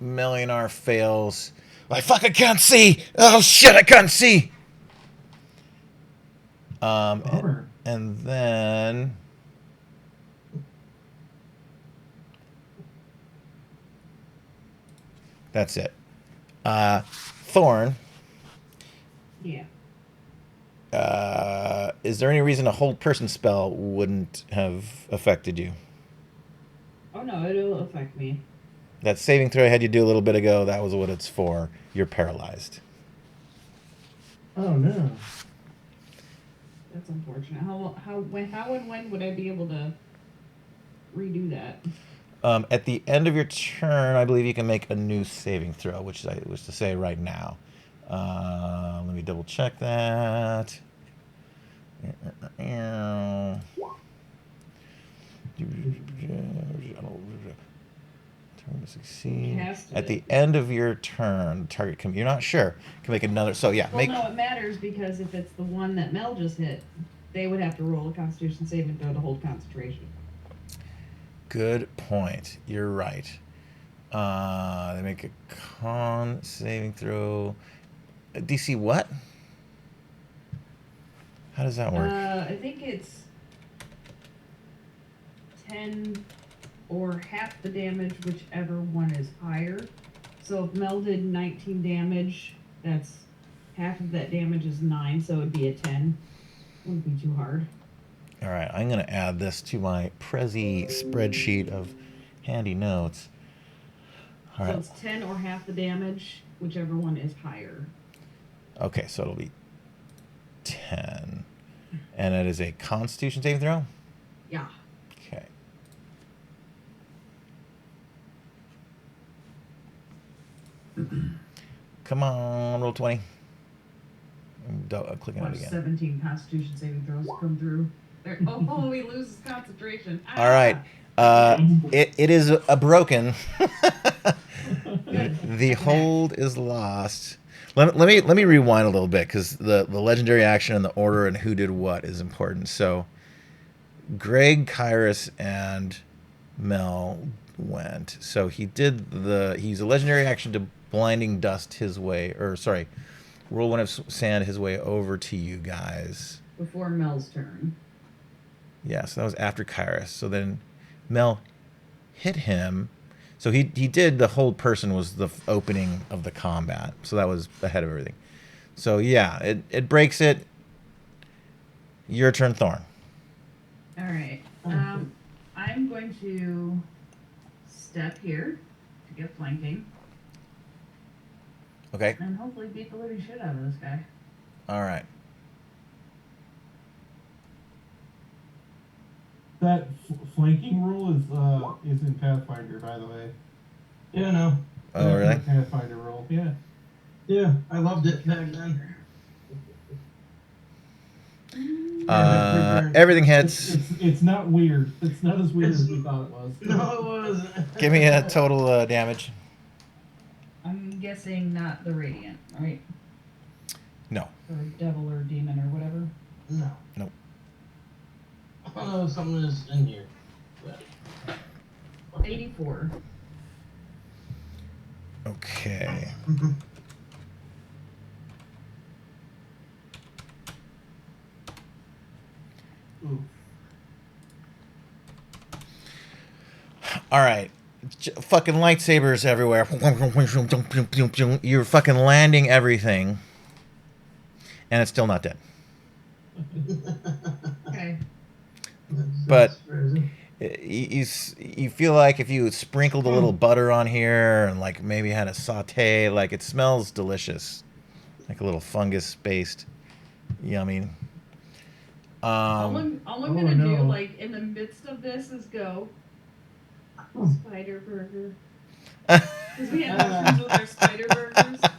Melionar fails. I fucking can't see. Oh shit, I can't see. Bummer. And then that's it. Thorn. Yeah. Is there any reason a hold person spell wouldn't have affected you? Oh no, it'll affect me. That saving throw I had you do a little bit ago, that was what it's for. You're paralyzed. Oh no. That's unfortunate. How and when would I be able to redo that? At the end of your turn, I believe you can make a new saving throw, which I was to say right now. Let me double check that. Turn to succeed. Has to At be. the end of your turn, target you're not sure. Can make another. So yeah, Well, make. no, it matters because if it's the one that Mel just hit, they would have to roll a Constitution saving throw to hold concentration. Good point. You're right. They make a con saving throw. DC what? How does that work? I think it's 10 or half the damage, whichever one is higher. So if Mel did 19 damage, that's half of that damage is 9, so it'd be a 10. Wouldn't be too hard. All right, I'm going to add this to my Prezi spreadsheet of handy notes. All So right. it's 10 or half the damage, whichever one is higher. Okay, so it'll be 10. And it is a Constitution saving throw? Yeah. Okay. Come on, roll 20. I'm clicking it Watch again. 17 Constitution saving throws come through. There. Oh, he loses concentration. Ah. All right. It is a broken. Good. The hold is lost. Let me rewind a little bit because the legendary action and the order and who did what is important. So, Greg, Kyrus, and Mel went. So he used a legendary action to blinding dust his way, or sorry, whirlwind of sand his way over to you guys. Before Mel's turn. Yeah, so that was after Kyrus. So then Mel hit him. So he did, the hold person was the opening of the combat. So that was ahead of everything. So yeah, it breaks it. Your turn, Thorn. All right. I'm going to step here to get flanking Okay. and hopefully beat the living shit out of this guy. All right. That flanking rule is in Pathfinder, by the way. Yeah, no. Oh, really? Pathfinder rule, yeah. Yeah, I loved it back then. Everything hits. It's not weird. It's not as weird as we thought it was. No, it wasn't. Give me a total damage. I'm guessing not the radiant, right? No. Or devil or demon or whatever. No. Nope. I don't know if something is in here. 84. Okay. Ooh. All right. Fucking lightsabers everywhere. You're fucking landing everything. And it's still not dead. Okay. But crazy. you feel like if you sprinkled a little butter on here and like maybe had a saute, like it smells delicious. Like a little fungus based. Yummy. All I'm gonna do, like, in the midst of this is go Spider Burger. Because we had options with our Spider Burgers. I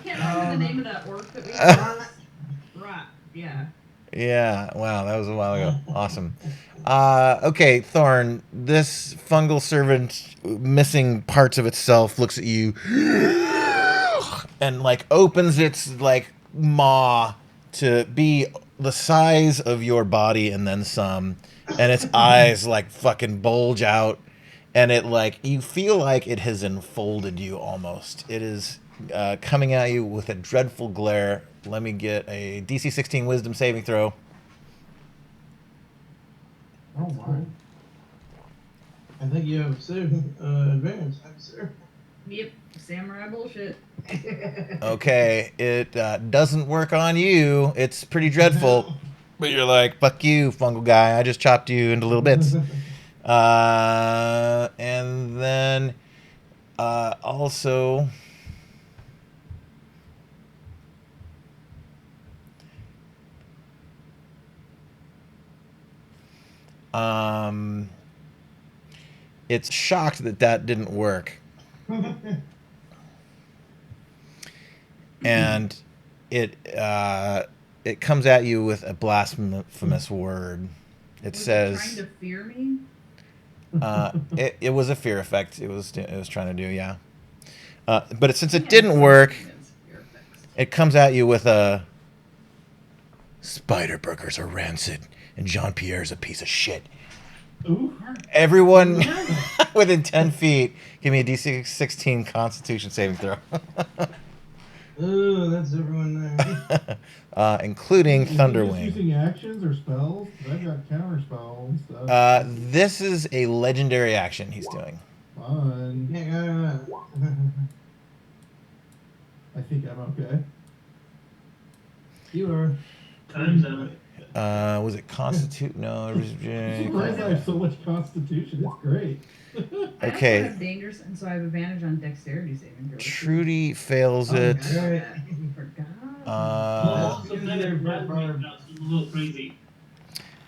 can't remember the name of that orc that we had. Rot. Yeah. Yeah, wow, that was a while ago. Awesome. Okay, Thorn, this fungal servant missing parts of itself looks at you and like opens its like maw to be the size of your body and then some, and its eyes like fucking bulge out, and it like you feel like it has enfolded you almost. It is coming at you with a dreadful glare. Let me get a DC 16 Wisdom saving throw. Oh my. I think you have advantage, sir. Yep. Samurai bullshit. Okay, it doesn't work on you. It's pretty dreadful. But you're like, fuck you, fungal guy. I just chopped you into little bits. And then also... it's shocked that didn't work. And it comes at you with a blasphemous word. It Was says, it trying to fear me? it was a fear effect. It was trying to do, yeah. But since it didn't work, it comes at you with a spider burgers are rancid and Jean Pierre's a piece of shit. Ooh. Everyone within 10 feet, give me a DC 16 Constitution saving throw. Ooh, that's everyone there. Including Is he Thunderwing. just using actions or spells? 'Cause I've got counter spells and stuff. This is a legendary action he's doing. Fun. Yeah. I think I'm okay. You are. Time's up. Was it Constitute? No, it was. I'm surprised I have so much constitution. It's great. I Okay. also have dangerous, and so I have advantage on dexterity saving throws. Trudy fails Oh, it. okay. Alright. I forgot. Well, also kind of rattle me now, so I'm a little crazy.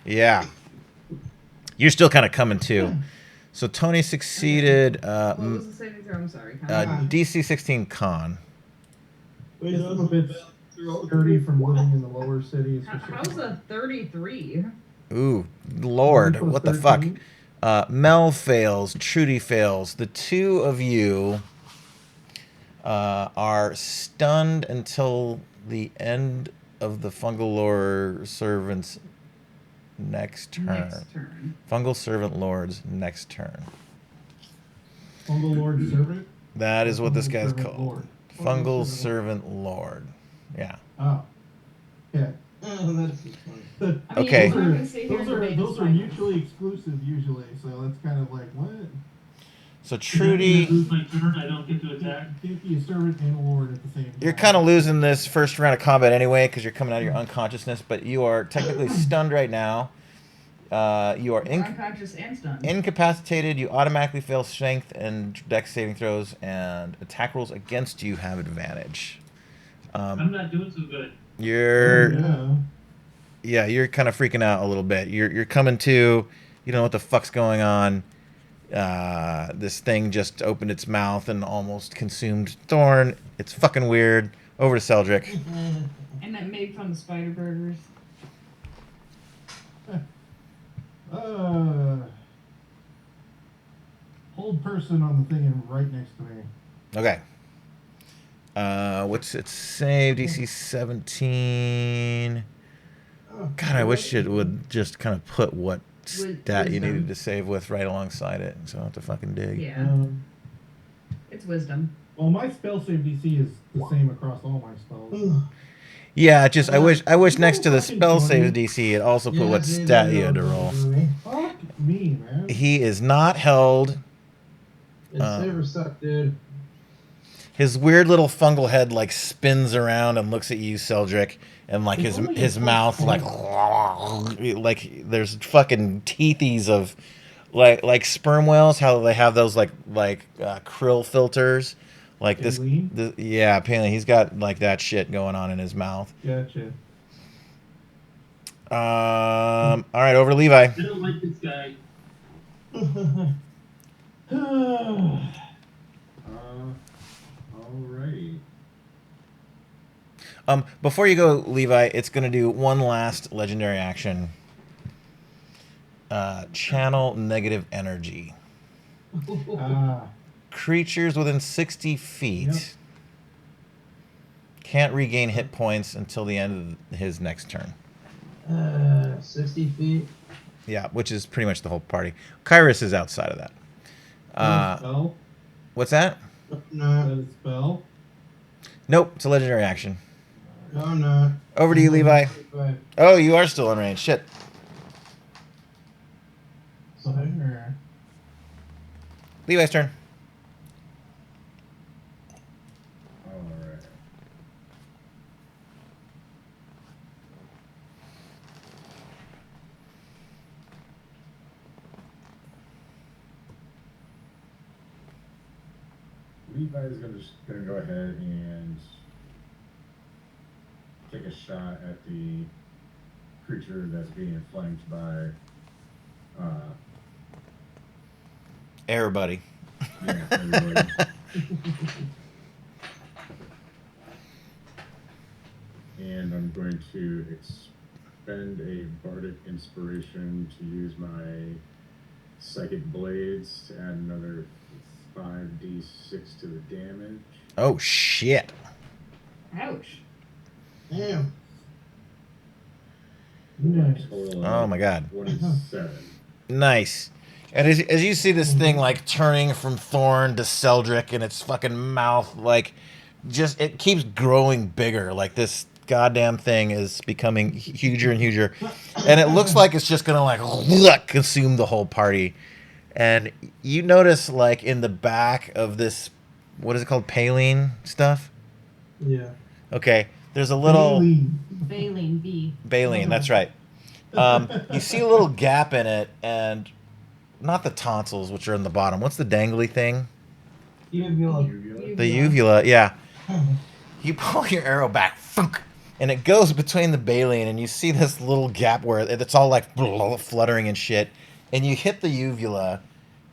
Yeah. You're still kind of coming too. So Tony succeeded. What was the saving throw? I'm sorry. DC 16 con. Wait, It's a bit sturdy from living in the lower cities. How's a 33? Ooh, Lord, 1 plus what the fuck? 13? Mel fails. Trudy fails. The two of you are stunned until the end of the fungal lore servant's next turn. Next turn. Fungal servant lord's next turn. Fungal Lord Servant? That is what this Fungal guy's Servant called. Lord. Fungal servant lord. Yeah. Oh. Yeah. Oh, that's funny. I mean, Okay. I'm not gonna sit here and debate Those this are fight. mutually exclusive usually, so that's kind of like, what? So Does that mean I Trudy, lose my turn? I don't get to attack? You can't be a servant and a lord at the same time. you're kind of losing this first round of combat anyway because you're coming out of your unconsciousness, but you are technically stunned right now. You are Unconscious and stunned. incapacitated. You automatically fail strength and dex saving throws, and attack rolls against you have advantage. I'm not doing so good. You're Yeah. you're kind of freaking out a little bit. You're coming to, you don't know what the fuck's going on. This thing just opened its mouth and almost consumed Thorn. It's fucking weird. Over to Seldrick. And that made from the spider burgers. Hold person on the thing and right next to me. Okay. What's it save? DC 17. God, I wish it would just kind of put what stat you Wisdom. needed to save with right alongside it, so I don't have to fucking dig. Yeah. It's wisdom. Well, my spell save DC is the same across all my spells. Yeah, just I wish next to the fucking spell save 20. DC it also put Yeah, what see, stat that you had to was roll. for me. Fuck me, man. He is not held. It's never sucked, dude. His weird little fungal head like spins around and looks at you, Seldrick, and like It's only his a mouth plus like there's fucking teethies of like sperm whales, how they have those like krill filters, like Baleen? yeah, apparently he's got like that shit going on in his mouth. Gotcha. All right, over to Levi. I don't like this guy. Alrighty. Before you go, Levi, it's gonna do one last legendary action. Channel negative energy. Creatures within 60 feet Yep. can't regain hit points until the end of his next turn. 60 feet. Yeah, which is pretty much the whole party. Kyrus is outside of that. Spell? What's that? No, That is spell? Nope, it's a legendary action. no, no. Over to you, Levi. Oh, you are still in range. Shit. Fire. Levi's turn. Alright. Levi's gonna go ahead and take a shot at the creature that's being flanked by Everybody. yeah, everybody. And I'm going to expend a bardic inspiration to use my psychic blades to add another 5d6 to the damage. Oh, shit. Ouch. Damn. Nice. Total Oh, of my God. 27. Nice. And as you see this thing like turning from Thorn to Seldrick in its fucking mouth, like just it keeps growing bigger. Like this goddamn thing is becoming huger and huger, and it looks like it's just gonna like consume the whole party. And you notice like in the back of this, what is it called, Paline stuff? Yeah. Okay, there's a little Baleen. Baleen B. Baleen. That's right. You see a little gap in it, and not the tonsils, which are in the bottom. What's the dangly thing? Uvula. The uvula, yeah. You pull your arrow back, and it goes between the baleen, and you see this little gap where it's all like fluttering and shit. And you hit the uvula,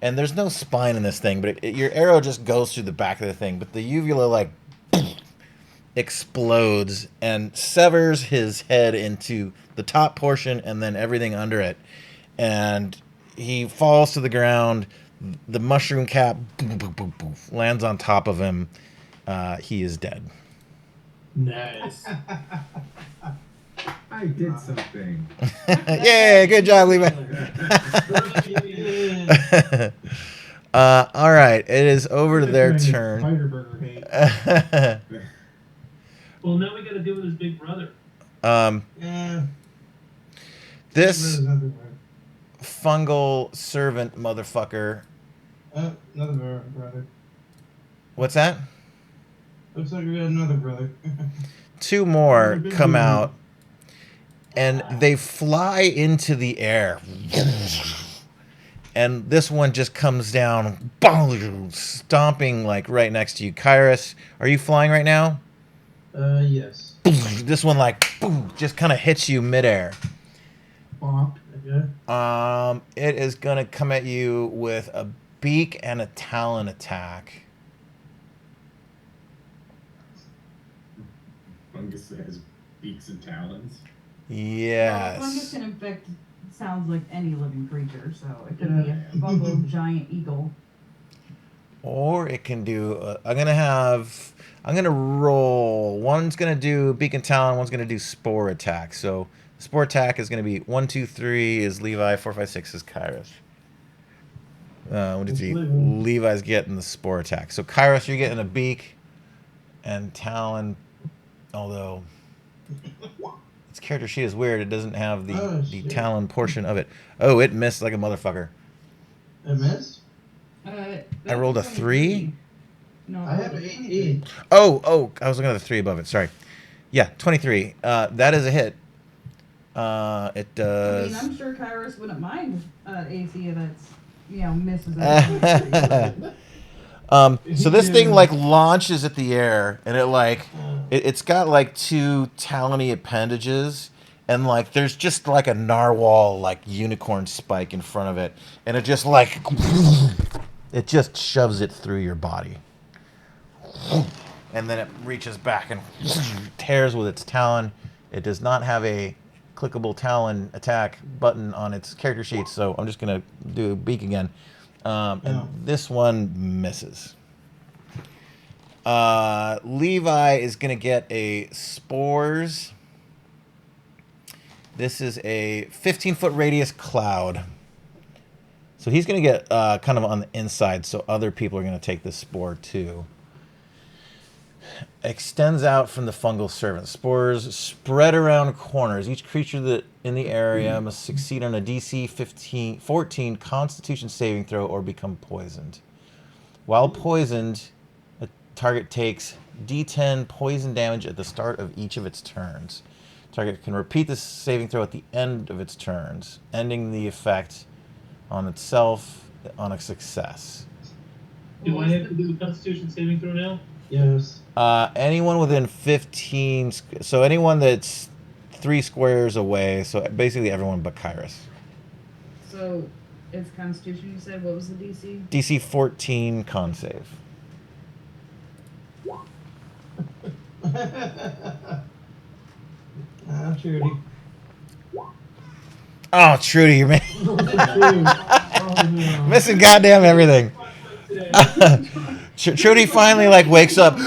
and there's no spine in this thing, but your arrow just goes through the back of the thing. But the uvula like explodes and severs his head into the top portion and then everything under it. And he falls to the ground. The mushroom cap lands on top of him. He is dead. Nice. I did something. Yay, good job, Levi. All right, it is over to their turn. Spider burger hate. Well, now we got to deal with his big brother. Yeah. This fungal servant motherfucker. Another brother. What's that? Looks like we got another brother. Two more come out, and they fly into the air. And this one just comes down, stomping like right next to you. Kairos, are you flying right now? Yes. This one like just kind of hits you midair. Okay. It is gonna come at you with a beak and a talon attack. Fungus has beaks and talons. Yes. Well, fungus can infect, sounds like any living creature, so it could be a fungal giant eagle. Or it can do. I'm gonna roll. One's gonna do beak and talon. One's gonna do spore attack. So the spore attack is gonna be 1, 2, 3 is Levi. 4, 5, 6 is Kairos. What did he? Levi's getting the spore attack. So Kairos, you're getting a beak and talon. Although its character sheet is weird, it doesn't have the talon portion of it. Oh, it missed like a motherfucker. It missed? I rolled a 3. No, I have 18. Oh, I was looking at the 3 above it. Sorry. Yeah, 23. That is a hit. It does. I mean, I'm sure Kairos wouldn't mind AC that's, misses. So this thing like launches at the air, and it's got like 2 talony appendages, and like there's just like a narwhal like unicorn spike in front of it, and it just like it just shoves it through your body, and then it reaches back and tears with its talon. It does not have a clickable talon attack button on its character sheet, so I'm just gonna do beak again. And this one misses. Levi is going to get a spores. This is a 15-foot radius cloud. So he's going to get kind of on the inside, so other people are going to take this spore too. Extends out from the fungal servant. Spores spread around corners. Each creature that in the area must succeed on a DC 14 Constitution saving throw or become poisoned. While poisoned, a target takes D10 poison damage at the start of each of its turns. Target can repeat this saving throw at the end of its turns, ending the effect on itself on a success. Do I have to do a Constitution saving throw now? Yes. Anyone within 15, so anyone that's 3 squares away, so basically everyone but Kairos. So it's Constitution, you said? What was the DC? DC 14 con save. Trudy. Oh, Trudy, you're missing goddamn everything. Trudy finally like wakes up,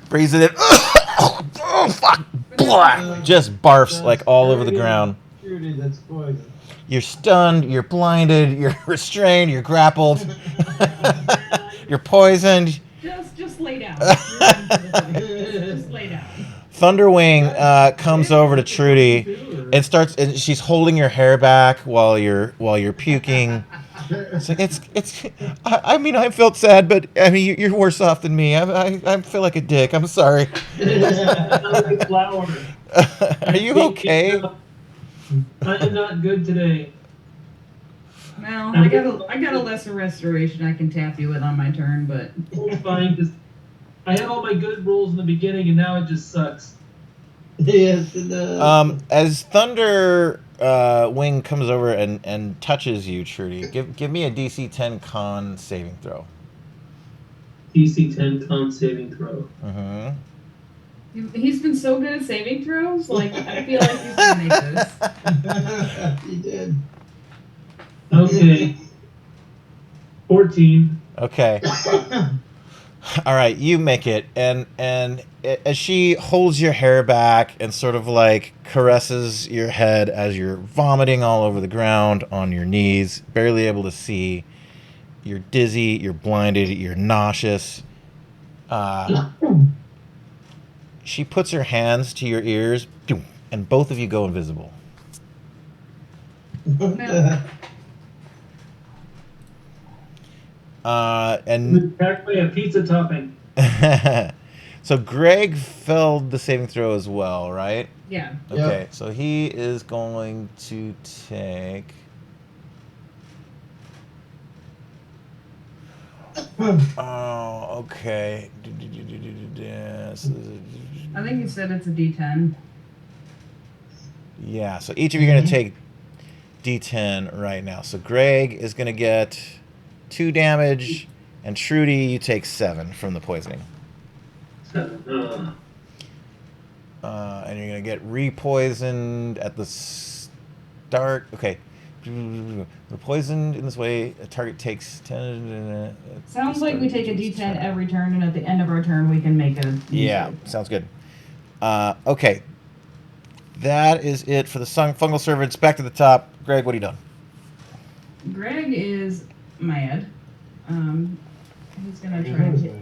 breathes it in. Oh fuck! Just barfs like all over the ground. Trudy, that's poison. You're stunned. You're blinded. You're restrained. You're grappled. You're poisoned. Just lay down. Just lay down. Thunderwing comes over to Trudy and starts. And she's holding your hair back while you're puking. It's like I mean, I felt sad, but I mean, you're worse off than me. I feel like a dick. I'm sorry. Are you okay? I am not good today. Well, I got a lesser restoration I can tap you with on my turn, but It's fine, 'cause I had all my good rolls in the beginning, and now it just sucks. Yes, it does. As Thunder Wing comes over and touches you, Trudy, give me a DC 10 Con saving throw. DC 10 con saving throw. Mm-hmm. he's been so good at saving throws. Like I feel like he's gonna make this. He did. Okay. 14. Okay. All right, you make it, and as she holds your hair back and sort of like caresses your head as you're vomiting all over the ground on your knees, barely able to see, you're dizzy, you're blinded, you're nauseous. She puts her hands to your ears, and both of you go invisible. And Attacked by a pizza topping. so Greg failed the saving throw as well, right? Yeah. Okay, so he is going to take. Oh, okay. I think you said it's a D10. Yeah, so each of you are going to take D10 right now. So Greg is going to get 2 damage, and Trudy, you take 7 from the poisoning. 7. And you're going to get repoisoned at the start. Okay. The poisoned in this way, a target takes 10. Sounds like we take a D10 every turn, and at the end of our turn, we can make a. Yeah, sounds good. Okay. That is it for the fungal servants. Back to the top. Greg, what are you doing? Greg is mad. He's gonna try to.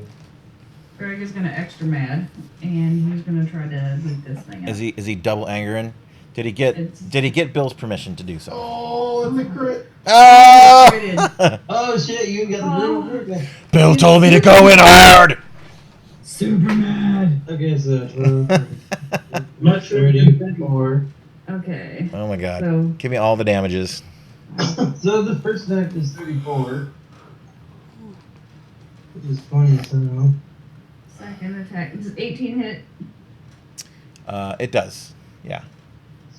Greg is gonna extra mad, and he's gonna try to beat this thing up. Is he double angering? Did he get Bill's permission to do so? Oh, it's a crit. Oh! Oh shit, you got the brutal. Bill told me to go in hard. Super mad. Okay, so Mushroom 34. Okay. Oh my god. So Give me all the damages. So the first attack is 34. Which is funny, so. second attack. Does 18 hit? It does. Yeah.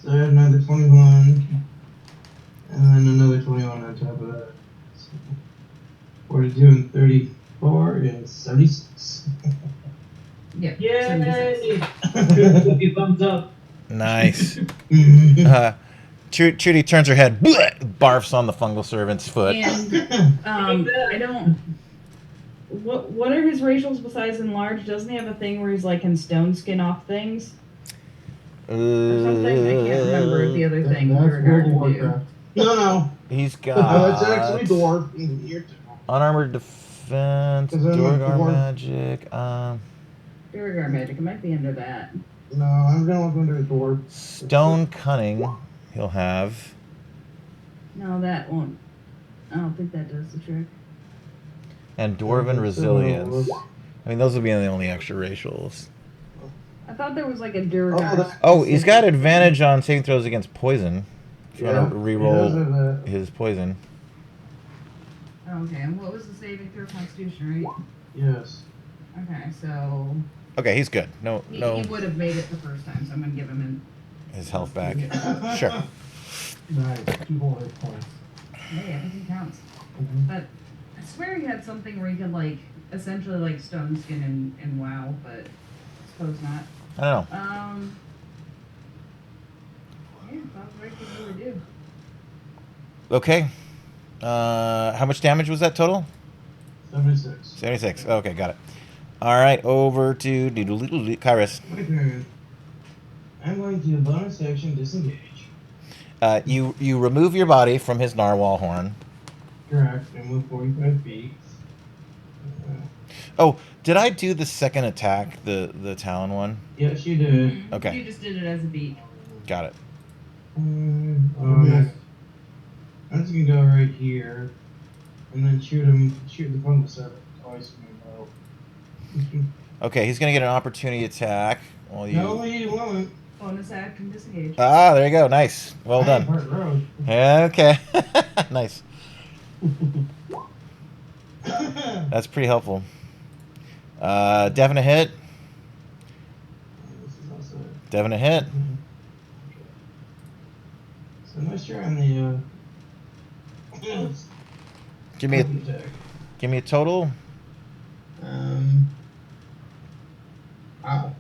So another 21. And then another 21 on top of that. So 42 and 34 is 76. Yep. Yay! Thumbs up. Nice. Trudy turns her head, barfs on the fungal servant's foot. And I don't. What are his racials besides enlarge? Doesn't he have a thing where he's like can stone skin off things or something? I can't remember the other thing. That's we were World of going to do. Warcraft. No. He's got It's actually dwarf in here too. unarmored defense, Is that not Durgar dwarf? magic, Durgar magic. It might be under that. No, I'm gonna look under the dwarf. stone cunning. He'll have. No, that won't. I don't think that does the trick. And dwarven resilience. I mean, those would be the only extra racials. I thought there was like a Durgar. Oh, he's got advantage on saving throws against poison. If you want to He does re-roll have that. his poison. Okay, and what was the saving throw? Constitution, right? Yes. Okay, so Okay, he's good. No, he no, would have made it the first time, so I'm gonna give him his health back. Sure. Nice. 2 whole hit points. hey, everything counts. Mhm. But I swear you had something where you could like essentially like stone skin and WoW, but I suppose not. I don't know. Yeah, that's what I could really do. Okay. How much damage was that total? 76. 76. Okay, got it. All right, over to Kairos. My turn. I'm going to bonus action disengage. You remove your body from his narwhal horn. Correct. I move 45 feet. Oh, did I do the second attack, the Talon one? Yes, you did. Okay. You just did it as a beat. Got it. I'm just gonna go right here, and then shoot the fungus serpent twice from the bow. Okay, he's gonna get an opportunity attack. While you. No, he won't. Bonus action disengage. Ah, there you go. Nice. Well done. Part road. Okay. Nice. That's pretty helpful. Definite hit. This is also Definite hit. so nice try on the Give me a attack. give me a total. Wow.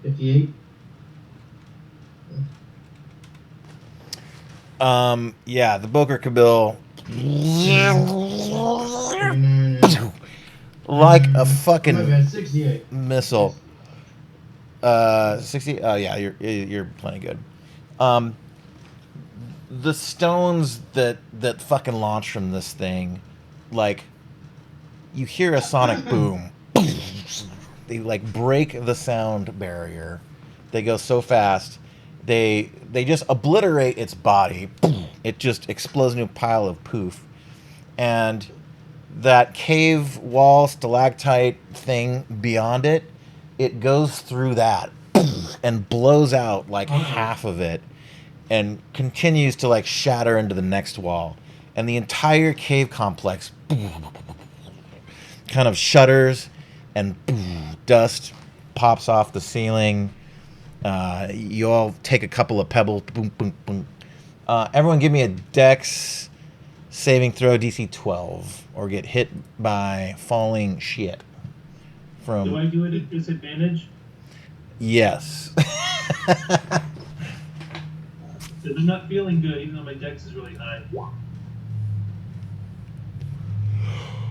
58. Yeah, the Boker Kabil, 39. like a My fucking bad, 68. missile. 60. Oh yeah, you're plenty good. The stones that fucking launch from this thing, like, you hear a sonic boom. They like break the sound barrier. They go so fast. They just obliterate its body. It just explodes into a pile of poof. And that cave wall stalactite thing beyond it, it goes through that and blows out like half of it and continues to like shatter into the next wall. And the entire cave complex kind of shudders and dust pops off the ceiling. You all take a couple of pebbles. Boom, boom, boom. Everyone give me a dex saving throw DC 12 or get hit by falling shit. Do I do it at disadvantage? Yes. Because I'm not feeling good, even though my dex is really high.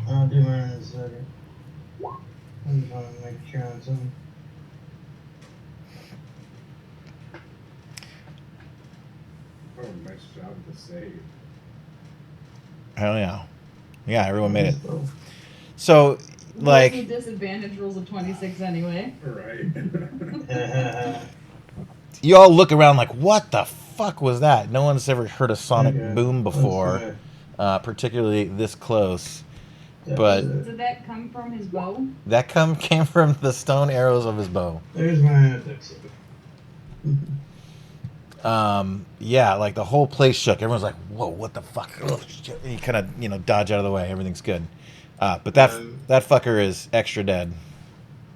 I'll do mine in a second. I'm just want to make sure on something. Oh, nice job with the save. Hell yeah. Yeah, everyone made it. Oh. So, like, Rolls with disadvantage rolls of 26 anyway. Right. you all look around like, what the fuck was that? No one's ever heard a sonic Okay. boom That's before, particularly this close. fine. But Did that come from his bow? that came from the stone arrows of his bow. There's my dex. Yeah, like the whole place shook. Everyone's like, whoa, what the fuck? Ugh, shit. And you kind of, dodge out of the way. Everything's good. But that fucker is extra dead.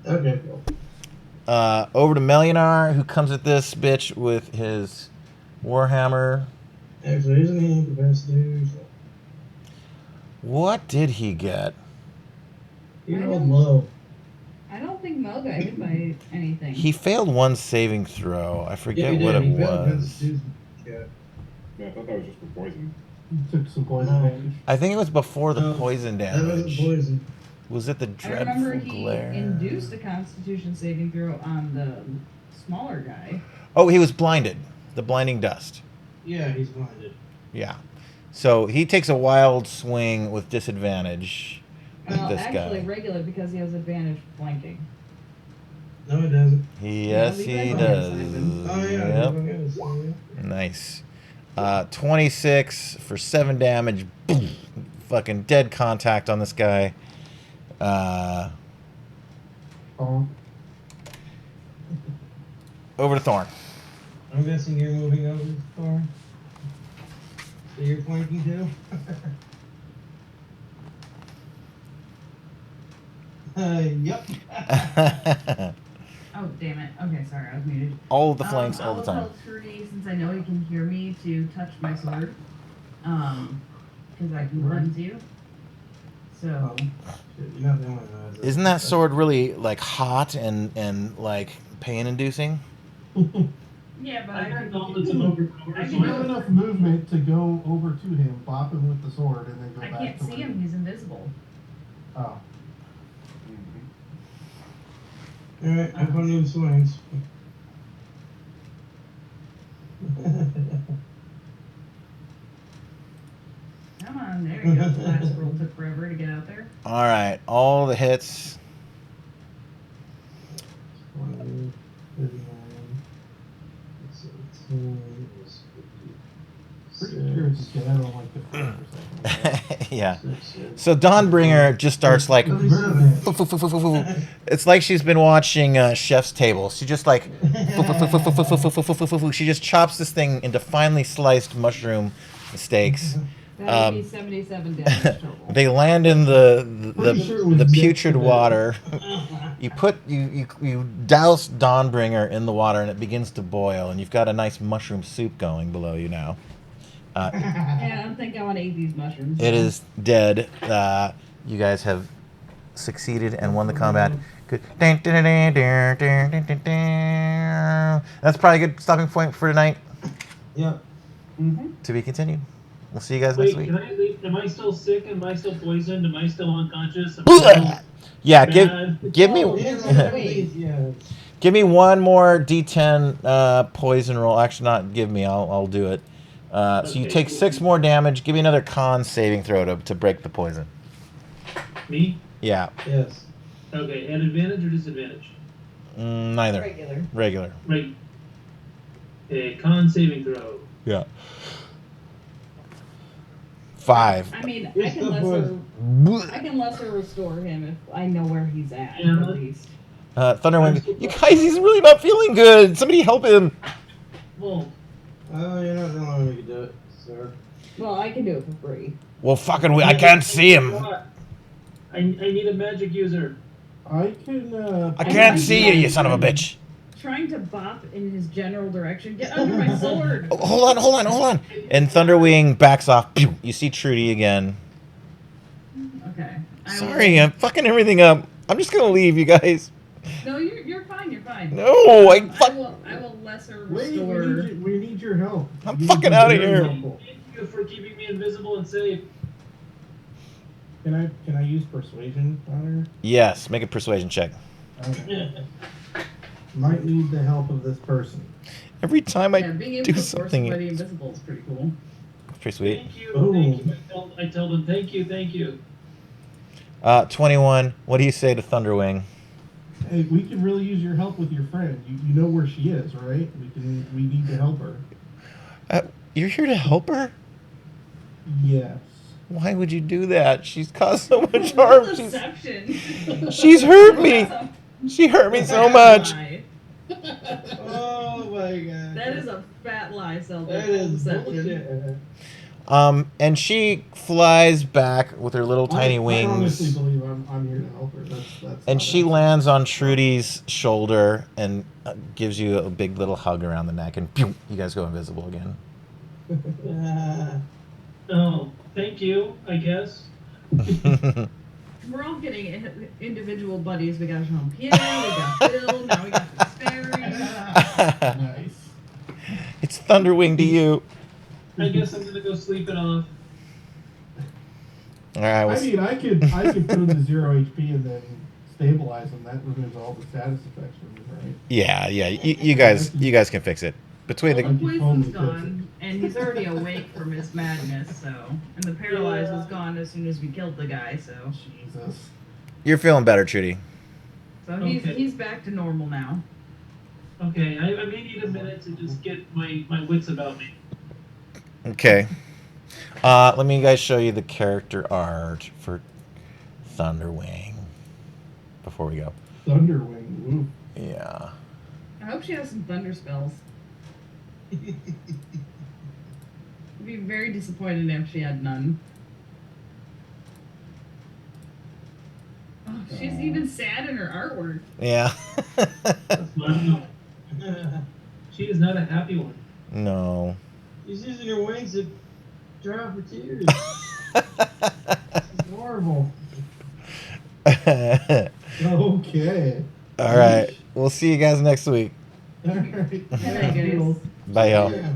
Okay, cool. Over to Melionar, who comes at this bitch with his Warhammer. Actually, isn't he incapacitated? What did he get? He rolled low. I don't think Mel got hit by anything. He failed one saving throw. I forget he what did. it He failed was. Constitution. Yeah. Yeah, I thought that was just for poison. Took some poison No. damage. I think it was before the No, poison That wasn't damage. poison. Was it the I remember dreadful he glare? induced a Constitution saving throw on the smaller guy. Oh, he was blinded. The blinding dust. Yeah, he's blinded. Yeah. So he takes a wild swing with disadvantage at Well, this actually guy. regular because he has advantage flanking. No, it doesn't. Yes, Yeah, he leave that does. on, Simon. Oh, yeah. Yep. It is. Oh, yeah. Nice. 26 for 7 damage. Boom. Fucking dead contact on this guy. Oh, Over to Thorn. I'm guessing you're moving over, Thor. So you're flanking too? Yep. Oh, damn it. Okay, sorry, I was muted. All of the flanks, all the I'll time. tell Trudy, since I know he can hear me, to touch my sword. Because I can cleanse you. So, Shit, you're not the only one who has it. Isn't that sword really like hot and like pain inducing? yeah, but I I got can. gauntlets of overpower, I so can you have enough movement to go over to him, bop him with the sword, and then go I back can't to see where him, he's invisible. Oh. Alright, I'm going to do swings. Come on, there you go. The last roll took forever to get out there. All right, all the hits. 20, 39, 17 is Pretty sure it's dead on like the first or something. Yeah. 6, So Dawnbringer just starts like. Burn It's like she's been watching Chef's Table. She just like. She just chops this thing into finely sliced mushroom steaks. That would be 77 damage total. They land in the Pretty sure it was the next putrid to that. water. You douse Dawnbringer in the water and it begins to boil, and you've got a nice mushroom soup going below you now. Yeah, I don't think I want to eat these mushrooms. It is dead. You guys have succeeded and won the combat. Good. That's probably a good stopping point for tonight. Yep. To be continued. We'll see you guys Wait, next week. can I leave? Am I still sick? Am I still poisoned? Am I still unconscious? Am I still Yeah, mad? give me Yeah. give me one more D10 poison roll. Actually, not give me. I'll do it. So you Okay, take cool. 6 more damage. Give me another con saving throw to break the poison. Me? Yeah, Yes. Okay, at advantage or disadvantage? neither. Regular. Regular. Right. A con saving throw. Yeah. 5. I mean, Yes, I can lesser restore him if I know where he's at, Yeah. at least. Thunderwing. You guys, he's really not feeling good. Somebody help him. Well, Oh, you're not the only one who can do it, sir. Well, I can do it for free. Well, fucking, I can't see him. I need a magic user. I can. I can't see you, you son of a bitch. Trying to bop in his general direction. Get under my sword. Oh, hold on. And Thunderwing backs off. Pew! You see Trudy again. Okay. Sorry, I'm fucking everything up. I'm just gonna leave, you guys. No, you're fine. You're fine. No, I will lesser Wait, restore. we need your help. I'm You fucking need outta very here. helpful. Thank you for keeping me invisible and safe. Can I use persuasion on Yes, make a persuasion check. her? Okay. Might need the help of this person. Every time I Yeah, being able do to force something, somebody invisible is pretty cool. pretty sweet. Thank you. Oh. Thank you. I tell them thank you. 21. What do you say to Thunderwing? Hey, we can really use your help with your friend. You know where she is, right? We need to help her. You're here to help her? Yes. Why would you do that? She's caused so much harm. Deception. She's hurt me. She hurt me so much. Lie. Oh my god. That is a fat lie, Zelda. That is Deception. bullshit. And she flies back with her little tiny I wings. honestly believe I'm here to help her. That's And not she it. lands on Trudy's shoulder and gives you a big little hug around the neck, and pew, you guys go invisible again. Oh, thank you. I guess. We're all getting individual buddies. We got Jean-Pierre, we got Bill, now we got the fairy. Nice. It's Thunderwing to you. I guess I'm gonna go sleep it off. All right. I mean, I could put him to 0 HP and then stabilize him. That removes all the status effects from him, right? Yeah. You guys can fix it between The the. Totally poison's fix gone, and he's already awake from his madness, so. And the paralyze was gone as soon as we killed the guy, so. Jesus. You're feeling better, Trudy. So Okay. he's back to normal now. Okay, I may need a minute to just get my wits about me. Okay. Let me guys show you the character art for Thunderwing before we go. Thunderwing. Ooh. Yeah. I hope she has some thunder spells. I'd be very disappointed if she had none. Oh, she's even sad in her artwork. Yeah. Wow. She is not a happy one. No. She's using her wings to dry off her tears. It's horrible. All Okay. right. We'll see you guys next week. All right. Good night, guys. Bye, y'all. Yeah.